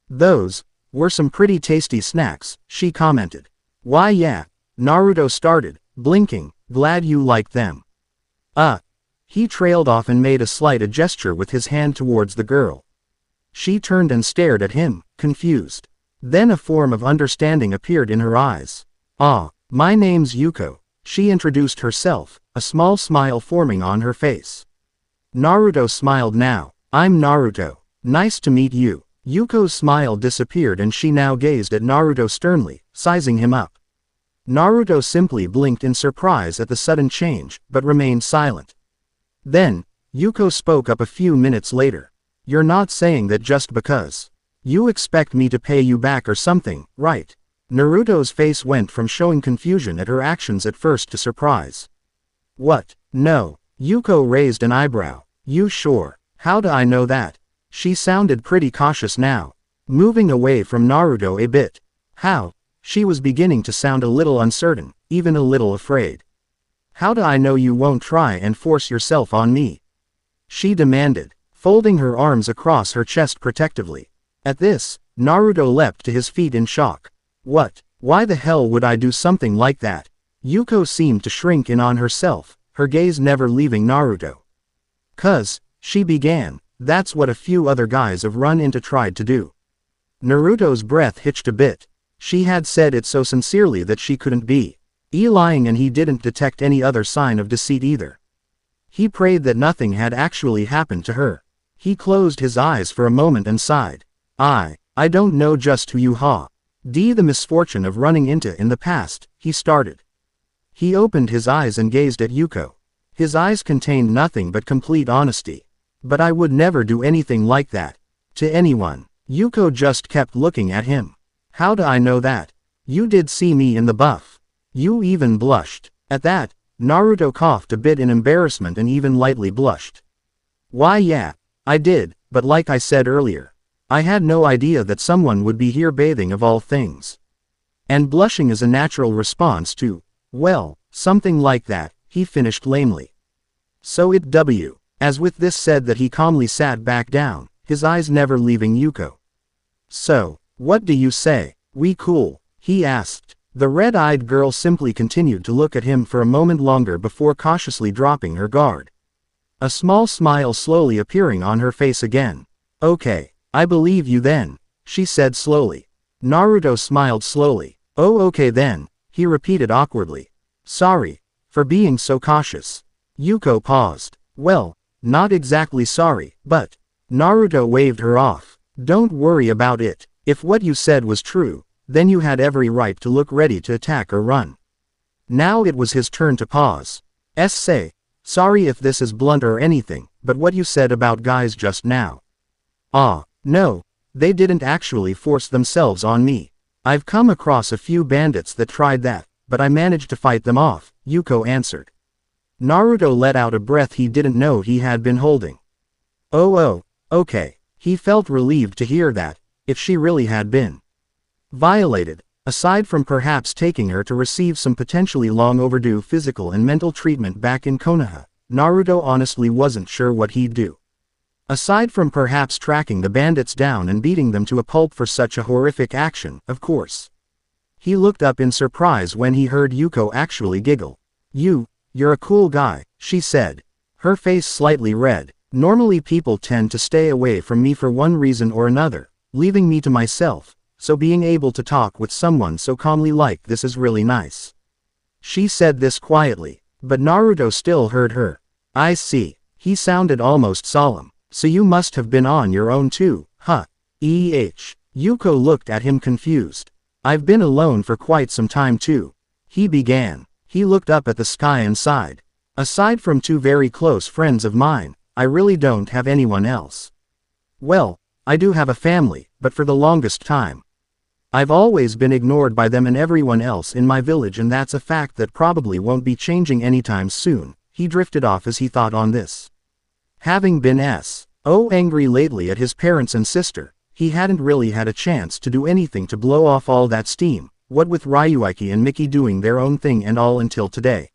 Those were some pretty tasty snacks, she commented. Why yeah, Naruto started, blinking, glad you liked them. He trailed off and made a slight gesture with his hand towards the girl. She turned and stared at him, confused. Then a form of understanding appeared in her eyes. My name's Yuko, she introduced herself, a small smile forming on her face. Naruto smiled now, I'm Naruto. Nice to meet you. Yuko's smile disappeared and she now gazed at Naruto sternly, sizing him up. Naruto simply blinked in surprise at the sudden change, but remained silent. Then, Yuko spoke up a few minutes later. You're not saying that just because you expect me to pay you back or something, right? Naruto's face went from showing confusion at her actions at first to surprise. What? No. Yuko raised an eyebrow. You sure? How do I know that? She sounded pretty cautious now, moving away from Naruto a bit. How? She was beginning to sound a little uncertain, even a little afraid. How do I know you won't try and force yourself on me? She demanded, folding her arms across her chest protectively. At this, Naruto leapt to his feet in shock. What? Why the hell would I do something like that? Yuko seemed to shrink in on herself, her gaze never leaving Naruto. 'Cause, she began, that's what a few other guys I've run into tried to do. Naruto's breath hitched a bit. She had said it so sincerely that she couldn't be lying, and he didn't detect any other sign of deceit either. He prayed that nothing had actually happened to her. He closed his eyes for a moment and sighed. I don't know just who you the misfortune of running into in the past, he started. He opened his eyes and gazed at Yuko. His eyes contained nothing but complete honesty. But I would never do anything like that. To anyone. Yuko just kept looking at him. How do I know that? You did see me in the buff. You even blushed. At that, Naruto coughed a bit in embarrassment and even lightly blushed. Why yeah, I did, but like I said earlier, I had no idea that someone would be here bathing of all things. And blushing is a natural response to, well, something like that, he finished lamely. So it w. As with this said that he calmly sat back down, his eyes never leaving Yuko. So, what do you say? We cool? He asked. The red-eyed girl simply continued to look at him for a moment longer before cautiously dropping her guard. A small smile slowly appearing on her face again. Okay, I believe you then, she said slowly. Naruto smiled slowly. Oh okay then, he repeated awkwardly. Sorry, for being so cautious. Yuko paused. Well, not exactly sorry, but... Naruto waved her off. Don't worry about it. If what you said was true, then you had every right to look ready to attack or run. Now it was his turn to pause. Say, sorry if this is blunt or anything, but what you said about guys just now. No, they didn't actually force themselves on me. I've come across a few bandits that tried that, but I managed to fight them off, Yuko answered. Naruto let out a breath he didn't know he had been holding. Oh, okay. He felt relieved to hear that, if she really had been violated, aside from perhaps taking her to receive some potentially long overdue physical and mental treatment back in Konoha, Naruto honestly wasn't sure what he'd do. Aside from perhaps tracking the bandits down and beating them to a pulp for such a horrific action, of course. He looked up in surprise when he heard Yuko actually giggle. You're a cool guy, she said. Her face slightly red. Normally people tend to stay away from me for one reason or another, leaving me to myself, so being able to talk with someone so calmly like this is really nice. She said this quietly, but Naruto still heard her. I see. He sounded almost solemn. So you must have been on your own too, huh? Yuko looked at him confused. I've been alone for quite some time too. He began. He looked up at the sky and sighed. Aside from two very close friends of mine, I really don't have anyone else. Well, I do have a family, but for the longest time, I've always been ignored by them and everyone else in my village, and that's a fact that probably won't be changing anytime soon. He drifted off as he thought on this. Having been angry lately at his parents and sister, he hadn't really had a chance to do anything to blow off all that steam, what with Ryuiki and Miki doing their own thing and all until today.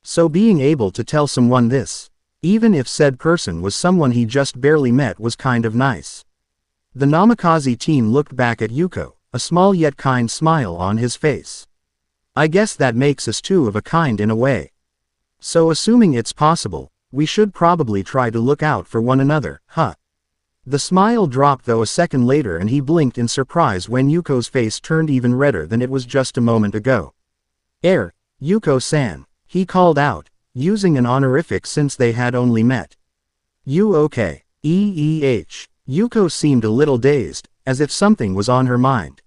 So being able to tell someone this, even if said person was someone he just barely met, was kind of nice. The Namikaze teen looked back at Yuko, a small yet kind smile on his face. I guess that makes us two of a kind in a way. So assuming it's possible, we should probably try to look out for one another, huh? The smile dropped though a second later and he blinked in surprise when Yuko's face turned even redder than it was just a moment ago. Yuko-san, he called out, using an honorific since they had only met. You okay? Yuko seemed a little dazed, as if something was on her mind.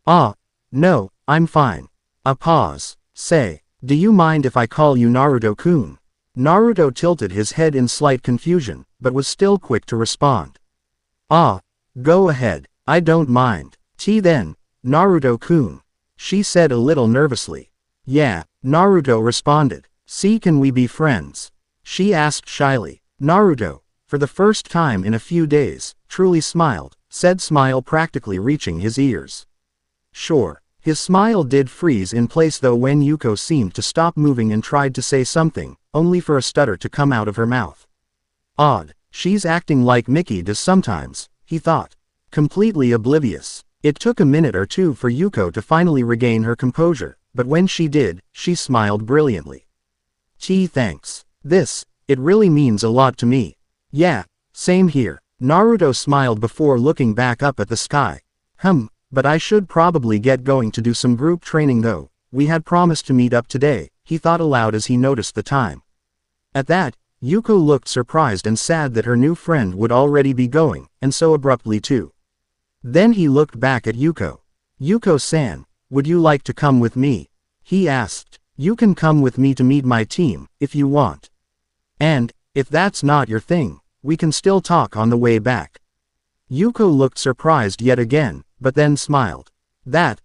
Ah, no, I'm fine. A pause. Say, do you mind if I call you Naruto-kun? Naruto tilted his head in slight confusion, but was still quick to respond. Ah, go ahead, I don't mind. Then, Naruto-kun. She said a little nervously. Yeah, Naruto responded. See, can we be friends? She asked shyly. Naruto, for the first time in a few days, truly smiled, said smile practically reaching his ears. Sure. His smile did freeze in place though when Yuko seemed to stop moving and tried to say something, only for a stutter to come out of her mouth. Odd, she's acting like Mickey does sometimes, he thought. Completely oblivious. It took a minute or two for Yuko to finally regain her composure, but when she did, she smiled brilliantly. Thanks. It really means a lot to me. Yeah, same here. Naruto smiled before looking back up at the sky. But I should probably get going to do some group training though. We had promised to meet up today, he thought aloud as he noticed the time. At that, Yuko looked surprised and sad that her new friend would already be going, and so abruptly too. Then he looked back at Yuko. Yuko-san, would you like to come with me? He asked. You can come with me to meet my team, if you want. And, if that's not your thing, we can still talk on the way back. Yuko looked surprised yet again, but then smiled. That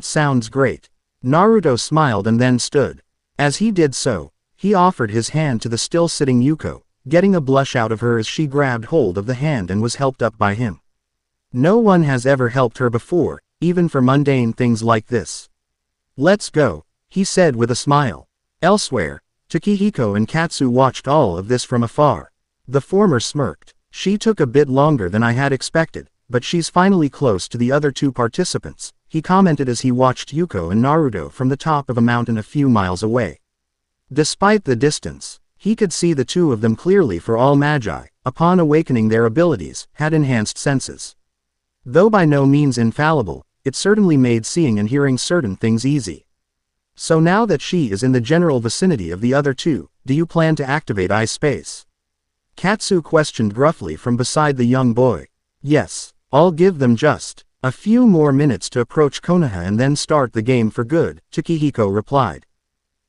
sounds great. Naruto smiled and then stood. As he did so, he offered his hand to the still-sitting Yuko, getting a blush out of her as she grabbed hold of the hand and was helped up by him. No one has ever helped her before, even for mundane things like this. Let's go, he said with a smile. Elsewhere, Takehiko and Katsu watched all of this from afar. The former smirked. She took a bit longer than I had expected, but she's finally close to the other two participants, he commented as he watched Yuko and Naruto from the top of a mountain a few miles away. Despite the distance, he could see the two of them clearly for all Magi, upon awakening their abilities, had enhanced senses. Though by no means infallible, it certainly made seeing and hearing certain things easy. So now that she is in the general vicinity of the other two, do you plan to activate I-Space? Katsu questioned gruffly from beside the young boy. Yes, I'll give them just a few more minutes to approach Konoha and then start the game for good, Takehiko replied.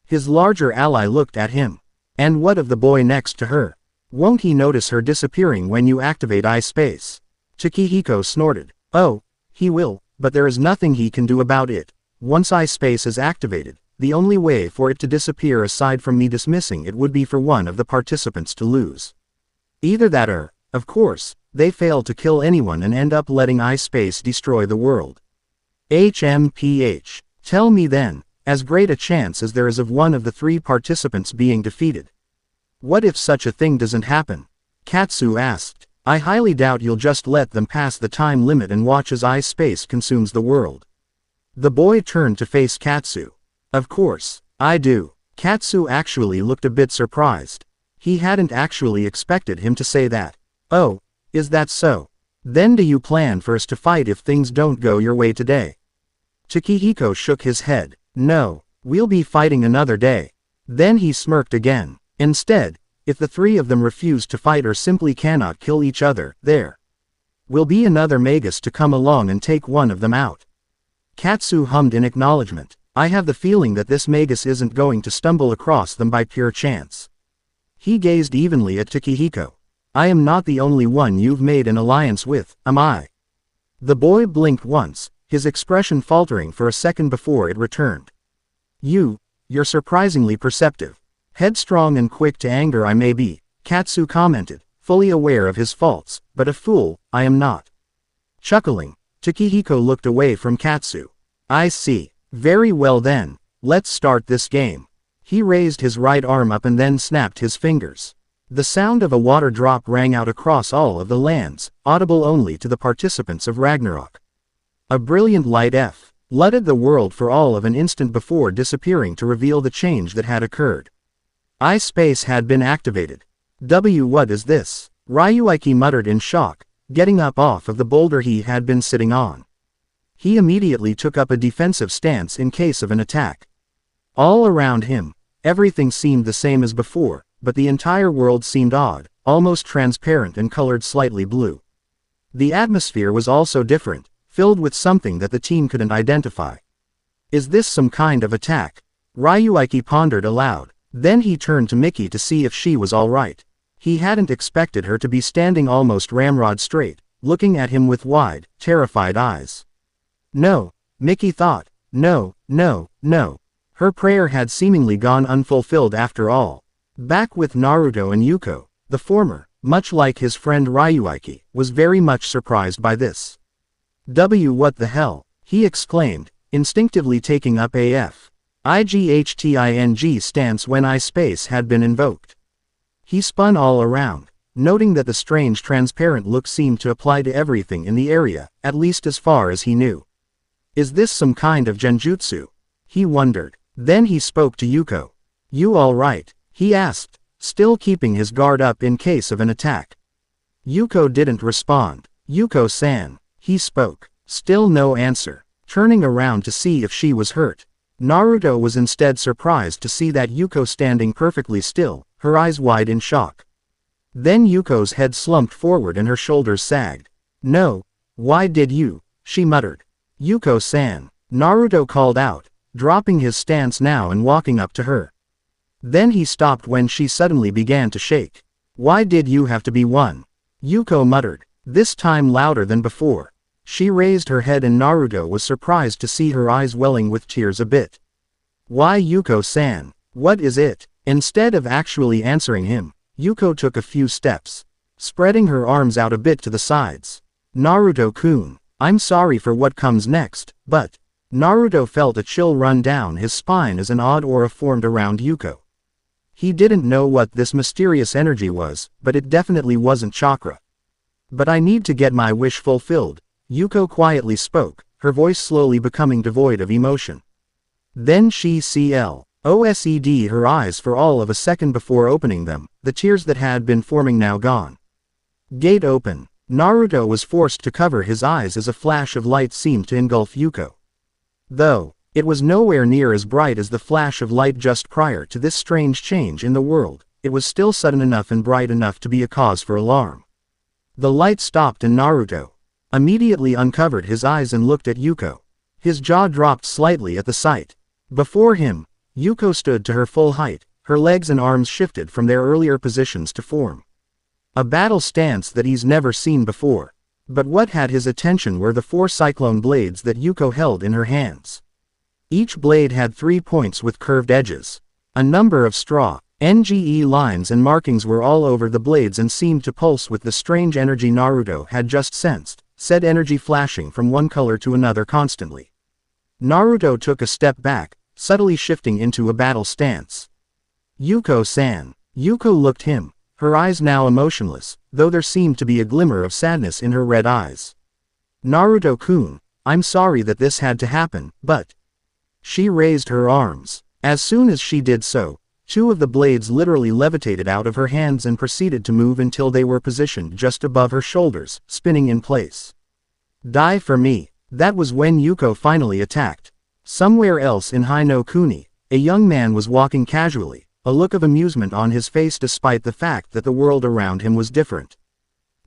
His larger ally looked at him. And what of the boy next to her? Won't he notice her disappearing when you activate I-Space? Takehiko snorted. Oh, he will, but there is nothing he can do about it. Once I-Space is activated, the only way for it to disappear aside from me dismissing it would be for one of the participants to lose. Either that or, of course, they fail to kill anyone and end up letting I-Space destroy the world. Tell me then, as great a chance as there is of one of the three participants being defeated. What if such a thing doesn't happen? Katsu asked. I highly doubt you'll just let them pass the time limit and watch as I-Space consumes the world. The boy turned to face Katsu. Of course, I do. Katsu actually looked a bit surprised. He hadn't actually expected him to say that. Oh, is that so? Then do you plan for us to fight if things don't go your way today? Takehiko shook his head. No, we'll be fighting another day. Then he smirked again. Instead, if the three of them refuse to fight or simply cannot kill each other, there will be another Magus to come along and take one of them out. Katsu hummed in acknowledgement. I have the feeling that this Magus isn't going to stumble across them by pure chance. He gazed evenly at Takehiko. I am not the only one you've made an alliance with, am I? The boy blinked once, his expression faltering for a second before it returned. You're surprisingly perceptive. Headstrong and quick to anger I may be, Katsu commented, fully aware of his faults, but a fool, I am not. Chuckling, Takehiko looked away from Katsu. I see. Very well then, let's start this game. He raised his right arm up and then snapped his fingers. The sound of a water drop rang out across all of the lands, audible only to the participants of Ragnarok. A brilliant light flooded the world for all of an instant before disappearing to reveal the change that had occurred. I-Space had been activated. What is this? Ryuiki muttered in shock, getting up off of the boulder he had been sitting on. He immediately took up a defensive stance in case of an attack. All around him, everything seemed the same as before, but the entire world seemed odd, almost transparent and colored slightly blue. The atmosphere was also different, filled with something that the team couldn't identify. Is this some kind of attack? Ryuiki pondered aloud. Then he turned to Miki to see if she was all right. He hadn't expected her to be standing almost ramrod straight, looking at him with wide, terrified eyes. No, Miki thought. No, no, no. Her prayer had seemingly gone unfulfilled after all. Back with Naruto and Yuko, the former, much like his friend Ryuiki, was very much surprised by this. What the hell? He exclaimed, instinctively taking up a fighting stance when I-space had been invoked. He spun all around, noting that the strange transparent look seemed to apply to everything in the area, at least as far as he knew. Is this some kind of genjutsu? He wondered. Then he spoke to Yuko. You all right? He asked, still keeping his guard up in case of an attack. Yuko didn't respond. Yuko-san. He spoke. Still no answer. Turning around to see if she was hurt. Naruto was instead surprised to see that Yuko standing perfectly still, her eyes wide in shock. Then Yuko's head slumped forward and her shoulders sagged. No. Why did you? She muttered. Yuko-san. Naruto called out, dropping his stance now and walking up to her. Then he stopped when she suddenly began to shake. Why did you have to be one? Yuko muttered, this time louder than before. She raised her head and Naruto was surprised to see her eyes welling with tears a bit. Why Yuko-san? What is it? Instead of actually answering him, Yuko took a few steps, spreading her arms out a bit to the sides. Naruto-kun, I'm sorry for what comes next, but... Naruto felt a chill run down his spine as an odd aura formed around Yuko. He didn't know what this mysterious energy was, but it definitely wasn't chakra. But I need to get my wish fulfilled, Yuko quietly spoke, her voice slowly becoming devoid of emotion. Then she closed her eyes for all of a second before opening them, the tears that had been forming now gone. Gate open. Naruto was forced to cover his eyes as a flash of light seemed to engulf Yuko. Though, it was nowhere near as bright as the flash of light just prior to this strange change in the world, it was still sudden enough and bright enough to be a cause for alarm. The light stopped and Naruto immediately uncovered his eyes and looked at Yuko. His jaw dropped slightly at the sight. Before him, Yuko stood to her full height, her legs and arms shifted from their earlier positions to form a battle stance that he's never seen before. But what had his attention were the 4 cyclone blades that Yuko held in her hands. Each blade had 3 points with curved edges. A number of NGE lines and markings were all over the blades and seemed to pulse with the strange energy Naruto had just sensed, said energy flashing from one color to another constantly. Naruto took a step back, subtly shifting into a battle stance. Yuko-san. Yuko looked him, her eyes now emotionless, though there seemed to be a glimmer of sadness in her red eyes. Naruto-kun, I'm sorry that this had to happen, but... She raised her arms. As soon as she did so, 2 of the blades literally levitated out of her hands and proceeded to move until they were positioned just above her shoulders, spinning in place. Die for me. That was when Yuko finally attacked. Somewhere else in Hi-no-Kuni, a young man was walking casually, a look of amusement on his face despite the fact that the world around him was different.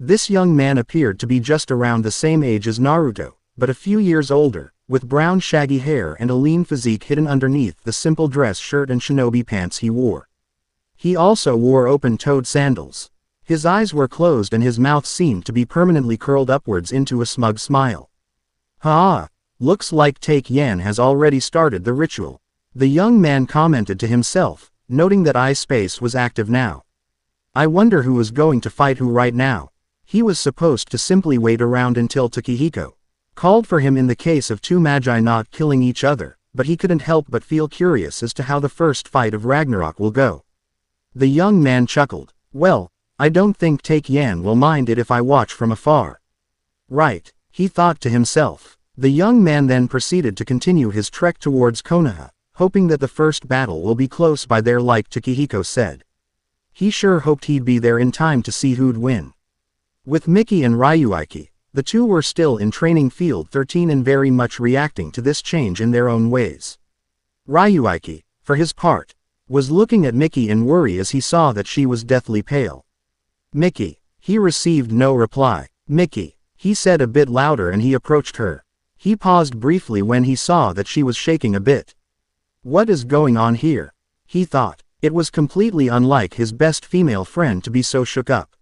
This young man appeared to be just around the same age as Naruto, but a few years older, with brown shaggy hair and a lean physique hidden underneath the simple dress shirt and shinobi pants he wore. He also wore open-toed sandals. His eyes were closed and his mouth seemed to be permanently curled upwards into a smug smile. Ha! Looks like Take Yan has already started the ritual. The young man commented to himself, noting that I-space was active now. I wonder who is going to fight who right now. He was supposed to simply wait around until Takehiko called for him in the case of 2 magi not killing each other, but he couldn't help but feel curious as to how the first fight of Ragnarok will go. The young man chuckled. Well, I don't think Take Yan will mind it if I watch from afar. Right, he thought to himself. The young man then proceeded to continue his trek towards Konoha, hoping that the first battle will be close by there like Takehiko said. He sure hoped he'd be there in time to see who'd win. With Miki and Ryuiki, the 2 were still in training field 13 and very much reacting to this change in their own ways. Ryuiki, for his part, was looking at Miki in worry as he saw that she was deathly pale. Mickey. He received no reply. Mickey. He said a bit louder and he approached her. He paused briefly when he saw that she was shaking a bit. What is going on here? He thought. It was completely unlike his best female friend to be so shook up.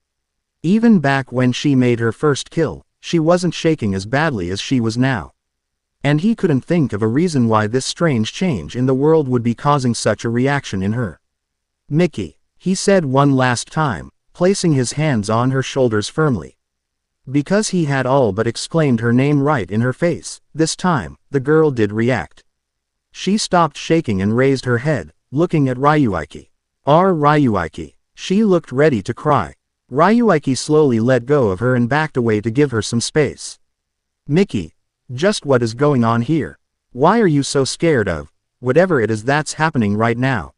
Even back when she made her first kill, she wasn't shaking as badly as she was now. And he couldn't think of a reason why this strange change in the world would be causing such a reaction in her. Mickey. He said one last time, placing his hands on her shoulders firmly. Because he had all but exclaimed her name right in her face, this time, the girl did react. She stopped shaking and raised her head, looking at Ryuiki. Ryuiki. She looked ready to cry. Ryuiki slowly let go of her and backed away to give her some space. Mickey. Just what is going on here? Why are you so scared of whatever it is that's happening right now?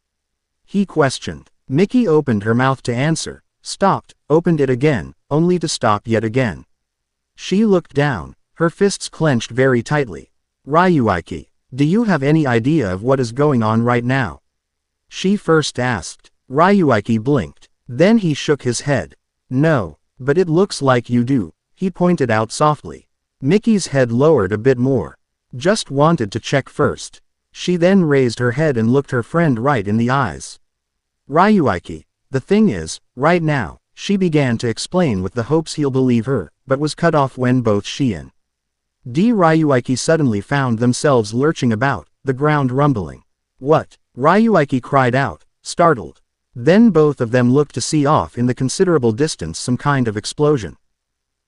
He questioned. Mickey opened her mouth to answer, stopped, opened it again, only to stop yet again. She looked down, her fists clenched very tightly. Ryuiki, do you have any idea of what is going on right now? She first asked. Ryuiki blinked. Then he shook his head. No, but it looks like you do, he pointed out softly. Mickey's head lowered a bit more. Just wanted to check first. She then raised her head and looked her friend right in the eyes. Ryuiki, the thing is, right now, she began to explain with the hopes he'll believe her, but was cut off when both she and Ryuiki suddenly found themselves lurching about, the ground rumbling. What? Ryuiki cried out, startled. Then both of them looked to see off in the considerable distance some kind of explosion.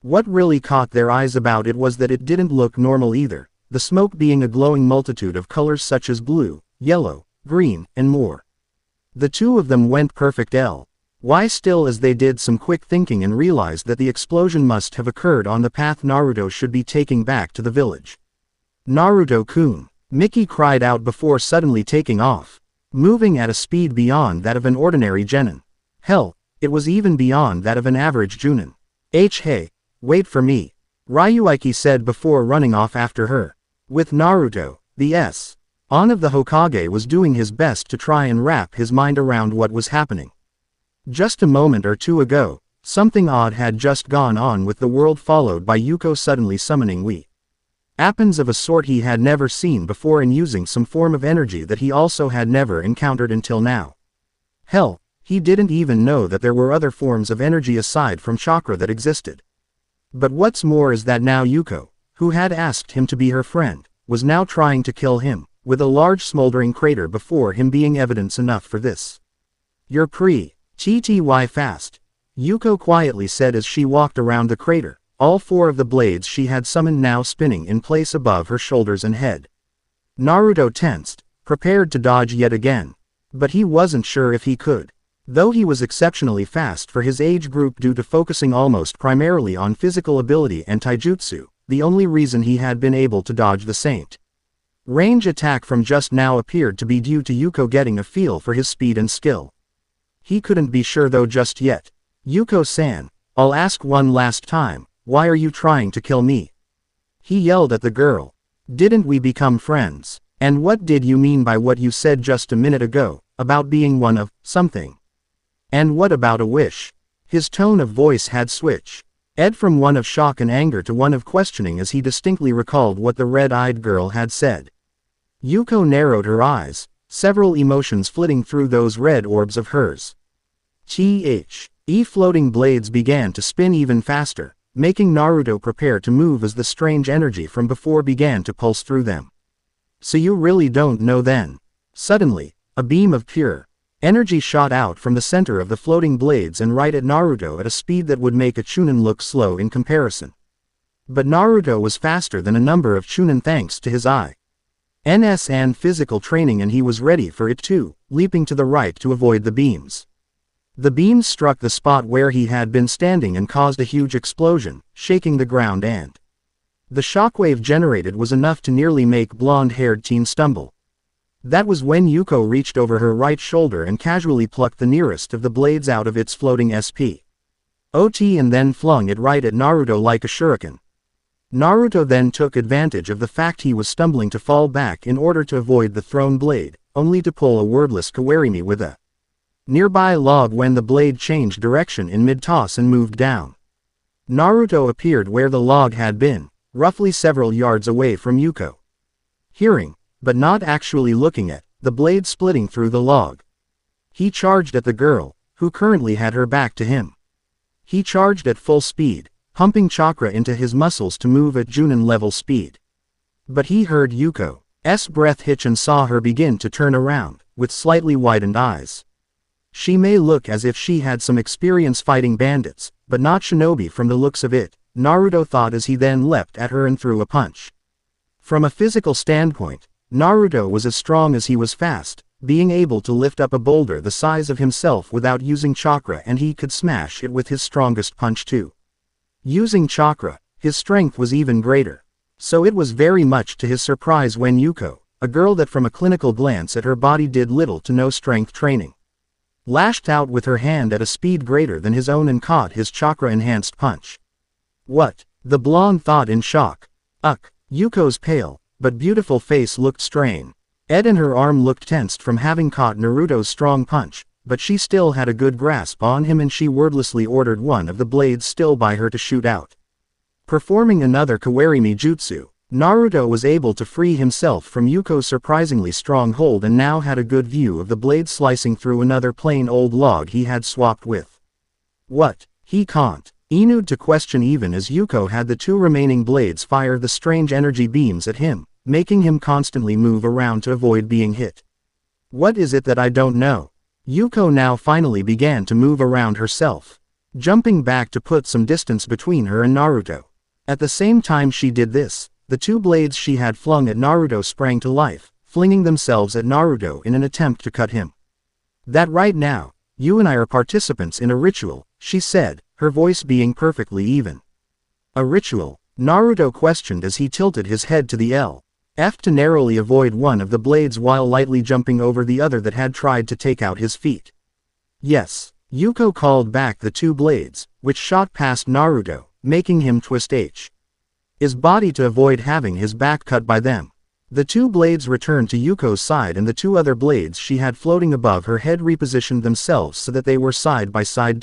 What really caught their eyes about it was that it didn't look normal either, the smoke being a glowing multitude of colors such as blue, yellow, green, and more. The two of them went perfect Why still as they did some quick thinking and realized that the explosion must have occurred on the path Naruto should be taking back to the village. Naruto-kun, Mickey cried out before suddenly taking off, moving at a speed beyond that of an ordinary genin. Hell, it was even beyond that of an average junin. Hey, wait for me, Ryuiki said before running off after her. With Naruto, the On of the Hokage was doing his best to try and wrap his mind around what was happening. Just a moment or two ago, something odd had just gone on with the world, followed by Yuko suddenly summoning weapons of a sort he had never seen before and using some form of energy that he also had never encountered until now. Hell, he didn't even know that there were other forms of energy aside from chakra that existed. But what's more is that now Yuko, who had asked him to be her friend, was now trying to kill him, with a large smoldering crater before him being evidence enough for this. You're TTY fast, Yuko quietly said as she walked around the crater, all four of the blades she had summoned now spinning in place above her shoulders and head. Naruto tensed, prepared to dodge yet again. But he wasn't sure if he could. Though he was exceptionally fast for his age group due to focusing almost primarily on physical ability and taijutsu, the only reason he had been able to dodge the Saint range attack from just now appeared to be due to Yuko getting a feel for his speed and skill. He couldn't be sure though just yet. Yuko-san, I'll ask one last time, why are you trying to kill me? He yelled at the girl. Didn't we become friends? And what did you mean by what you said just a minute ago, about being one of something? And what about a wish? His tone of voice had switched from one of shock and anger to one of questioning as he distinctly recalled what the red-eyed girl had said. Yuko narrowed her eyes, several emotions flitting through those red orbs of hers. Floating blades began to spin even faster, making Naruto prepare to move as the strange energy from before began to pulse through them. So you really don't know then? Suddenly, a beam of pure energy shot out from the center of the floating blades and right at Naruto at a speed that would make a Chunin look slow in comparison. But Naruto was faster than a number of Chunin thanks to his INS and physical training, and he was ready for it too, leaping to the right to avoid the beams. The beams struck the spot where he had been standing and caused a huge explosion, shaking the ground, and the shockwave generated was enough to nearly make blonde-haired teen stumble. That was when Yuko reached over her right shoulder and casually plucked the nearest of the blades out of its floating SPOT and then flung it right at Naruto like a shuriken. Naruto then took advantage of the fact he was stumbling to fall back in order to avoid the thrown blade, only to pull a wordless kawarimi with a nearby log when the blade changed direction in mid-toss and moved down. Naruto appeared where the log had been, roughly several yards away from Yuko. Hearing, but not actually looking at, the blade splitting through the log. He charged at the girl, who currently had her back to him. He charged at full speed, pumping chakra into his muscles to move at Junin-level speed. But he heard Yuko's breath hitch and saw her begin to turn around, with slightly widened eyes. She may look as if she had some experience fighting bandits, but not shinobi from the looks of it, Naruto thought as he then leapt at her and threw a punch. From a physical standpoint, Naruto was as strong as he was fast, being able to lift up a boulder the size of himself without using chakra, and he could smash it with his strongest punch too. Using chakra, his strength was even greater. So it was very much to his surprise when Yuko, a girl that from a clinical glance at her body did little to no strength training, lashed out with her hand at a speed greater than his own and caught his chakra-enhanced punch. What? The blonde thought in shock. Yuko's pale, but beautiful face looked strained. And her arm looked tensed from having caught Naruto's strong punch, but she still had a good grasp on him and she wordlessly ordered one of the blades still by her to shoot out. Performing another Kawarimi jutsu, Naruto was able to free himself from Yuko's surprisingly strong hold and now had a good view of the blade slicing through another plain old log he had swapped with. What? He can't. Inu'd to question even as Yuko had the two remaining blades fire the strange energy beams at him, making him constantly move around to avoid being hit. What is it that I don't know? Yuko now finally began to move around herself, jumping back to put some distance between her and Naruto. At the same time she did this, the two blades she had flung at Naruto sprang to life, flinging themselves at Naruto in an attempt to cut him. That right now, you and I are participants in a ritual, she said, her voice being perfectly even. A ritual? Naruto questioned as he tilted his head to the left to narrowly avoid one of the blades while lightly jumping over the other that had tried to take out his feet. Yes, Yuko called back the two blades, which shot past Naruto, making him twist his body to avoid having his back cut by them. The two blades returned to Yuko's side and the two other blades she had floating above her head repositioned themselves so that they were side by side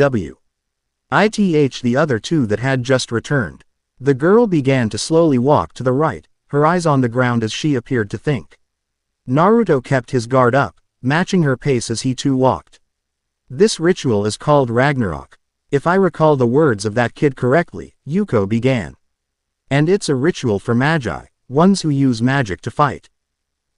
the other two that had just returned. The girl began to slowly walk to the right, her eyes on the ground as she appeared to think. Naruto kept his guard up, matching her pace as he too walked. This ritual is called Ragnarok. If I recall the words of that kid correctly, Yuko began. And it's a ritual for magi, ones who use magic to fight.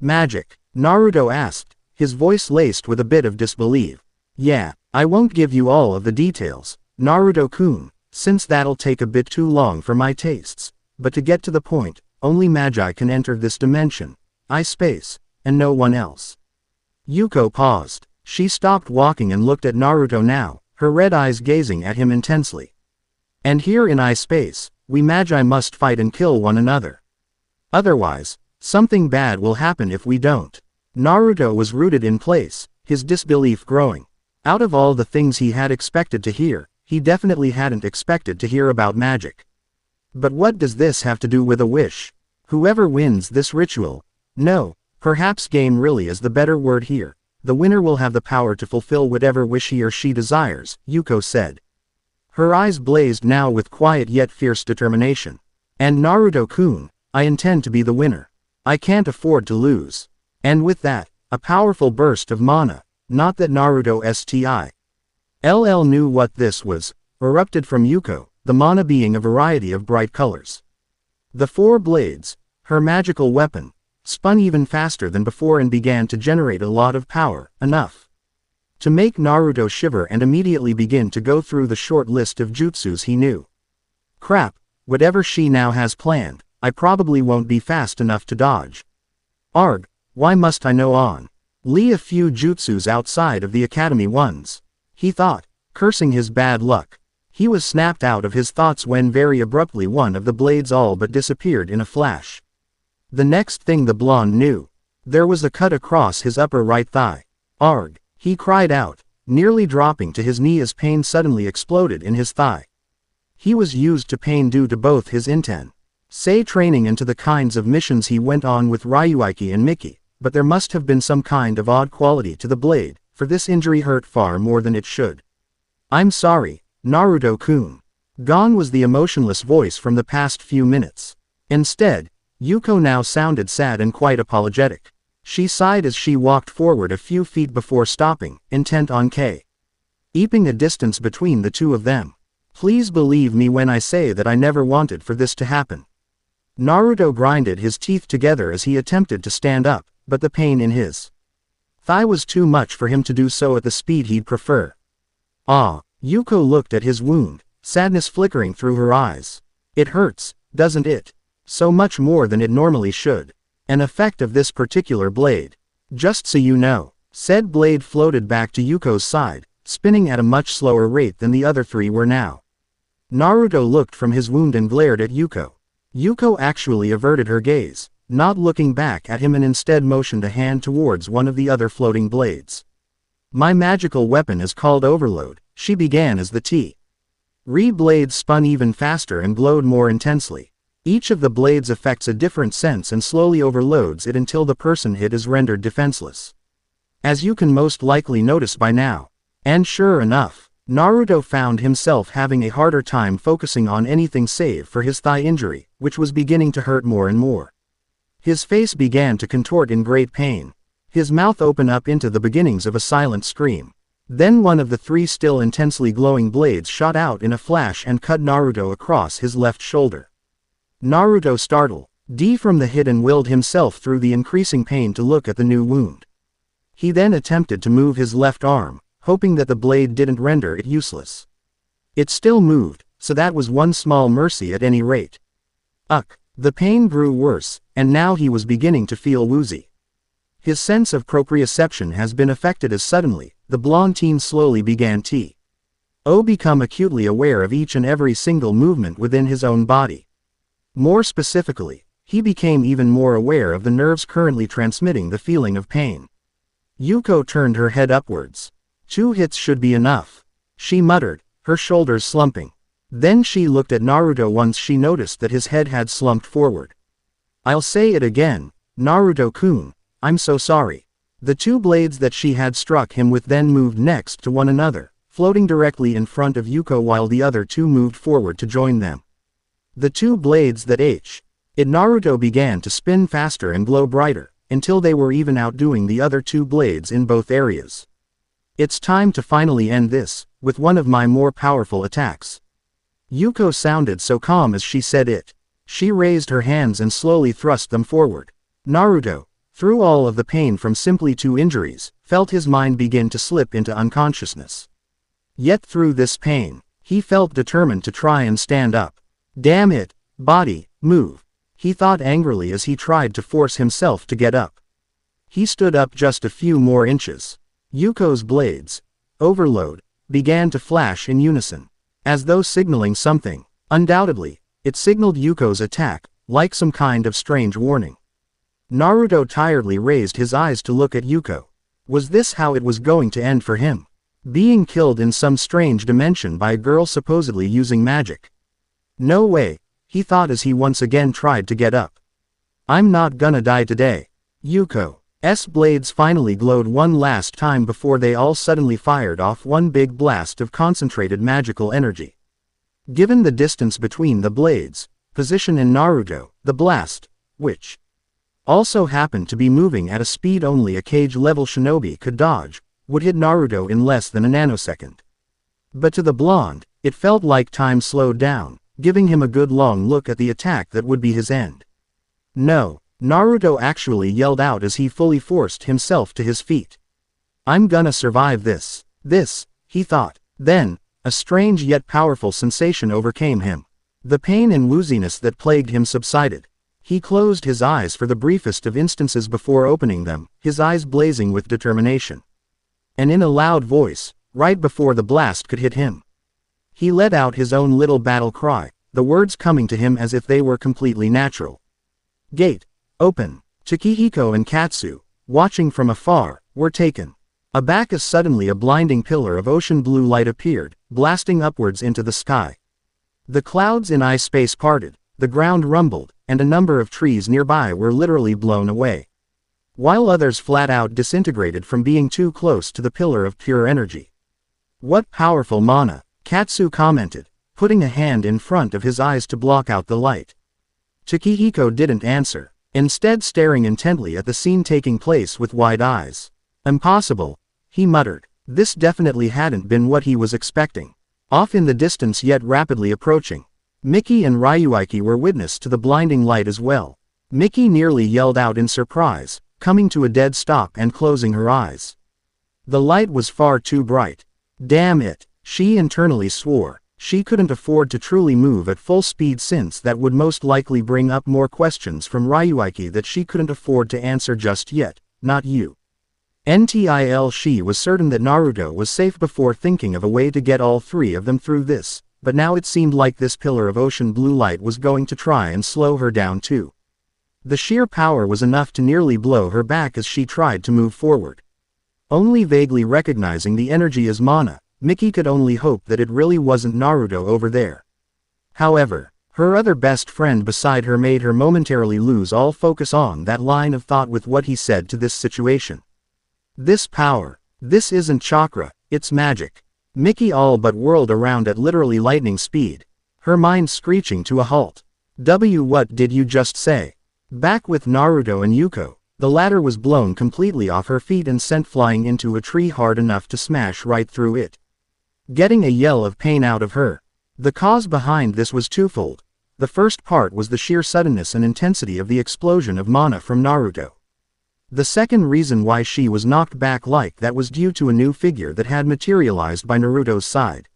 Magic? Naruto asked, his voice laced with a bit of disbelief. Yeah, I won't give you all of the details, Naruto-kun, since that'll take a bit too long for my tastes, but to get to the point, only magi can enter this dimension, space, and no one else. Yuko paused. She stopped walking and looked at Naruto now, her red eyes gazing at him intensely. And here in space, we magi must fight and kill one another. Otherwise, something bad will happen if we don't. Naruto was rooted in place, his disbelief growing. Out of all the things he had expected to hear, he definitely hadn't expected to hear about magic. But what does this have to do with a wish? Whoever wins this ritual, no, perhaps gain really is the better word here, the winner will have the power to fulfill whatever wish he or she desires, Yuko said. Her eyes blazed now with quiet yet fierce determination. And Naruto-kun, I intend to be the winner. I can't afford to lose. And with that, a powerful burst of mana, not that Naruto STILL knew what this was, erupted from Yuko, the mana being a variety of bright colors. The four blades, her magical weapon, spun even faster than before and began to generate a lot of power, enough to make Naruto shiver and immediately begin to go through the short list of jutsus he knew. Crap, whatever she now has planned, I probably won't be fast enough to dodge. Arg, why must I know on? A few jutsus outside of the academy ones. He thought, cursing his bad luck. He was snapped out of his thoughts when very abruptly one of the blades all but disappeared in a flash. The next thing the blonde knew, there was a cut across his upper right thigh. Arg, he cried out, nearly dropping to his knee as pain suddenly exploded in his thigh. He was used to pain due to both his training and to the kinds of missions he went on with Ryuiki and Miki, but there must have been some kind of odd quality to the blade, for this injury hurt far more than it should. I'm sorry, Naruto-kun. Gone was the emotionless voice from the past few minutes. Instead, Yuko now sounded sad and quite apologetic. She sighed as she walked forward a few feet before stopping, intent on keeping a distance between the two of them. Please believe me when I say that I never wanted for this to happen. Naruto grinded his teeth together as he attempted to stand up, but the pain in his thigh was too much for him to do so at the speed he'd prefer. Ah, Yuko looked at his wound, sadness flickering through her eyes. It hurts, doesn't it? So much more than it normally should. An effect of this particular blade. Just so you know, said blade floated back to Yuko's side, spinning at a much slower rate than the other three were now. Naruto looked from his wound and glared at Yuko. Yuko actually averted her gaze, not looking back at him, and instead motioned a hand towards one of the other floating blades. My magical weapon is called Overload, she began as the T-blade spun even faster and glowed more intensely. Each of the blades affects a different sense and slowly overloads it until the person hit is rendered defenseless, as you can most likely notice by now. And sure enough, Naruto found himself having a harder time focusing on anything save for his thigh injury, which was beginning to hurt more and more. His face began to contort in great pain. His mouth opened up into the beginnings of a silent scream. Then one of the three still intensely glowing blades shot out in a flash and cut Naruto across his left shoulder. Naruto startled from the hit and willed himself through the increasing pain to look at the new wound. He then attempted to move his left arm, hoping that the blade didn't render it useless. It still moved, so that was one small mercy at any rate. The pain grew worse, and now he was beginning to feel woozy. His sense of proprioception has been affected as suddenly, the blonde teen slowly began to become acutely aware of each and every single movement within his own body. More specifically, he became even more aware of the nerves currently transmitting the feeling of pain. Yuko turned her head upwards. 2 hits should be enough, she muttered, her shoulders slumping. Then she looked at Naruto once she noticed that his head had slumped forward. I'll say it again, Naruto-kun, I'm so sorry. The 2 blades that she had struck him with then moved next to one another, floating directly in front of Yuko while the other 2 moved forward to join them. The 2 blades that Naruto began to spin faster and glow brighter, until they were even outdoing the other 2 blades in both areas. It's time to finally end this, with one of my more powerful attacks. Yuko sounded so calm as she said it. She raised her hands and slowly thrust them forward. Naruto, through all of the pain from simply 2 injuries, felt his mind begin to slip into unconsciousness. Yet through this pain, he felt determined to try and stand up. Damn it, body, move, he thought angrily as he tried to force himself to get up. He stood up just a few more inches. Yuko's blades, Overload, began to flash in unison, as though signaling something. Undoubtedly, it signaled Yuko's attack, like some kind of strange warning. Naruto tiredly raised his eyes to look at Yuko. Was this how it was going to end for him? Being killed in some strange dimension by a girl supposedly using magic? No way, he thought as he once again tried to get up. I'm not gonna die today. Yuko's blades finally glowed one last time before they all suddenly fired off one big blast of concentrated magical energy. Given the distance between the blades, position in Naruto, the blast, which also happened to be moving at a speed only a cage-level shinobi could dodge, would hit Naruto in less than a nanosecond. But to the blonde, it felt like time slowed down, giving him a good long look at the attack that would be his end. No, Naruto actually yelled out as he fully forced himself to his feet. I'm gonna survive this, he thought. Then, a strange yet powerful sensation overcame him. The pain and wooziness that plagued him subsided. He closed his eyes for the briefest of instances before opening them, his eyes blazing with determination. And in a loud voice, right before the blast could hit him, he let out his own little battle cry, the words coming to him as if they were completely natural. Gate, open. Chikihiko and Katsu, watching from afar, were taken aback as suddenly a blinding pillar of ocean blue light appeared, blasting upwards into the sky. The clouds in ice space parted, the ground rumbled, and a number of trees nearby were literally blown away. while others flat out disintegrated from being too close to the pillar of pure energy. What powerful mana, Katsu commented, putting a hand in front of his eyes to block out the light. Takehiko didn't answer, instead staring intently at the scene taking place with wide eyes. Impossible, he muttered. This definitely hadn't been what he was expecting. Off in the distance yet rapidly approaching, Miki and Ryuiki were witness to the blinding light as well. Miki nearly yelled out in surprise, coming to a dead stop and closing her eyes. The light was far too bright. Damn it, she internally swore. She couldn't afford to truly move at full speed since that would most likely bring up more questions from Ryuiki that she couldn't afford to answer just yet, not you. Until she was certain that Naruto was safe before thinking of a way to get all three of them through this, but now it seemed like this pillar of ocean blue light was going to try and slow her down too. The sheer power was enough to nearly blow her back as she tried to move forward. Only vaguely recognizing the energy as mana, Miki could only hope that it really wasn't Naruto over there. However, her other best friend beside her made her momentarily lose all focus on that line of thought with what he said to this situation. This power, this isn't chakra, it's magic. Miki all but whirled around at literally lightning speed, her mind screeching to a halt. What did you just say? Back with Naruto and Yuko, the latter was blown completely off her feet and sent flying into a tree hard enough to smash right through it, getting a yell of pain out of her. The cause behind this was twofold. The first part was the sheer suddenness and intensity of the explosion of mana from Naruto. The second reason why she was knocked back like that was due to a new figure that had materialized by Naruto's side.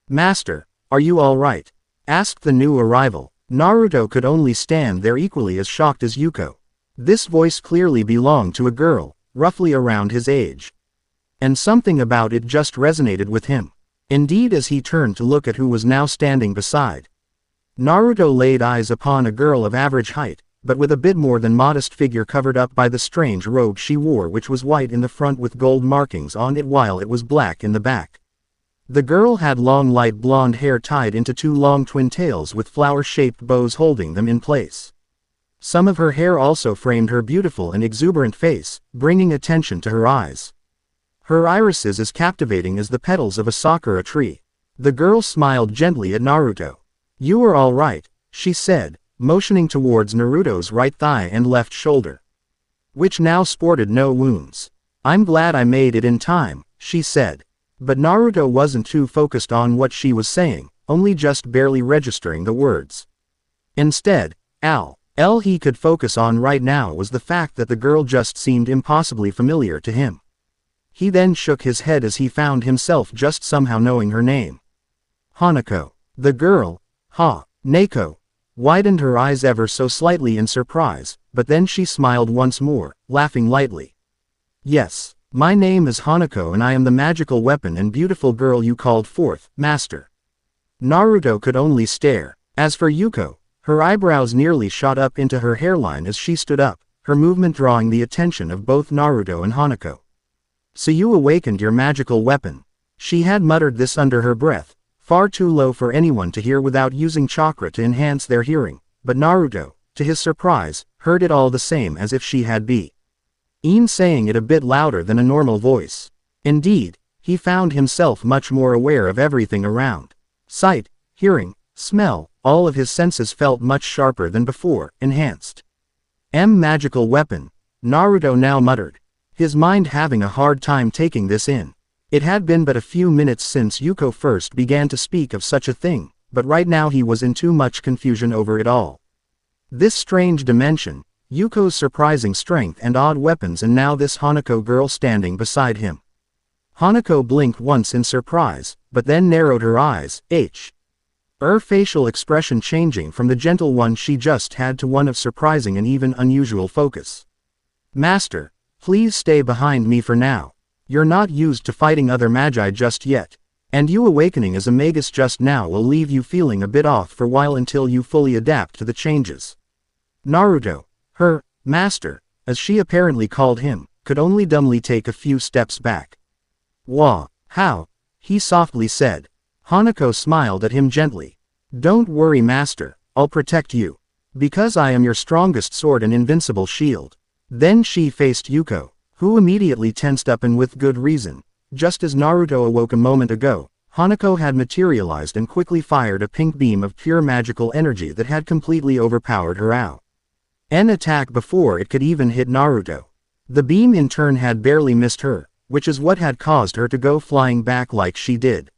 "Master, are you all right?" asked the new arrival. Naruto could only stand there equally as shocked as Yuko. This voice clearly belonged to a girl, roughly around his age. And something about it just resonated with him. Indeed, as he turned to look at who was now standing beside Naruto, laid eyes upon a girl of average height, but with a bit more than modest figure covered up by the strange robe she wore, which was white in the front with gold markings on it while it was black in the back. The girl had long light blonde hair tied into two long twin tails with flower-shaped bows holding them in place. Some of her hair also framed her beautiful and exuberant face, bringing attention to her eyes. Her irises as captivating as the petals of a sakura tree. The girl smiled gently at Naruto. "You are all right," she said, motioning towards Naruto's right thigh and left shoulder, which now sported no wounds. "I'm glad I made it in time," she said. But Naruto wasn't too focused on what she was saying, only just barely registering the words. Instead, all he could focus on right now was the fact that the girl just seemed impossibly familiar to him. He then shook his head as he found himself just somehow knowing her name. Hanako. The girl, Neko, widened her eyes ever so slightly in surprise, but then she smiled once more, laughing lightly. "Yes, my name is Hanako and I am the magical weapon and beautiful girl you called forth, Master." Naruto could only stare. As for Yuko, her eyebrows nearly shot up into her hairline as she stood up, her movement drawing the attention of both Naruto and Hanako. "So you awakened your magical weapon." She had muttered this under her breath, far too low for anyone to hear without using chakra to enhance their hearing, but Naruto, to his surprise, heard it all the same as if she had been saying it a bit louder than a normal voice. Indeed, he found himself much more aware of everything around. Sight, hearing, smell, all of his senses felt much sharper than before, enhanced. Magical weapon, Naruto now muttered, his mind having a hard time taking this in. It had been but a few minutes since Yuko first began to speak of such a thing, but right now he was in too much confusion over it all. This strange dimension, Yuko's surprising strength and odd weapons, and now this Hanako girl standing beside him. Hanako blinked once in surprise, but then narrowed her eyes, her facial expression changing from the gentle one she just had to one of surprising and even unusual focus. "Master, please stay behind me for now. You're not used to fighting other magi just yet, and you awakening as a magus just now will leave you feeling a bit off for a while until you fully adapt to the changes." Naruto, her master, as she apparently called him, could only dumbly take a few steps back. How?" he softly said. Hanako smiled at him gently. "Don't worry, Master, I'll protect you. Because I am your strongest sword and invincible shield." Then she faced Yuko, who immediately tensed up and with good reason. Just as Naruto awoke a moment ago, Hanako had materialized and quickly fired a pink beam of pure magical energy that had completely overpowered her an attack before it could even hit Naruto. The beam in turn had barely missed her, which is what had caused her to go flying back like she did.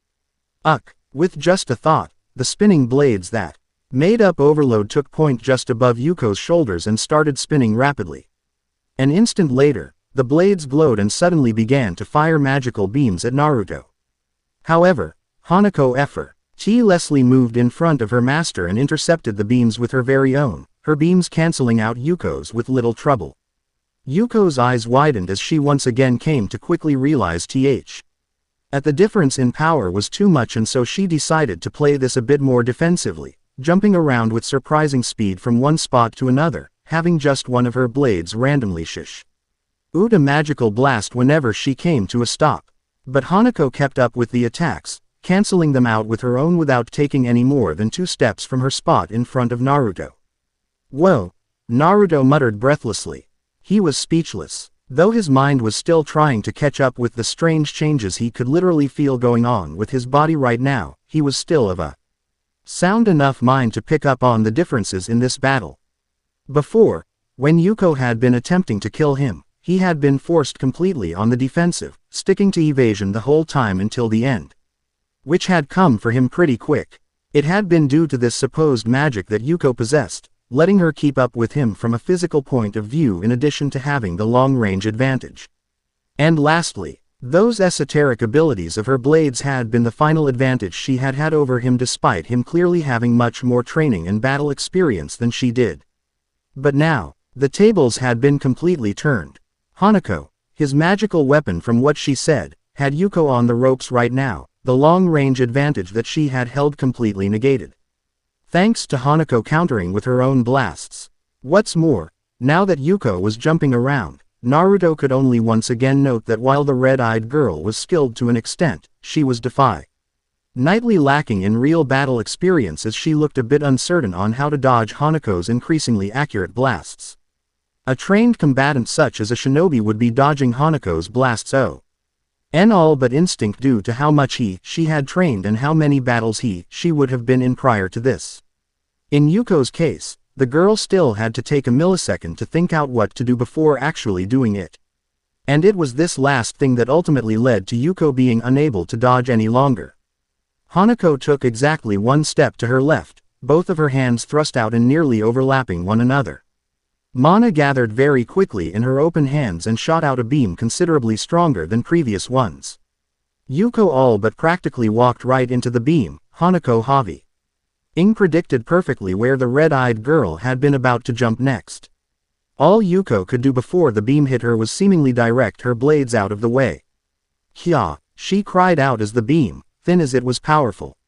With just a thought, the spinning blades that made up overload took point just above Yuko's shoulders and started spinning rapidly. An instant later, the blades glowed and suddenly began to fire magical beams at Naruto. However, Hanako effortlessly moved in front of her master and intercepted the beams with her very own, her beams canceling out Yuko's with little trouble. Yuko's eyes widened as she once again came to quickly realize that the difference in power was too much, and so she decided to play this a bit more defensively, jumping around with surprising speed from one spot to another, having just one of her blades randomly shoot a magical blast whenever she came to a stop. But Hanako kept up with the attacks, canceling them out with her own without taking any more than 2 steps from her spot in front of Naruto. "Whoa!" Naruto muttered breathlessly. He was speechless. Though his mind was still trying to catch up with the strange changes he could literally feel going on with his body right now, he was still of a sound enough mind to pick up on the differences in this battle. Before, when Yuko had been attempting to kill him, he had been forced completely on the defensive, sticking to evasion the whole time until the end, which had come for him pretty quick. It had been due to this supposed magic that Yuko possessed, letting her keep up with him from a physical point of view in addition to having the long-range advantage. And lastly, those esoteric abilities of her blades had been the final advantage she had had over him, despite him clearly having much more training and battle experience than she did. But now, the tables had been completely turned. Hanako, his magical weapon from what she said, had Yuko on the ropes right now, the long-range advantage that she had held completely negated, thanks to Hanako countering with her own blasts. What's more, now that Yuko was jumping around, Naruto could only once again note that while the red-eyed girl was skilled to an extent, she was definitely lacking in real battle experience, as she looked a bit uncertain on how to dodge Hanako's increasingly accurate blasts. A trained combatant such as a shinobi would be dodging Hanako's blasts all but instinct due to how much she had trained and how many battles she would have been in prior to this. In Yuko's case, the girl still had to take a millisecond to think out what to do before actually doing it. And it was this last thing that ultimately led to Yuko being unable to dodge any longer. Hanako took exactly 1 step to her left, both of her hands thrust out and nearly overlapping one another. Mana gathered very quickly in her open hands and shot out a beam considerably stronger than previous ones. Yuko all but practically walked right into the beam. Hanako predicted perfectly where the red-eyed girl had been about to jump next. All Yuko could do before the beam hit her was seemingly direct her blades out of the way. "Kya!" she cried out as the beam, thin as it was powerful,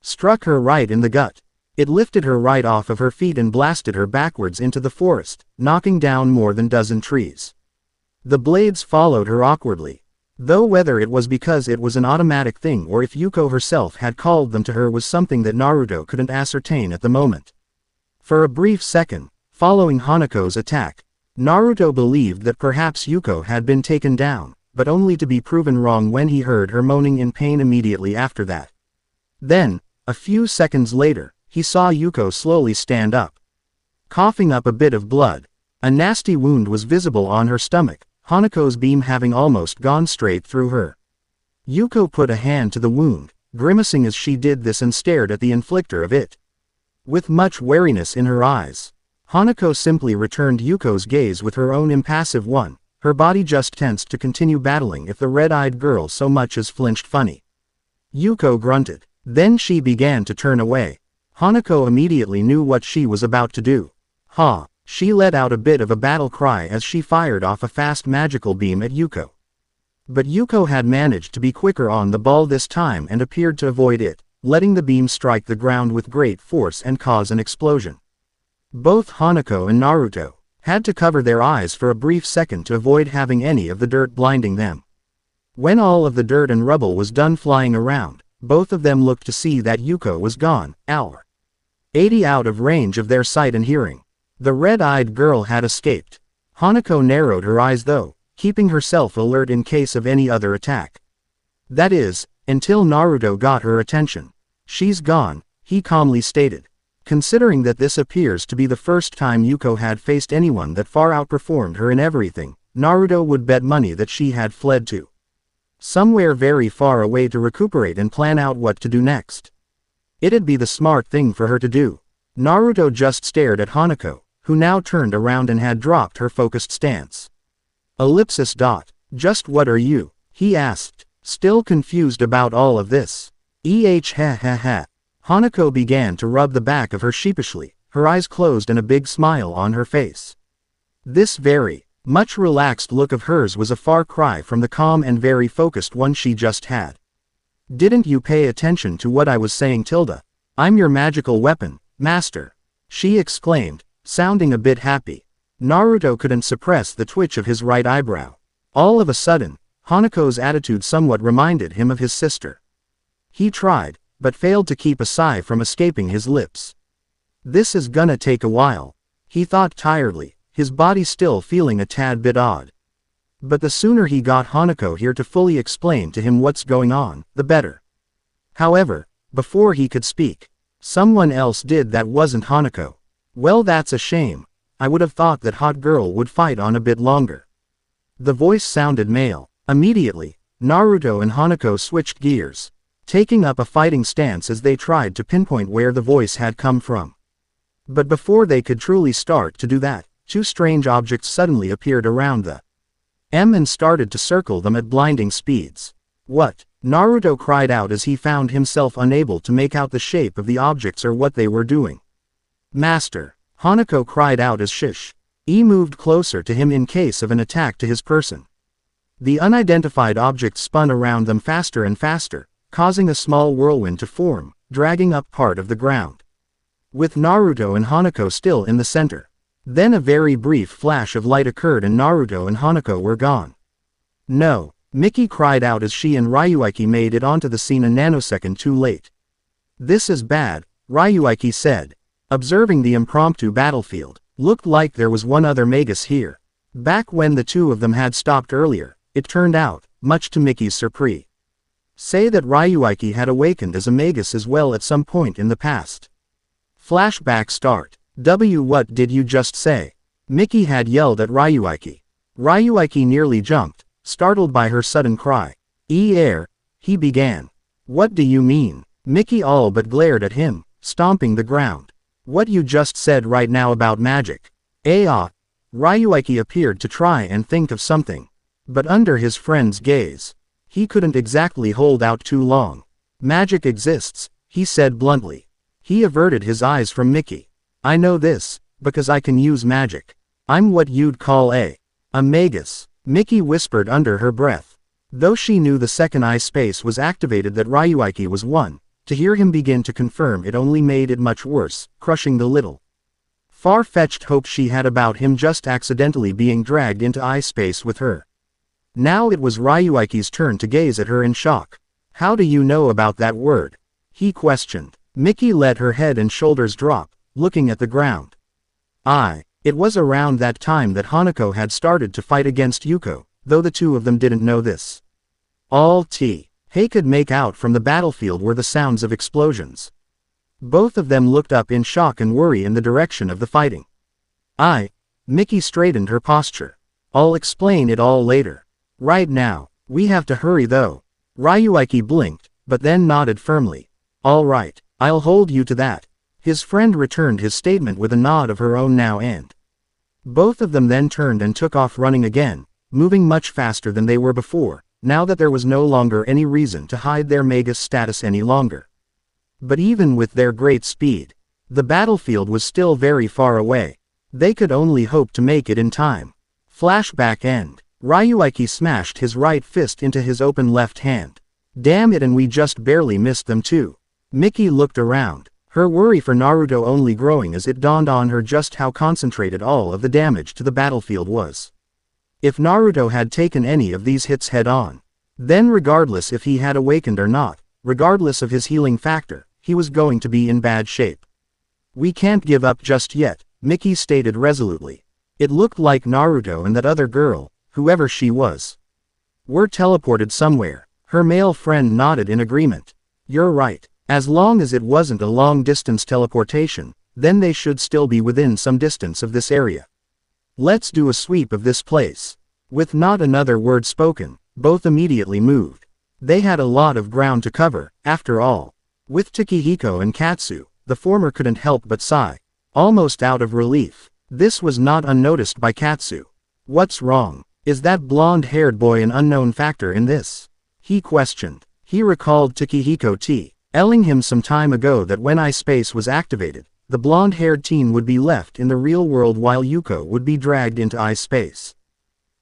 struck her right in the gut. It lifted her right off of her feet and blasted her backwards into the forest, knocking down more than 12 trees. The blades followed her awkwardly, though whether it was because it was an automatic thing or if Yuko herself had called them to her was something that Naruto couldn't ascertain at the moment. For a brief second, following Hanako's attack, Naruto believed that perhaps Yuko had been taken down, but only to be proven wrong when he heard her moaning in pain immediately after that. Then, a few seconds later, he saw Yuko slowly stand up, coughing up a bit of blood. A nasty wound was visible on her stomach, Hanako's beam having almost gone straight through her. Yuko put a hand to the wound, grimacing as she did this, and stared at the inflictor of it with much wariness in her eyes. Hanako simply returned Yuko's gaze with her own impassive one, her body just tensed to continue battling if the red-eyed girl so much as flinched. "Funny." Yuko grunted. Then she began to turn away. Hanako immediately knew what she was about to do. She let out a bit of a battle cry as she fired off a fast magical beam at Yuko. But Yuko had managed to be quicker on the ball this time and appeared to avoid it, letting the beam strike the ground with great force and cause an explosion. Both Hanako and Naruto had to cover their eyes for a brief second to avoid having any of the dirt blinding them. When all of the dirt and rubble was done flying around, both of them looked to see that Yuko was gone, 80 out of range of their sight and hearing. The red-eyed girl had escaped. Hanako narrowed her eyes though, keeping herself alert in case of any other attack. That is, until Naruto got her attention. She's gone, he calmly stated. Considering that this appears to be the first time Yuko had faced anyone that far outperformed her in everything, Naruto would bet money that she had fled to somewhere very far away to recuperate and plan out what to do next. It'd be the smart thing for her to do. Naruto just stared at Hanako, who now turned around and had dropped her focused stance. Ellipsis. Just what are you? He asked, still confused about all of this. Hanako began to rub the back of her sheepishly, her eyes closed and a big smile on her face. This very much relaxed look of hers was a far cry from the calm and very focused one she just had. Didn't you pay attention to what I was saying, Tilda? I'm your magical weapon, master, she exclaimed, sounding a bit happy. Naruto couldn't suppress the twitch of his right eyebrow. All of a sudden, Hanako's attitude somewhat reminded him of his sister. He tried, but failed to keep a sigh from escaping his lips. This is gonna take a while, he thought tiredly, his body still feeling a tad bit odd. But the sooner he got Hanako here to fully explain to him what's going on, the better. However, before he could speak, someone else did that wasn't Hanako. Well, that's a shame. I would have thought that hot girl would fight on a bit longer. The voice sounded male. Immediately, Naruto and Hanako switched gears, taking up a fighting stance as they tried to pinpoint where the voice had come from. But before they could truly start to do that, two strange objects suddenly appeared around the and started to circle them at blinding speeds. What? Naruto cried out as he found himself unable to make out the shape of the objects or what they were doing. Master, Hanako cried out as Shish-E moved closer to him in case of an attack to his person. The unidentified objects spun around them faster and faster, causing a small whirlwind to form, dragging up part of the ground. With Naruto and Hanako still in the center. Then a very brief flash of light occurred and Naruto and Hanako were gone. No, Miki cried out as she and Ryuiki made it onto the scene a nanosecond too late. This is bad, Ryuiki said. Observing the impromptu battlefield, looked like there was one other Magus here. Back when the two of them had stopped earlier, it turned out, much to Miki's surprise, say that Ryuiki had awakened as a Magus as well at some point in the past. Flashback start. What did you just say? Miki had yelled at Ryuiki. Ryuiki nearly jumped, startled by her sudden cry. He began. What do you mean? Miki all but glared at him, stomping the ground. What you just said right now about magic. Ryuiki appeared to try and think of something. But under his friend's gaze, he couldn't exactly hold out too long. Magic exists, he said bluntly. He averted his eyes from Miki. I know this, because I can use magic. I'm what you'd call a Magus, Miki whispered under her breath. Though she knew the second eye space was activated that Ryuiki was one, to hear him begin to confirm it only made it much worse, crushing the little far-fetched hope she had about him just accidentally being dragged into eye space with her. Now it was Ryuiki's turn to gaze at her in shock. How do you know about that word? He questioned. Miki let her head and shoulders drop, looking at the ground. It was around that time that Hanako had started to fight against Yuko, though the two of them didn't know this. All He could make out from the battlefield were the sounds of explosions. Both of them looked up in shock and worry in the direction of the fighting. Miki straightened her posture. I'll explain it all later. Right now, we have to hurry though. Ryuiki blinked, but then nodded firmly. All right, I'll hold you to that. His friend returned his statement with a nod of her own now and both of them then turned and took off running again, moving much faster than they were before, now that there was no longer any reason to hide their Magus status any longer. But even with their great speed, the battlefield was still very far away. They could only hope to make it in time. Flashback end. Ryuiki smashed his right fist into his open left hand. Damn it, and we just barely missed them too. Miki looked around, her worry for Naruto only growing as it dawned on her just how concentrated all of the damage to the battlefield was. If Naruto had taken any of these hits head-on, then regardless if he had awakened or not, regardless of his healing factor, he was going to be in bad shape. We can't give up just yet, Miki stated resolutely. It looked like Naruto and that other girl, whoever she was, were teleported somewhere. Her male friend nodded in agreement. You're right. As long as it wasn't a long-distance teleportation, then they should still be within some distance of this area. Let's do a sweep of this place. With not another word spoken, both immediately moved. They had a lot of ground to cover, after all. With Takehiko and Katsu, the former couldn't help but sigh, almost out of relief. This was not unnoticed by Katsu. What's wrong? Is that blonde-haired boy an unknown factor in this? He questioned. He recalled Takehiko telling him some time ago that when I-Space was activated, the blonde-haired teen would be left in the real world while Yuko would be dragged into I-Space.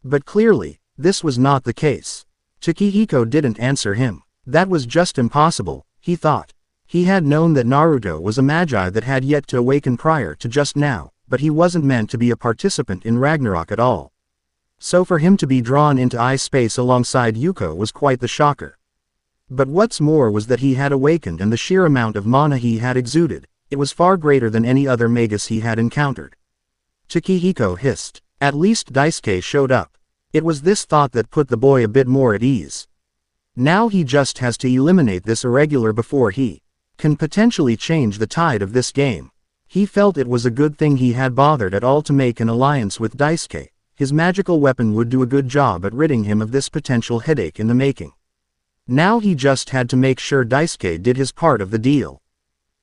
But clearly, this was not the case. Takehiko didn't answer him. That was just impossible, he thought. He had known that Naruto was a magi that had yet to awaken prior to just now, but he wasn't meant to be a participant in Ragnarok at all. So for him to be drawn into I-Space alongside Yuko was quite the shocker. But what's more was that he had awakened, and the sheer amount of mana he had exuded, it was far greater than any other magus he had encountered. Takehiko hissed. At least Daisuke showed up. It was this thought that put the boy a bit more at ease. Now he just has to eliminate this irregular before he can potentially change the tide of this game. He felt it was a good thing he had bothered at all to make an alliance with Daisuke. His magical weapon would do a good job at ridding him of this potential headache in the making. Now he just had to make sure Daisuke did his part of the deal.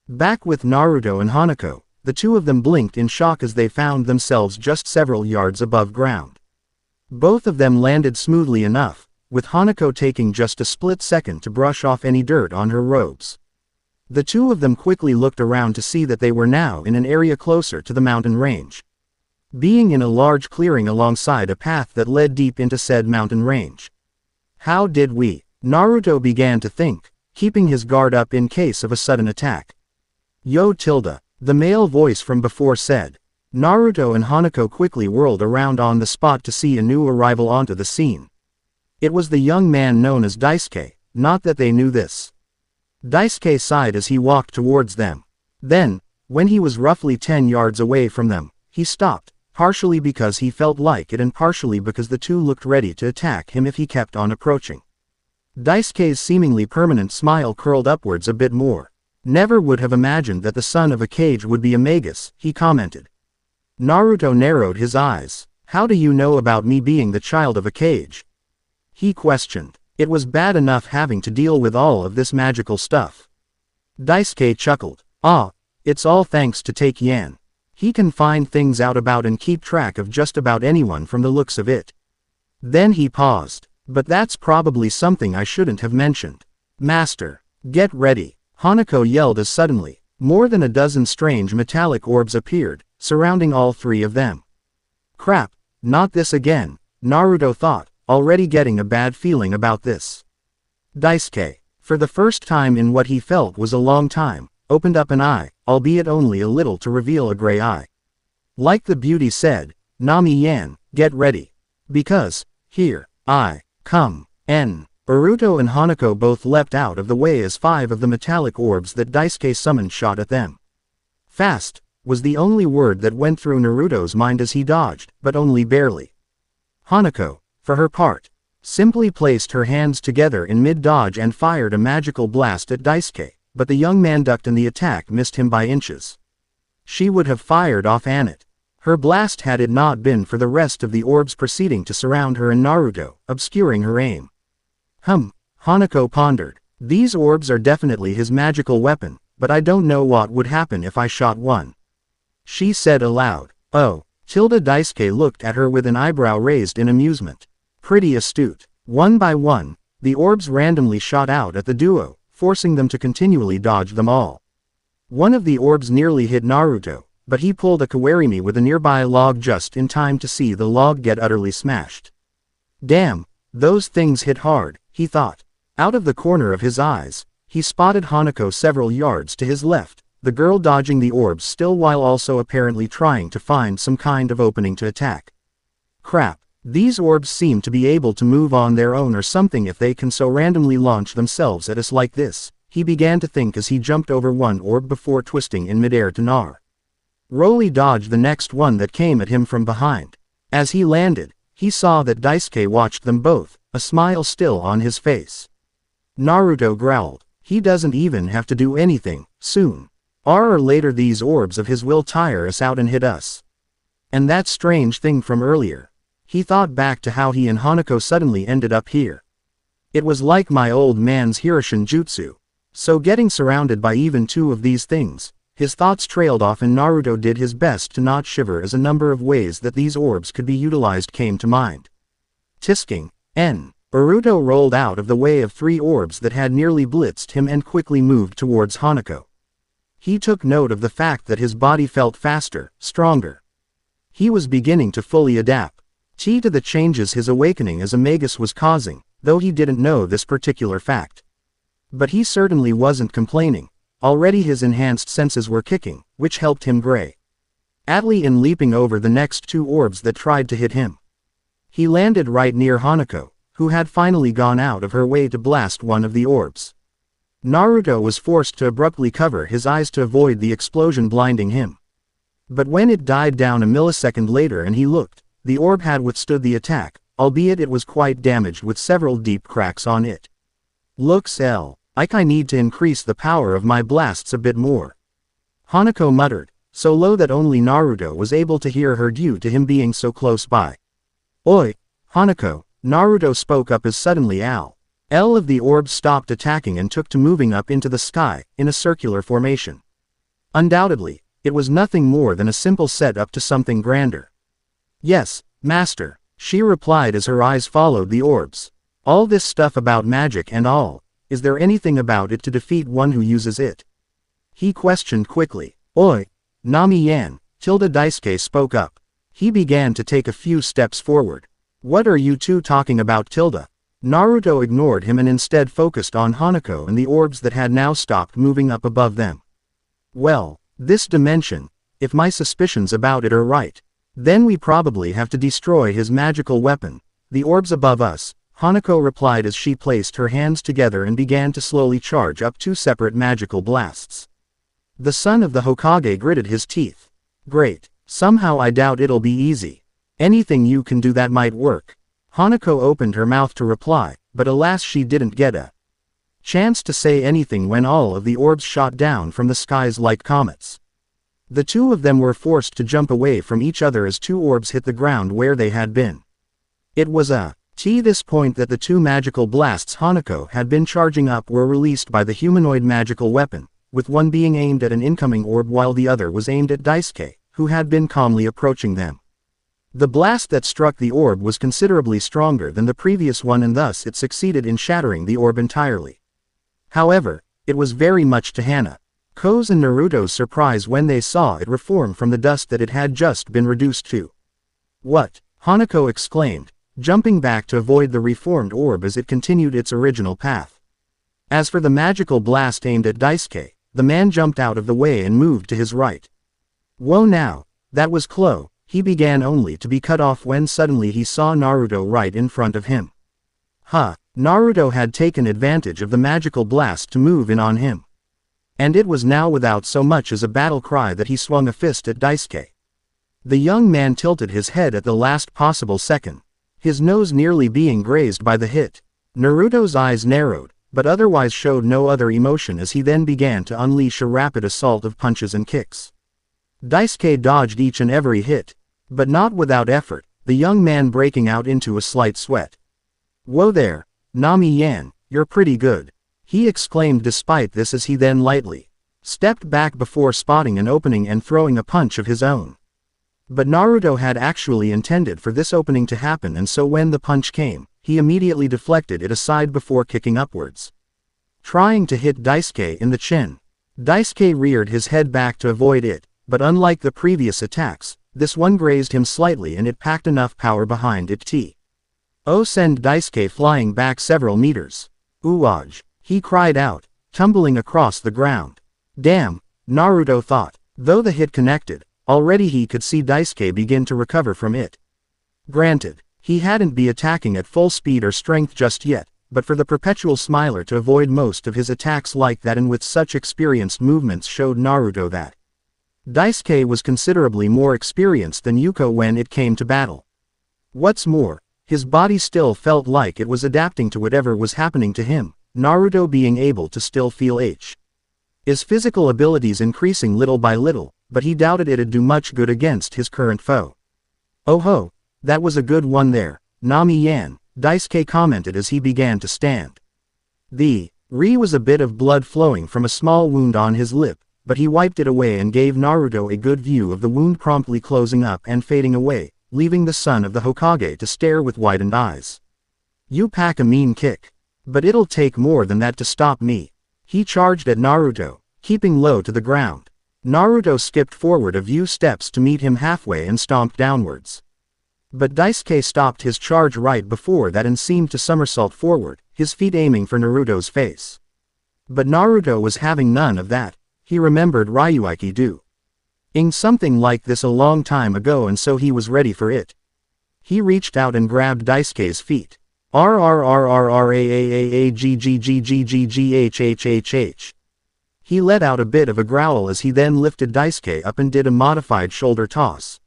Back with Naruto and Hanako, the two of them blinked in shock as they found themselves just several yards above ground. Both of them landed smoothly enough, with Hanako taking just a split second to brush off any dirt on her robes. The two of them quickly looked around to see that they were now in an area closer to the mountain range. Being in a large clearing alongside a path that led deep into said mountain range. How did we? Naruto began to think, keeping his guard up in case of a sudden attack. Yo tilde, the male voice from before said. Naruto and Hanako quickly whirled around on the spot to see a new arrival onto the scene. It was the young man known as Daisuke, not that they knew this. Daisuke sighed as he walked towards them. Then, when he was roughly 10 yards away from them, he stopped, partially because he felt like it and partially because the two looked ready to attack him if he kept on approaching. Daisuke's seemingly permanent smile curled upwards a bit more. Never would have imagined that the son of a cage would be a magus, he commented. Naruto narrowed his eyes. How do you know about me being the child of a cage? He questioned. It was bad enough having to deal with all of this magical stuff. Daisuke chuckled. Ah, it's all thanks to Take Yan. He can find things out about and keep track of just about anyone from the looks of it. Then he paused. But that's probably something I shouldn't have mentioned. Master, get ready. Hanako yelled as suddenly, more than a dozen strange metallic orbs appeared, surrounding all three of them. Crap, not this again, Naruto thought, already getting a bad feeling about this. Daisuke, for the first time in what he felt was a long time, opened up an eye, albeit only a little to reveal a gray eye. Like the beauty said, Nami Yan, get ready. Because, here, I come. Naruto and Hanako both leapt out of the way as 5 of the metallic orbs that Daisuke summoned shot at them. Fast, was the only word that went through Naruto's mind as he dodged, but only barely. Hanako, for her part, simply placed her hands together in mid-dodge and fired a magical blast at Daisuke, but the young man ducked and the attack missed him by inches. She would have fired off at her blast had it not been for the rest of the orbs proceeding to surround her and Naruto, obscuring her aim. Hanako pondered. These orbs are definitely his magical weapon, but I don't know what would happen if I shot one. She said aloud. Oh, Daisuke looked at her with an eyebrow raised in amusement. Pretty astute. One by one, the orbs randomly shot out at the duo, forcing them to continually dodge them all. One of the orbs nearly hit Naruto, but he pulled a kawarimi with a nearby log just in time to see the log get utterly smashed. Damn, those things hit hard, he thought. Out of the corner of his eyes, he spotted Hanako several yards to his left, the girl dodging the orbs still while also apparently trying to find some kind of opening to attack. Crap, these orbs seem to be able to move on their own or something if they can so randomly launch themselves at us like this, he began to think as he jumped over one orb before twisting in midair to Nar. Broly dodged the next one that came at him from behind. As he landed, he saw that Daisuke watched them both, a smile still on his face. Naruto growled, "He doesn't even have to do anything, soon or later these orbs of his will tire us out and hit us." And that strange thing from earlier. He thought back to how he and Hanako suddenly ended up here. It was like my old man's Hiroshin jutsu. So getting surrounded by even two of these things, his thoughts trailed off and Naruto did his best to not shiver as a number of ways that these orbs could be utilized came to mind. Tisking, N. Naruto rolled out of the way of 3 orbs that had nearly blitzed him and quickly moved towards Hanako. He took note of the fact that his body felt faster, stronger. He was beginning to fully adapt to the changes his awakening as a Magus was causing, though he didn't know this particular fact. But he certainly wasn't complaining. Already his enhanced senses were kicking, which helped him greatly in leaping over the next 2 orbs that tried to hit him. He landed right near Hanako, who had finally gone out of her way to blast one of the orbs. Naruto was forced to abruptly cover his eyes to avoid the explosion blinding him. But when it died down a millisecond later and he looked, the orb had withstood the attack, albeit it was quite damaged with several deep cracks on it. "Looks like I need to increase the power of my blasts a bit more," Hanako muttered, so low that only Naruto was able to hear her due to him being so close by. "Oi, Hanako," Naruto spoke up as suddenly all of the orbs stopped attacking and took to moving up into the sky, in a circular formation. Undoubtedly, it was nothing more than a simple setup to something grander. "Yes, Master," she replied as her eyes followed the orbs. "All this stuff about magic and all, is there anything about it to defeat one who uses it?" He questioned quickly. "Oi, Nami-yan," Daisuke spoke up. He began to take a few steps forward. "What are you two talking about, Tilda?" Naruto ignored him and instead focused on Hanako and the orbs that had now stopped moving up above them. "Well, this dimension, if my suspicions about it are right, then we probably have to destroy his magical weapon, the orbs above us," Hanako replied as she placed her hands together and began to slowly charge up 2 separate magical blasts. The son of the Hokage gritted his teeth. "Great, somehow I doubt it'll be easy. Anything you can do that might work." Hanako opened her mouth to reply, but alas she didn't get a chance to say anything when all of the orbs shot down from the skies like comets. The 2 of them were forced to jump away from each other as 2 orbs hit the ground where they had been. It was at this point that the 2 magical blasts Hanako had been charging up were released by the humanoid magical weapon, with one being aimed at an incoming orb while the other was aimed at Daisuke, who had been calmly approaching them. The blast that struck the orb was considerably stronger than the previous one and thus it succeeded in shattering the orb entirely. However, it was very much to Hanako's and Naruto's surprise when they saw it reform from the dust that it had just been reduced to. "What?" Hanako exclaimed, jumping back to avoid the reformed orb as it continued its original path. As for the magical blast aimed at Daisuke, the man jumped out of the way and moved to his right. Whoa now, that was close. He began only to be cut off when suddenly he saw Naruto right in front of him. Naruto had taken advantage of the magical blast to move in on him. And it was now without so much as a battle cry that he swung a fist at Daisuke. The young man tilted his head at the last possible second, his nose nearly being grazed by the hit. Naruto's eyes narrowed, but otherwise showed no other emotion as he then began to unleash a rapid assault of punches and kicks. Daisuke dodged each and every hit, but not without effort, the young man breaking out into a slight sweat. "Whoa there, Nami-yan, you're pretty good," he exclaimed despite this as he then lightly stepped back before spotting an opening and throwing a punch of his own. But Naruto had actually intended for this opening to happen and so when the punch came, he immediately deflected it aside before kicking upwards, trying to hit Daisuke in the chin. Daisuke reared his head back to avoid it, but unlike the previous attacks, this one grazed him slightly and it packed enough power behind it to send Daisuke flying back several meters. "Uwaj," he cried out, tumbling across the ground. Damn, Naruto thought. Though the hit connected, already he could see Daisuke begin to recover from it. Granted, he hadn't be attacking at full speed or strength just yet, but for the perpetual smiler to avoid most of his attacks like that and with such experienced movements showed Naruto that Daisuke was considerably more experienced than Yuko when it came to battle. What's more, his body still felt like it was adapting to whatever was happening to him, Naruto being able to still feel his physical abilities increasing little by little, but he doubted it'd do much good against his current foe. "Oh ho, that was a good one there, Nami-yan," Daisuke commented as he began to stand. The Ri was a bit of blood flowing from a small wound on his lip, but he wiped it away and gave Naruto a good view of the wound promptly closing up and fading away, leaving the son of the Hokage to stare with widened eyes. "You pack a mean kick. But it'll take more than that to stop me." He charged at Naruto, keeping low to the ground. Naruto skipped forward a few steps to meet him halfway and stomped downwards. But Daisuke stopped his charge right before that and seemed to somersault forward, his feet aiming for Naruto's face. But Naruto was having none of that. He remembered Ryuiki doing something like this a long time ago, and so he was ready for it. He reached out and grabbed Daisuke's feet. "RRRRRAAAAGGGGGGHHHH." He let out a bit of a growl as he then lifted Daisuke up and did a modified shoulder toss,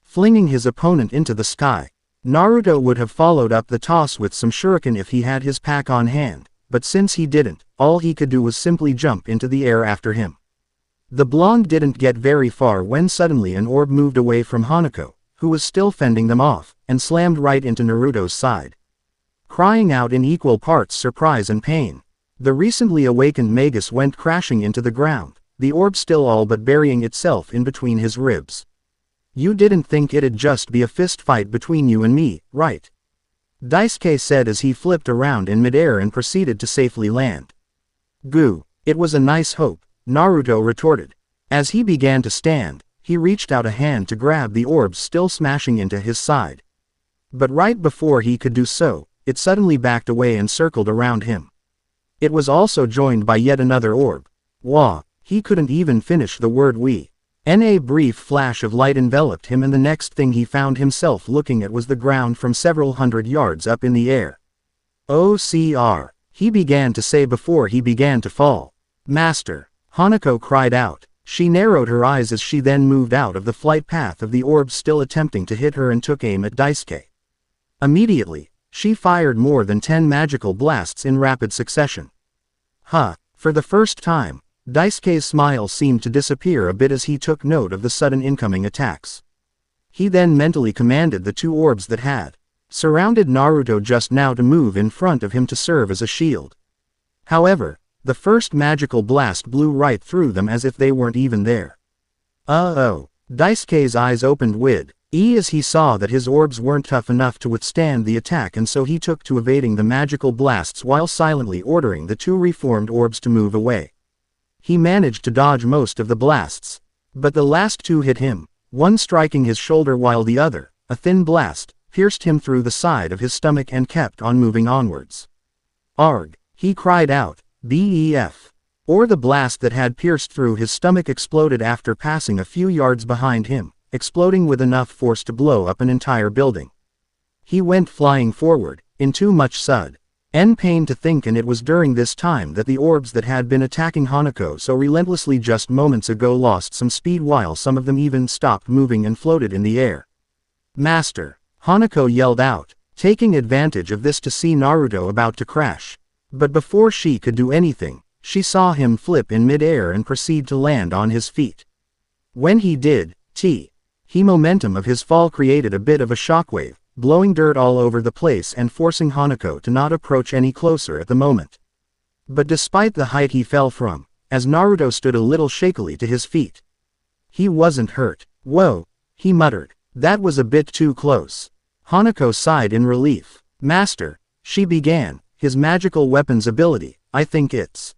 flinging his opponent into the sky. Naruto would have followed up the toss with some shuriken if he had his pack on hand, but since he didn't, all he could do was simply jump into the air after him. The blonde didn't get very far when suddenly an orb moved away from Hanako, who was still fending them off, and slammed right into Naruto's side. Crying out in equal parts surprise and pain, the recently awakened Magus went crashing into the ground, the orb still all but burying itself in between his ribs. "You didn't think it'd just be a fist fight between you and me, right?" Daisuke said as he flipped around in midair and proceeded to safely land. "Goo, it was a nice hope," Naruto retorted. As he began to stand, he reached out a hand to grab the orb still smashing into his side. But right before he could do so, it suddenly backed away and circled around him. It was also joined by yet another orb. Wah, he couldn't even finish the word "we." A brief flash of light enveloped him, and the next thing he found himself looking at was the ground from several hundred yards up in the air. "OCR," he began to say before he began to fall. "Master," Hanako cried out. She narrowed her eyes as she then moved out of the flight path of the orb still attempting to hit her and took aim at Daisuke. Immediately, she fired more than 10 magical blasts in rapid succession. For the first time, Daisuke's smile seemed to disappear a bit as he took note of the sudden incoming attacks. He then mentally commanded the two orbs that had surrounded Naruto just now to move in front of him to serve as a shield. However, the first magical blast blew right through them as if they weren't even there. Uh-oh. Daisuke's eyes opened wide as he saw that his orbs weren't tough enough to withstand the attack, and so he took to evading the magical blasts while silently ordering the two reformed orbs to move away. He managed to dodge most of the blasts, but the last two hit him, one striking his shoulder while the other, a thin blast, pierced him through the side of his stomach and kept on moving onwards. "Arg," he cried out, "BEF." Or the blast that had pierced through his stomach exploded after passing a few yards behind him, exploding with enough force to blow up an entire building. He went flying forward, in too much sudden pain to think, and it was during this time that the orbs that had been attacking Hanako so relentlessly just moments ago lost some speed, while some of them even stopped moving and floated in the air. "Master," Hanako yelled out, taking advantage of this to see Naruto about to crash. But before she could do anything, she saw him flip in mid-air and proceed to land on his feet. When he did, the momentum of his fall created a bit of a shockwave, blowing dirt all over the place and forcing Hanako to not approach any closer at the moment. But despite the height he fell from, as Naruto stood a little shakily to his feet, he wasn't hurt. "Whoa," he muttered. "That was a bit too close." Hanako sighed in relief. "Master," she began, "his magical weapons ability, I think it's..."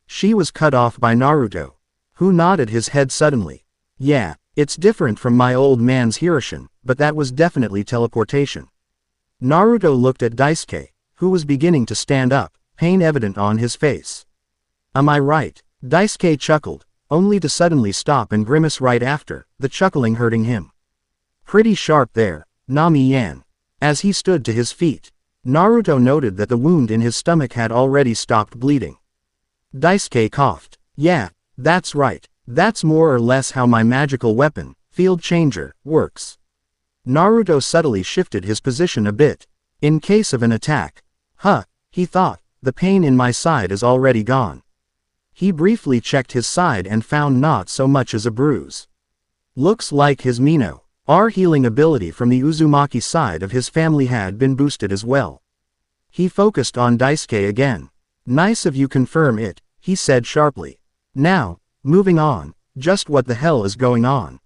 She was cut off by Naruto, who nodded his head suddenly. "Yeah, it's different from my old man's Hiroshin, but that was definitely teleportation." Naruto looked at Daisuke, who was beginning to stand up, pain evident on his face. "Am I right?" Daisuke chuckled, only to suddenly stop and grimace right after, the chuckling hurting him. "Pretty sharp there, Nami-yan." As he stood to his feet, Naruto noted that the wound in his stomach had already stopped bleeding. Daisuke coughed. "Yeah, that's right, That's more or less how my magical weapon, Field Changer, works. Naruto subtly shifted his position a bit. In case of an attack. He thought, the pain in my side is already gone. He briefly checked his side and found not so much as a bruise. Looks like his Mino, our healing ability from the Uzumaki side of his family had been boosted as well. He focused on Daisuke again. Nice of you confirm it, he said sharply. Now, moving on, just what the hell is going on?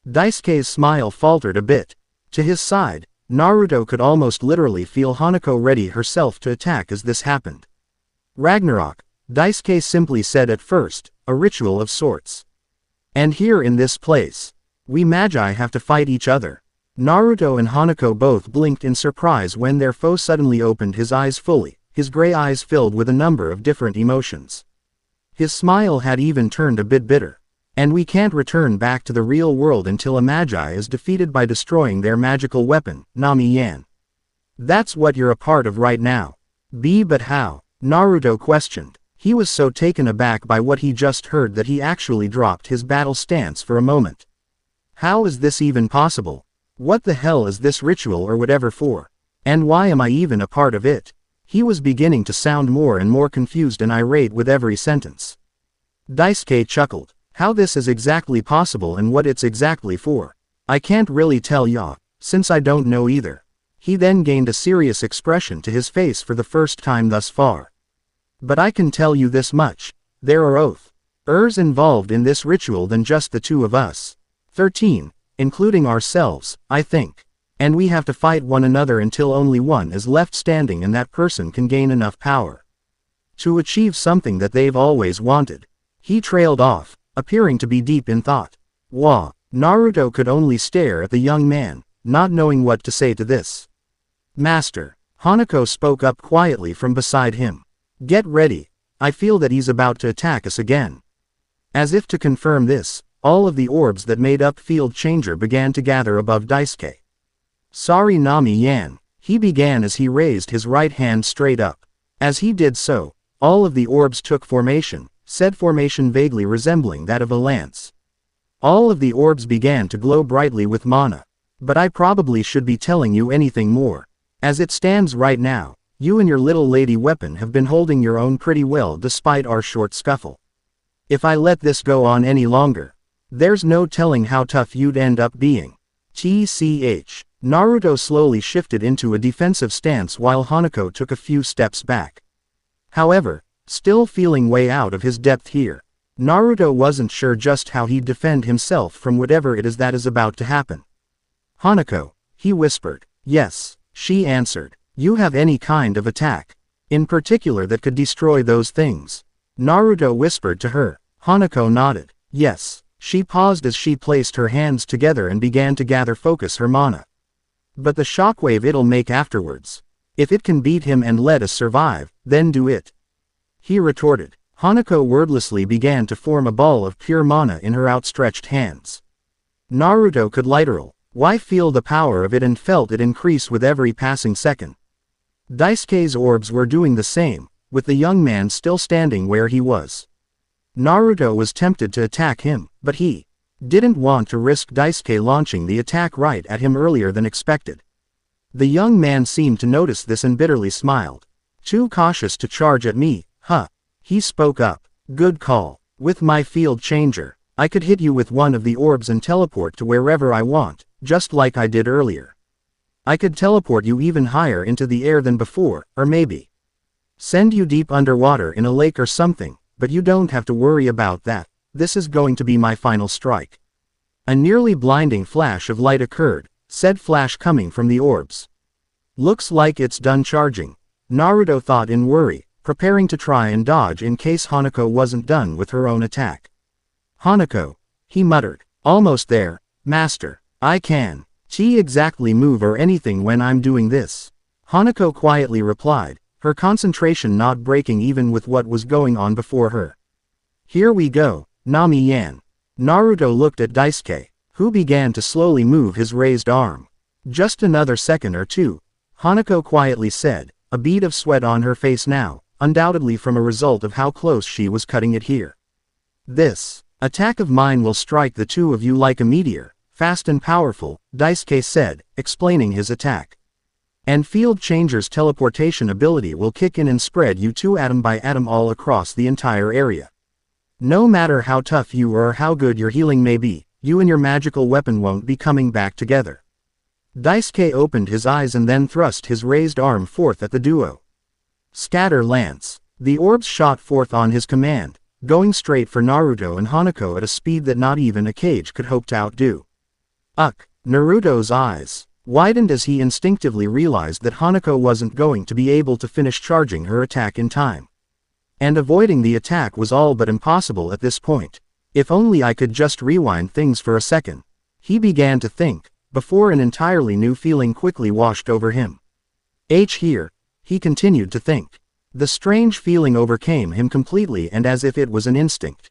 Daisuke's smile faltered a bit. To his side, Naruto could almost literally feel Hanako ready herself to attack as this happened. Ragnarok, Daisuke simply said at first, a ritual of sorts. And here in this place, we magi have to fight each other. Naruto and Hanako both blinked in surprise when their foe suddenly opened his eyes fully, his gray eyes filled with a number of different emotions. His smile had even turned a bit bitter. And we can't return back to the real world until a magi is defeated by destroying their magical weapon, Nami-yan. That's what you're a part of right now. But how? Naruto questioned. He was so taken aback by what he just heard that he actually dropped his battle stance for a moment. How is this even possible? What the hell is this ritual or whatever for? And why am I even a part of it? He was beginning to sound more and more confused and irate with every sentence. Daisuke chuckled. How this is exactly possible and what it's exactly for. I can't really tell ya, since I don't know either. He then gained a serious expression to his face for the first time thus far. But I can tell you this much, there are others involved in this ritual than just the two of us. 13, including ourselves, I think. And we have to fight one another until only one is left standing and that person can gain enough power to achieve something that they've always wanted. He trailed off, appearing to be deep in thought. Naruto could only stare at the young man, not knowing what to say to this. Master, Hanako spoke up quietly from beside him. Get ready, I feel that he's about to attack us again. As if to confirm this, all of the orbs that made up Field Changer began to gather above Daisuke. Sorry Nami-yan, he began as he raised his right hand straight up. As he did so, all of the orbs took formation, said formation vaguely resembling that of a lance. All of the orbs began to glow brightly with mana. But I probably should be telling you anything more. As it stands right now, you and your little lady weapon have been holding your own pretty well despite our short scuffle. If I let this go on any longer, there's no telling how tough you'd end up being. TCH. Naruto slowly shifted into a defensive stance while Hanako took a few steps back. However, still feeling way out of his depth here, Naruto wasn't sure just how he'd defend himself from whatever it is that is about to happen. Hanako, he whispered. Yes, she answered. You have any kind of attack, in particular that could destroy those things? Naruto whispered to her. Hanako nodded. Yes. She paused as she placed her hands together and began to gather focus her mana. But the shockwave it'll make afterwards. If it can beat him and let us survive, then do it. He retorted. Hanako wordlessly began to form a ball of pure mana in her outstretched hands. Naruto could literal, why feel the power of it and felt it increase with every passing second. Daisuke's orbs were doing the same, with the young man still standing where he was. Naruto was tempted to attack him, but he didn't want to risk Daisuke launching the attack right at him earlier than expected. The young man seemed to notice this and bitterly smiled. Too cautious to charge at me, huh? He spoke up. Good call. With my Field Changer, I could hit you with one of the orbs and teleport to wherever I want, just like I did earlier. I could teleport you even higher into the air than before, or maybe send you deep underwater in a lake or something. But you don't have to worry about that. This is going to be my final strike. A nearly blinding flash of light occurred, said Flash coming from the orbs. Looks like it's done charging, Naruto thought in worry, preparing to try and dodge in case Hanako wasn't done with her own attack. Hanako, he muttered. Almost there, master. I can't exactly move or anything when I'm doing this. Hanako quietly replied, her concentration not breaking even with what was going on before her. Here we go, Nami-yan. Naruto looked at Daisuke, who began to slowly move his raised arm. Just another second or two, Hanako quietly said, a bead of sweat on her face now, undoubtedly from a result of how close she was cutting it here. This Attack of mine will strike the two of you like a meteor, fast and powerful, Daisuke said, explaining his attack. And Field Changer's teleportation ability will kick in and spread you two atom by atom all across the entire area. No matter how tough you are or how good your healing may be, you and your magical weapon won't be coming back together. Daisuke opened his eyes and then thrust his raised arm forth at the duo. Scatter Lance. The orbs shot forth on his command, going straight for Naruto and Hanako at a speed that not even a cage could hope to outdo. Naruto's eyes widened as he instinctively realized that Hanako wasn't going to be able to finish charging her attack in time. And avoiding the attack was all but impossible at this point. If only I could just rewind things for a second, he began to think, before an entirely new feeling quickly washed over him. Here, he continued to think. The strange feeling overcame him completely and as if it was an instinct.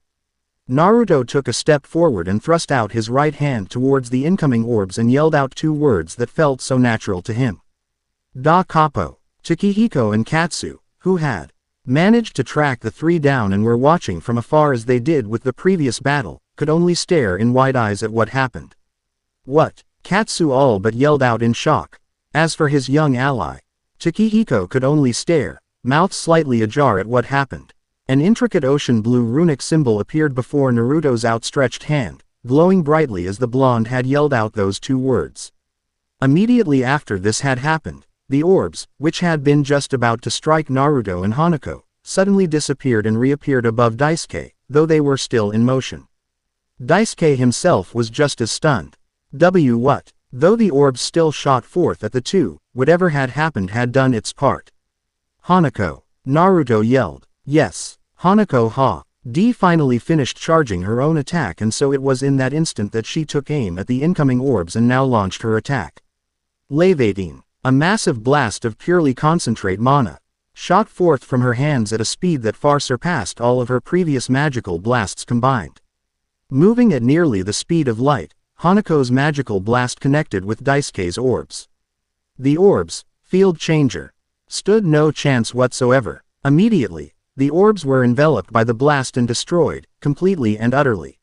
Naruto took a step forward and thrust out his right hand towards the incoming orbs and yelled out two words that felt so natural to him. Da Capo. Chikihiko and Katsu, who had managed to track the three down and were watching from afar as they did with the previous battle, could only stare in wide eyes at what happened. What? Katsu all but yelled out in shock. As for his young ally, Chikihiko could only stare, mouth slightly ajar at what happened. An intricate ocean blue runic symbol appeared before Naruto's outstretched hand, glowing brightly as the blonde had yelled out those two words. Immediately after this had happened, the orbs, which had been just about to strike Naruto and Hanako, suddenly disappeared and reappeared above Daisuke, though they were still in motion. Daisuke himself was just as stunned. What? Though the orbs still shot forth at the two, whatever had happened had done its part. Hanako. Naruto yelled. Yes. Hanako finally finished charging her own attack, and so it was in that instant that she took aim at the incoming orbs and now launched her attack. Levating. A massive blast of purely concentrate mana shot forth from her hands at a speed that far surpassed all of her previous magical blasts combined. Moving at nearly the speed of light, Hanako's magical blast connected with Daisuke's orbs. The orbs, Field Changer, stood no chance whatsoever. Immediately, the orbs were enveloped by the blast and destroyed, completely and utterly.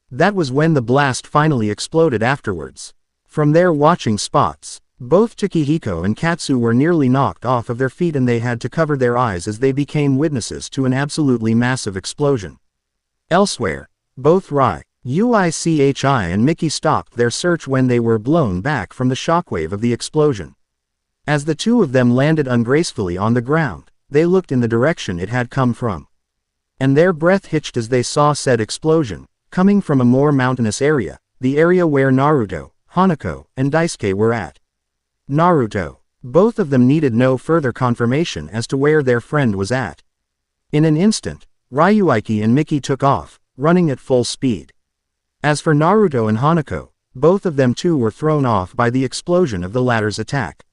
That was when the blast finally exploded afterwards. From their watching spots, both Chikihiko and Katsu were nearly knocked off of their feet and they had to cover their eyes as they became witnesses to an absolutely massive explosion. Elsewhere, both Uichi and Miki stopped their search when they were blown back from the shockwave of the explosion. As the two of them landed ungracefully on the ground, they looked in the direction it had come from. And their breath hitched as they saw said explosion, coming from a more mountainous area, the area where Naruto, Hanako, and Daisuke were at. Naruto. Both of them needed no further confirmation as to where their friend was at. In an instant, Ryuiki and Miki took off, running at full speed. As for Naruto and Hanako, both of them too were thrown off by the explosion of the latter's attack.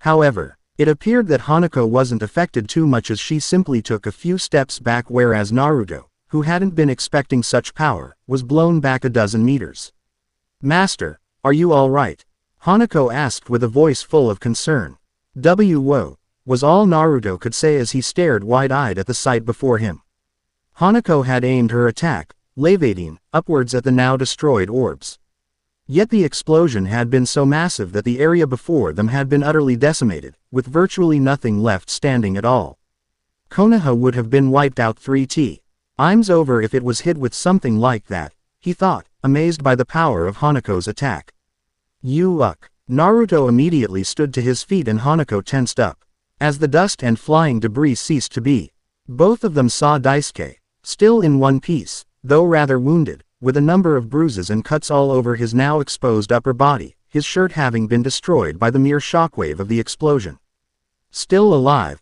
However, it appeared that Hanako wasn't affected too much as she simply took a few steps back, whereas Naruto, who hadn't been expecting such power, was blown back a dozen meters. Master, are you all right? Hanako asked with a voice full of concern. Whoa, was all Naruto could say as he stared wide-eyed at the sight before him. Hanako had aimed her attack, levating, upwards at the now destroyed orbs. Yet the explosion had been so massive that the area before them had been utterly decimated, with virtually nothing left standing at all. Konoha would have been wiped out 3 times over if it was hit with something like that, he thought, amazed by the power of Hanako's attack. Naruto immediately stood to his feet and Hanako tensed up. As the dust and flying debris ceased to be, both of them saw Daisuke, still in one piece, though rather wounded, with a number of bruises and cuts all over his now exposed upper body, his shirt having been destroyed by the mere shockwave of the explosion. Still alive,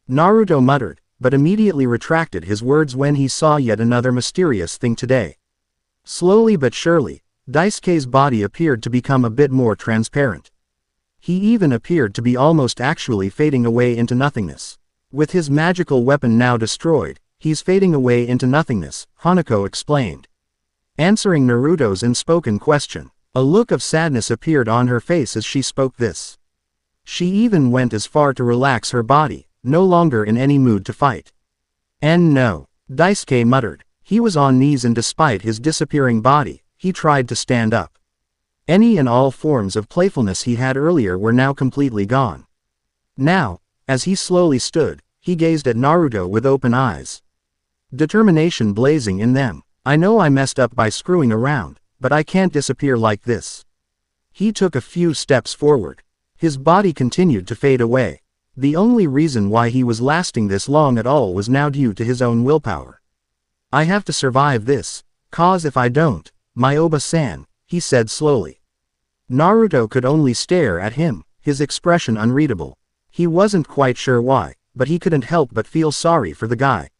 Naruto muttered, but immediately retracted his words when he saw yet another mysterious thing today. Slowly but surely, Daisuke's body appeared to become a bit more transparent. He even appeared to be almost actually fading away into nothingness. With his magical weapon now destroyed, he's fading away into nothingness, Hanako explained. Answering Naruto's unspoken question, a look of sadness appeared on her face as she spoke this. She even went as far to relax her body, no longer in any mood to fight. And no, Daisuke muttered. He was on knees and despite his disappearing body, he tried to stand up. Any and all forms of playfulness he had earlier were now completely gone. Now, as he slowly stood, he gazed at Naruto with open eyes. Determination blazing in them. I know I messed up by screwing around, but I can't disappear like this. He took a few steps forward. His body continued to fade away. The only reason why he was lasting this long at all was now due to his own willpower. I have to survive this, cause if I don't, my Oba-san, he said slowly. Naruto could only stare at him, his expression unreadable. He wasn't quite sure why, but he couldn't help but feel sorry for the guy.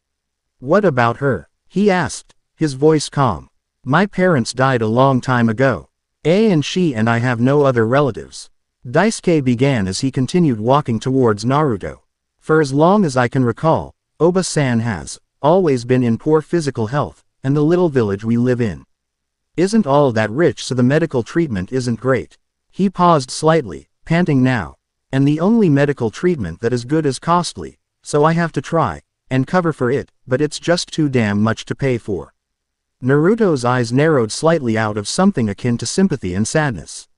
What about her? He asked, his voice calm. My parents died a long time ago. And she and I have no other relatives. Daisuke began as he continued walking towards Naruto. For as long as I can recall, Oba-san has always been in poor physical health, and the little village we live in isn't all that rich, so the medical treatment isn't great. He paused slightly, panting now. And the only medical treatment that is good is costly, so I have to try and cover for it, but it's just too damn much to pay for. Naruto's eyes narrowed slightly out of something akin to sympathy and sadness.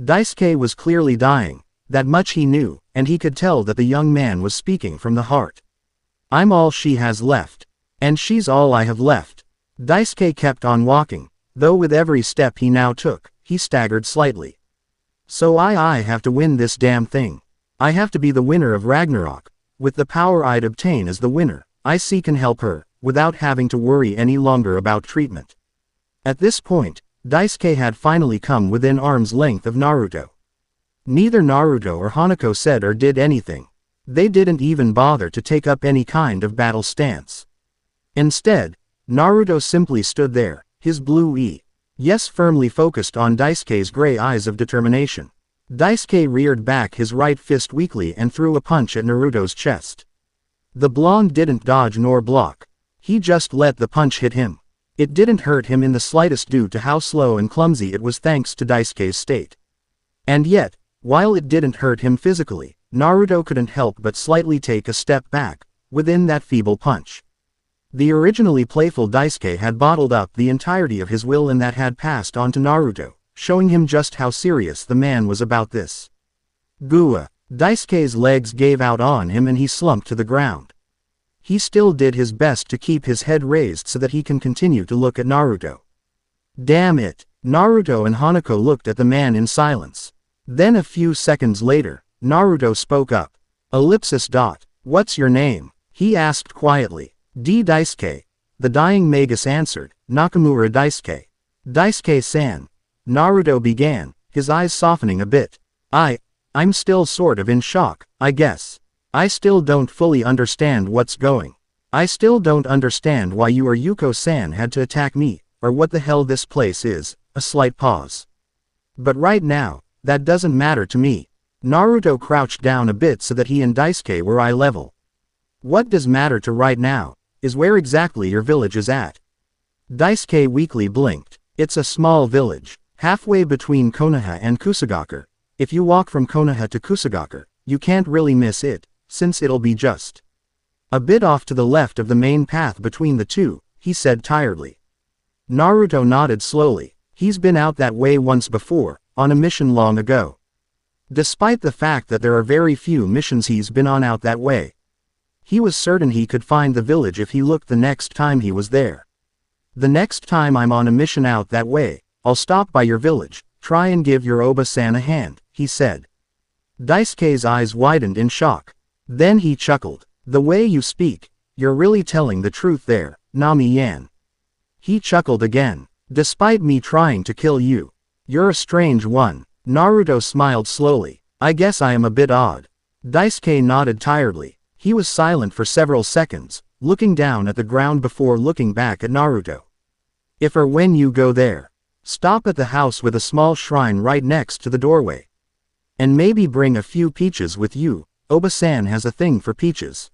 Daisuke was clearly dying, that much he knew, and he could tell that the young man was speaking from the heart. I'm all she has left. And she's all I have left. Daisuke kept on walking, though with every step he now took, he staggered slightly. So I have to win this damn thing. I have to be the winner of Ragnarok. With the power I'd obtain as the winner, I can help her, without having to worry any longer about treatment. At this point, Daisuke had finally come within arm's length of Naruto. Neither Naruto or Hanako said or did anything. They didn't even bother to take up any kind of battle stance. Instead, Naruto simply stood there, his blue yes firmly focused on Daisuke's gray eyes of determination. Daisuke reared back his right fist weakly and threw a punch at Naruto's chest. The blonde didn't dodge nor block. He just let the punch hit him. It didn't hurt him in the slightest due to how slow and clumsy it was thanks to Daisuke's state. And yet, while it didn't hurt him physically, Naruto couldn't help but slightly take a step back, within that feeble punch. The originally playful Daisuke had bottled up the entirety of his will and that had passed on to Naruto, showing him just how serious the man was about this. Gua. Daisuke's legs gave out on him and he slumped to the ground. He still did his best to keep his head raised so that he can continue to look at Naruto. Damn it! Naruto and Hanako looked at the man in silence. Then a few seconds later, Naruto spoke up. Ellipsis. What's your name? He asked quietly. Daisuke. The dying Magus answered. Nakamura Daisuke. Daisuke-san. Naruto began, his eyes softening a bit. I'm still sort of in shock, I guess. I still don't fully understand what's going. I still don't understand why you or Yuko-san had to attack me, or what the hell this place is. A slight pause. But right now, that doesn't matter to me. Naruto crouched down a bit so that he and Daisuke were eye level. What does matter to right now, is where exactly your village is at. Daisuke weakly blinked. It's a small village, halfway between Konoha and Kusagakure. If you walk from Konoha to Kusagakure, you can't really miss it, since it'll be just a bit off to the left of the main path between the two, he said tiredly. Naruto nodded slowly. He's been out that way once before, on a mission long ago. Despite the fact that there are very few missions he's been on out that way, he was certain he could find the village if he looked the next time he was there. The next time I'm on a mission out that way, I'll stop by your village, try and give your Oba-san a hand, he said. Daisuke's eyes widened in shock. Then he chuckled. The way you speak, you're really telling the truth there, Nami-yan. He chuckled again. Despite me trying to kill you, you're a strange one. Naruto smiled slowly. I guess I am a bit odd. Daisuke nodded tiredly. He was silent for several seconds, looking down at the ground before looking back at Naruto. If or when you go there, stop at the house with a small shrine right next to the doorway. And maybe bring a few peaches with you. Oba-san has a thing for peaches.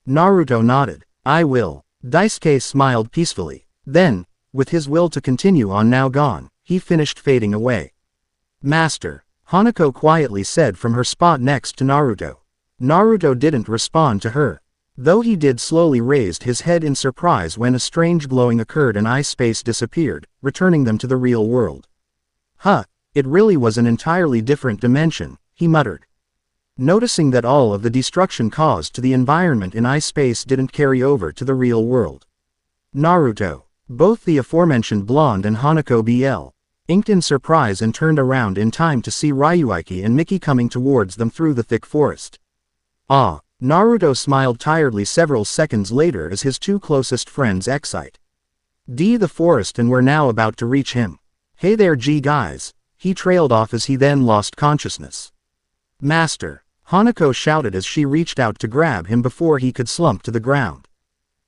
Naruto nodded. I will. Daisuke smiled peacefully. Then, with his will to continue on now gone, he finished fading away. Master, Hanako quietly said from her spot next to Naruto. Naruto didn't respond to her. Though he did slowly raised his head in surprise when a strange glowing occurred and ice space disappeared, returning them to the real world. Huh, it really was an entirely different dimension, he muttered. Noticing that all of the destruction caused to the environment in ice space didn't carry over to the real world. Naruto. Both the aforementioned blonde and Hanako BL inked in surprise and turned around in time to see Ryuiki and Miki coming towards them through the thick forest. Ah, Naruto smiled tiredly several seconds later as his two closest friends exit the forest and were now about to reach him. Hey there guys, he trailed off as he then lost consciousness. Master, Hanako shouted as she reached out to grab him before he could slump to the ground.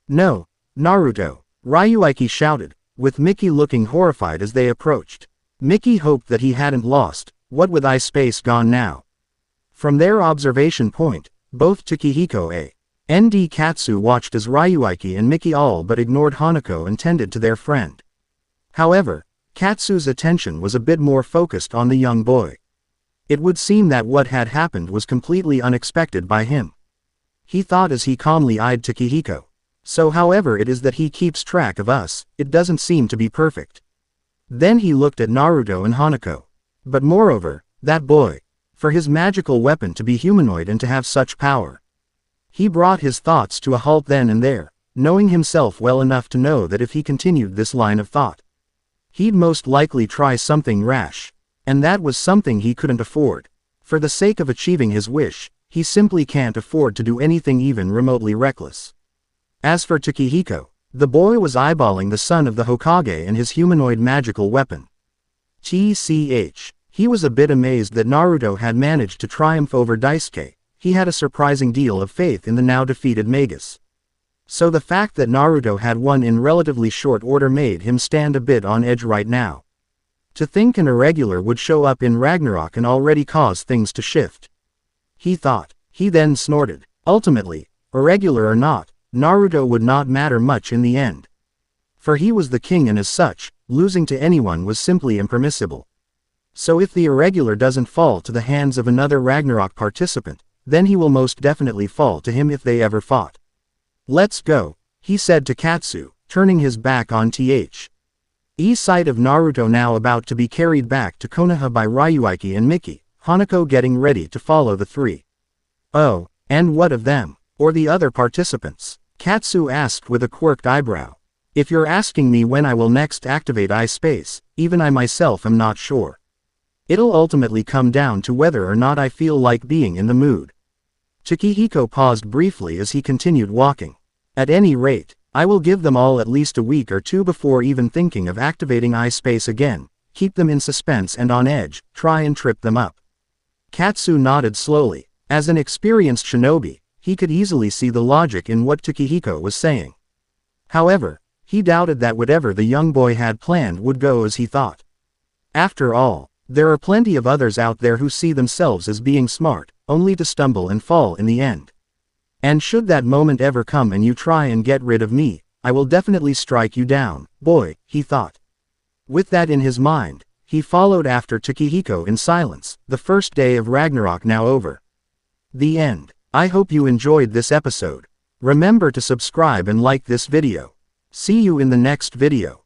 No, Naruto, Ryuiki shouted, with Miki looking horrified as they approached. Miki hoped that he hadn't lost, what with ice space gone now. From their observation point, both Takehiko and Katsu watched as Ryuiki and Miki all but ignored Hanako and tended to their friend. However, Katsu's attention was a bit more focused on the young boy. It would seem that what had happened was completely unexpected by him. He thought as he calmly eyed Takehiko. So however it is that he keeps track of us, it doesn't seem to be perfect. Then he looked at Naruto and Hanako. But moreover, that boy. For his magical weapon to be humanoid and to have such power. He brought his thoughts to a halt then and there, knowing himself well enough to know that if he continued this line of thought, he'd most likely try something rash. And that was something he couldn't afford. For the sake of achieving his wish, he simply can't afford to do anything even remotely reckless. As for Takehiko, the boy was eyeballing the son of the Hokage and his humanoid magical weapon. TCH. He was a bit amazed that Naruto had managed to triumph over Daisuke. He had a surprising deal of faith in the now defeated Magus. So the fact that Naruto had won in relatively short order made him stand a bit on edge right now. To think an irregular would show up in Ragnarok and already cause things to shift. He thought. He then snorted. Ultimately, irregular or not, Naruto would not matter much in the end. For he was the king and as such, losing to anyone was simply impermissible. So if the irregular doesn't fall to the hands of another Ragnarok participant, then he will most definitely fall to him if they ever fought. Let's go, he said to Katsu, turning his back on sight of Naruto now about to be carried back to Konoha by Ryuiki and Miki, Hanako getting ready to follow the three. Oh, and what of them, or the other participants? Katsu asked with a quirked eyebrow. If you're asking me when I will next activate ice space, even I myself am not sure. It'll ultimately come down to whether or not I feel like being in the mood. Takehiko paused briefly as he continued walking. At any rate, I will give them all at least a week or two before even thinking of activating ice space again, keep them in suspense and on edge, try and trip them up. Katsu nodded slowly. As an experienced shinobi, he could easily see the logic in what Takehiko was saying. However, he doubted that whatever the young boy had planned would go as he thought. After all, there are plenty of others out there who see themselves as being smart, only to stumble and fall in the end. And should that moment ever come and you try and get rid of me, I will definitely strike you down, boy, he thought. With that in his mind, he followed after Takehiko in silence, the first day of Ragnarok now over. The end. I hope you enjoyed this episode. Remember to subscribe and like this video. See you in the next video.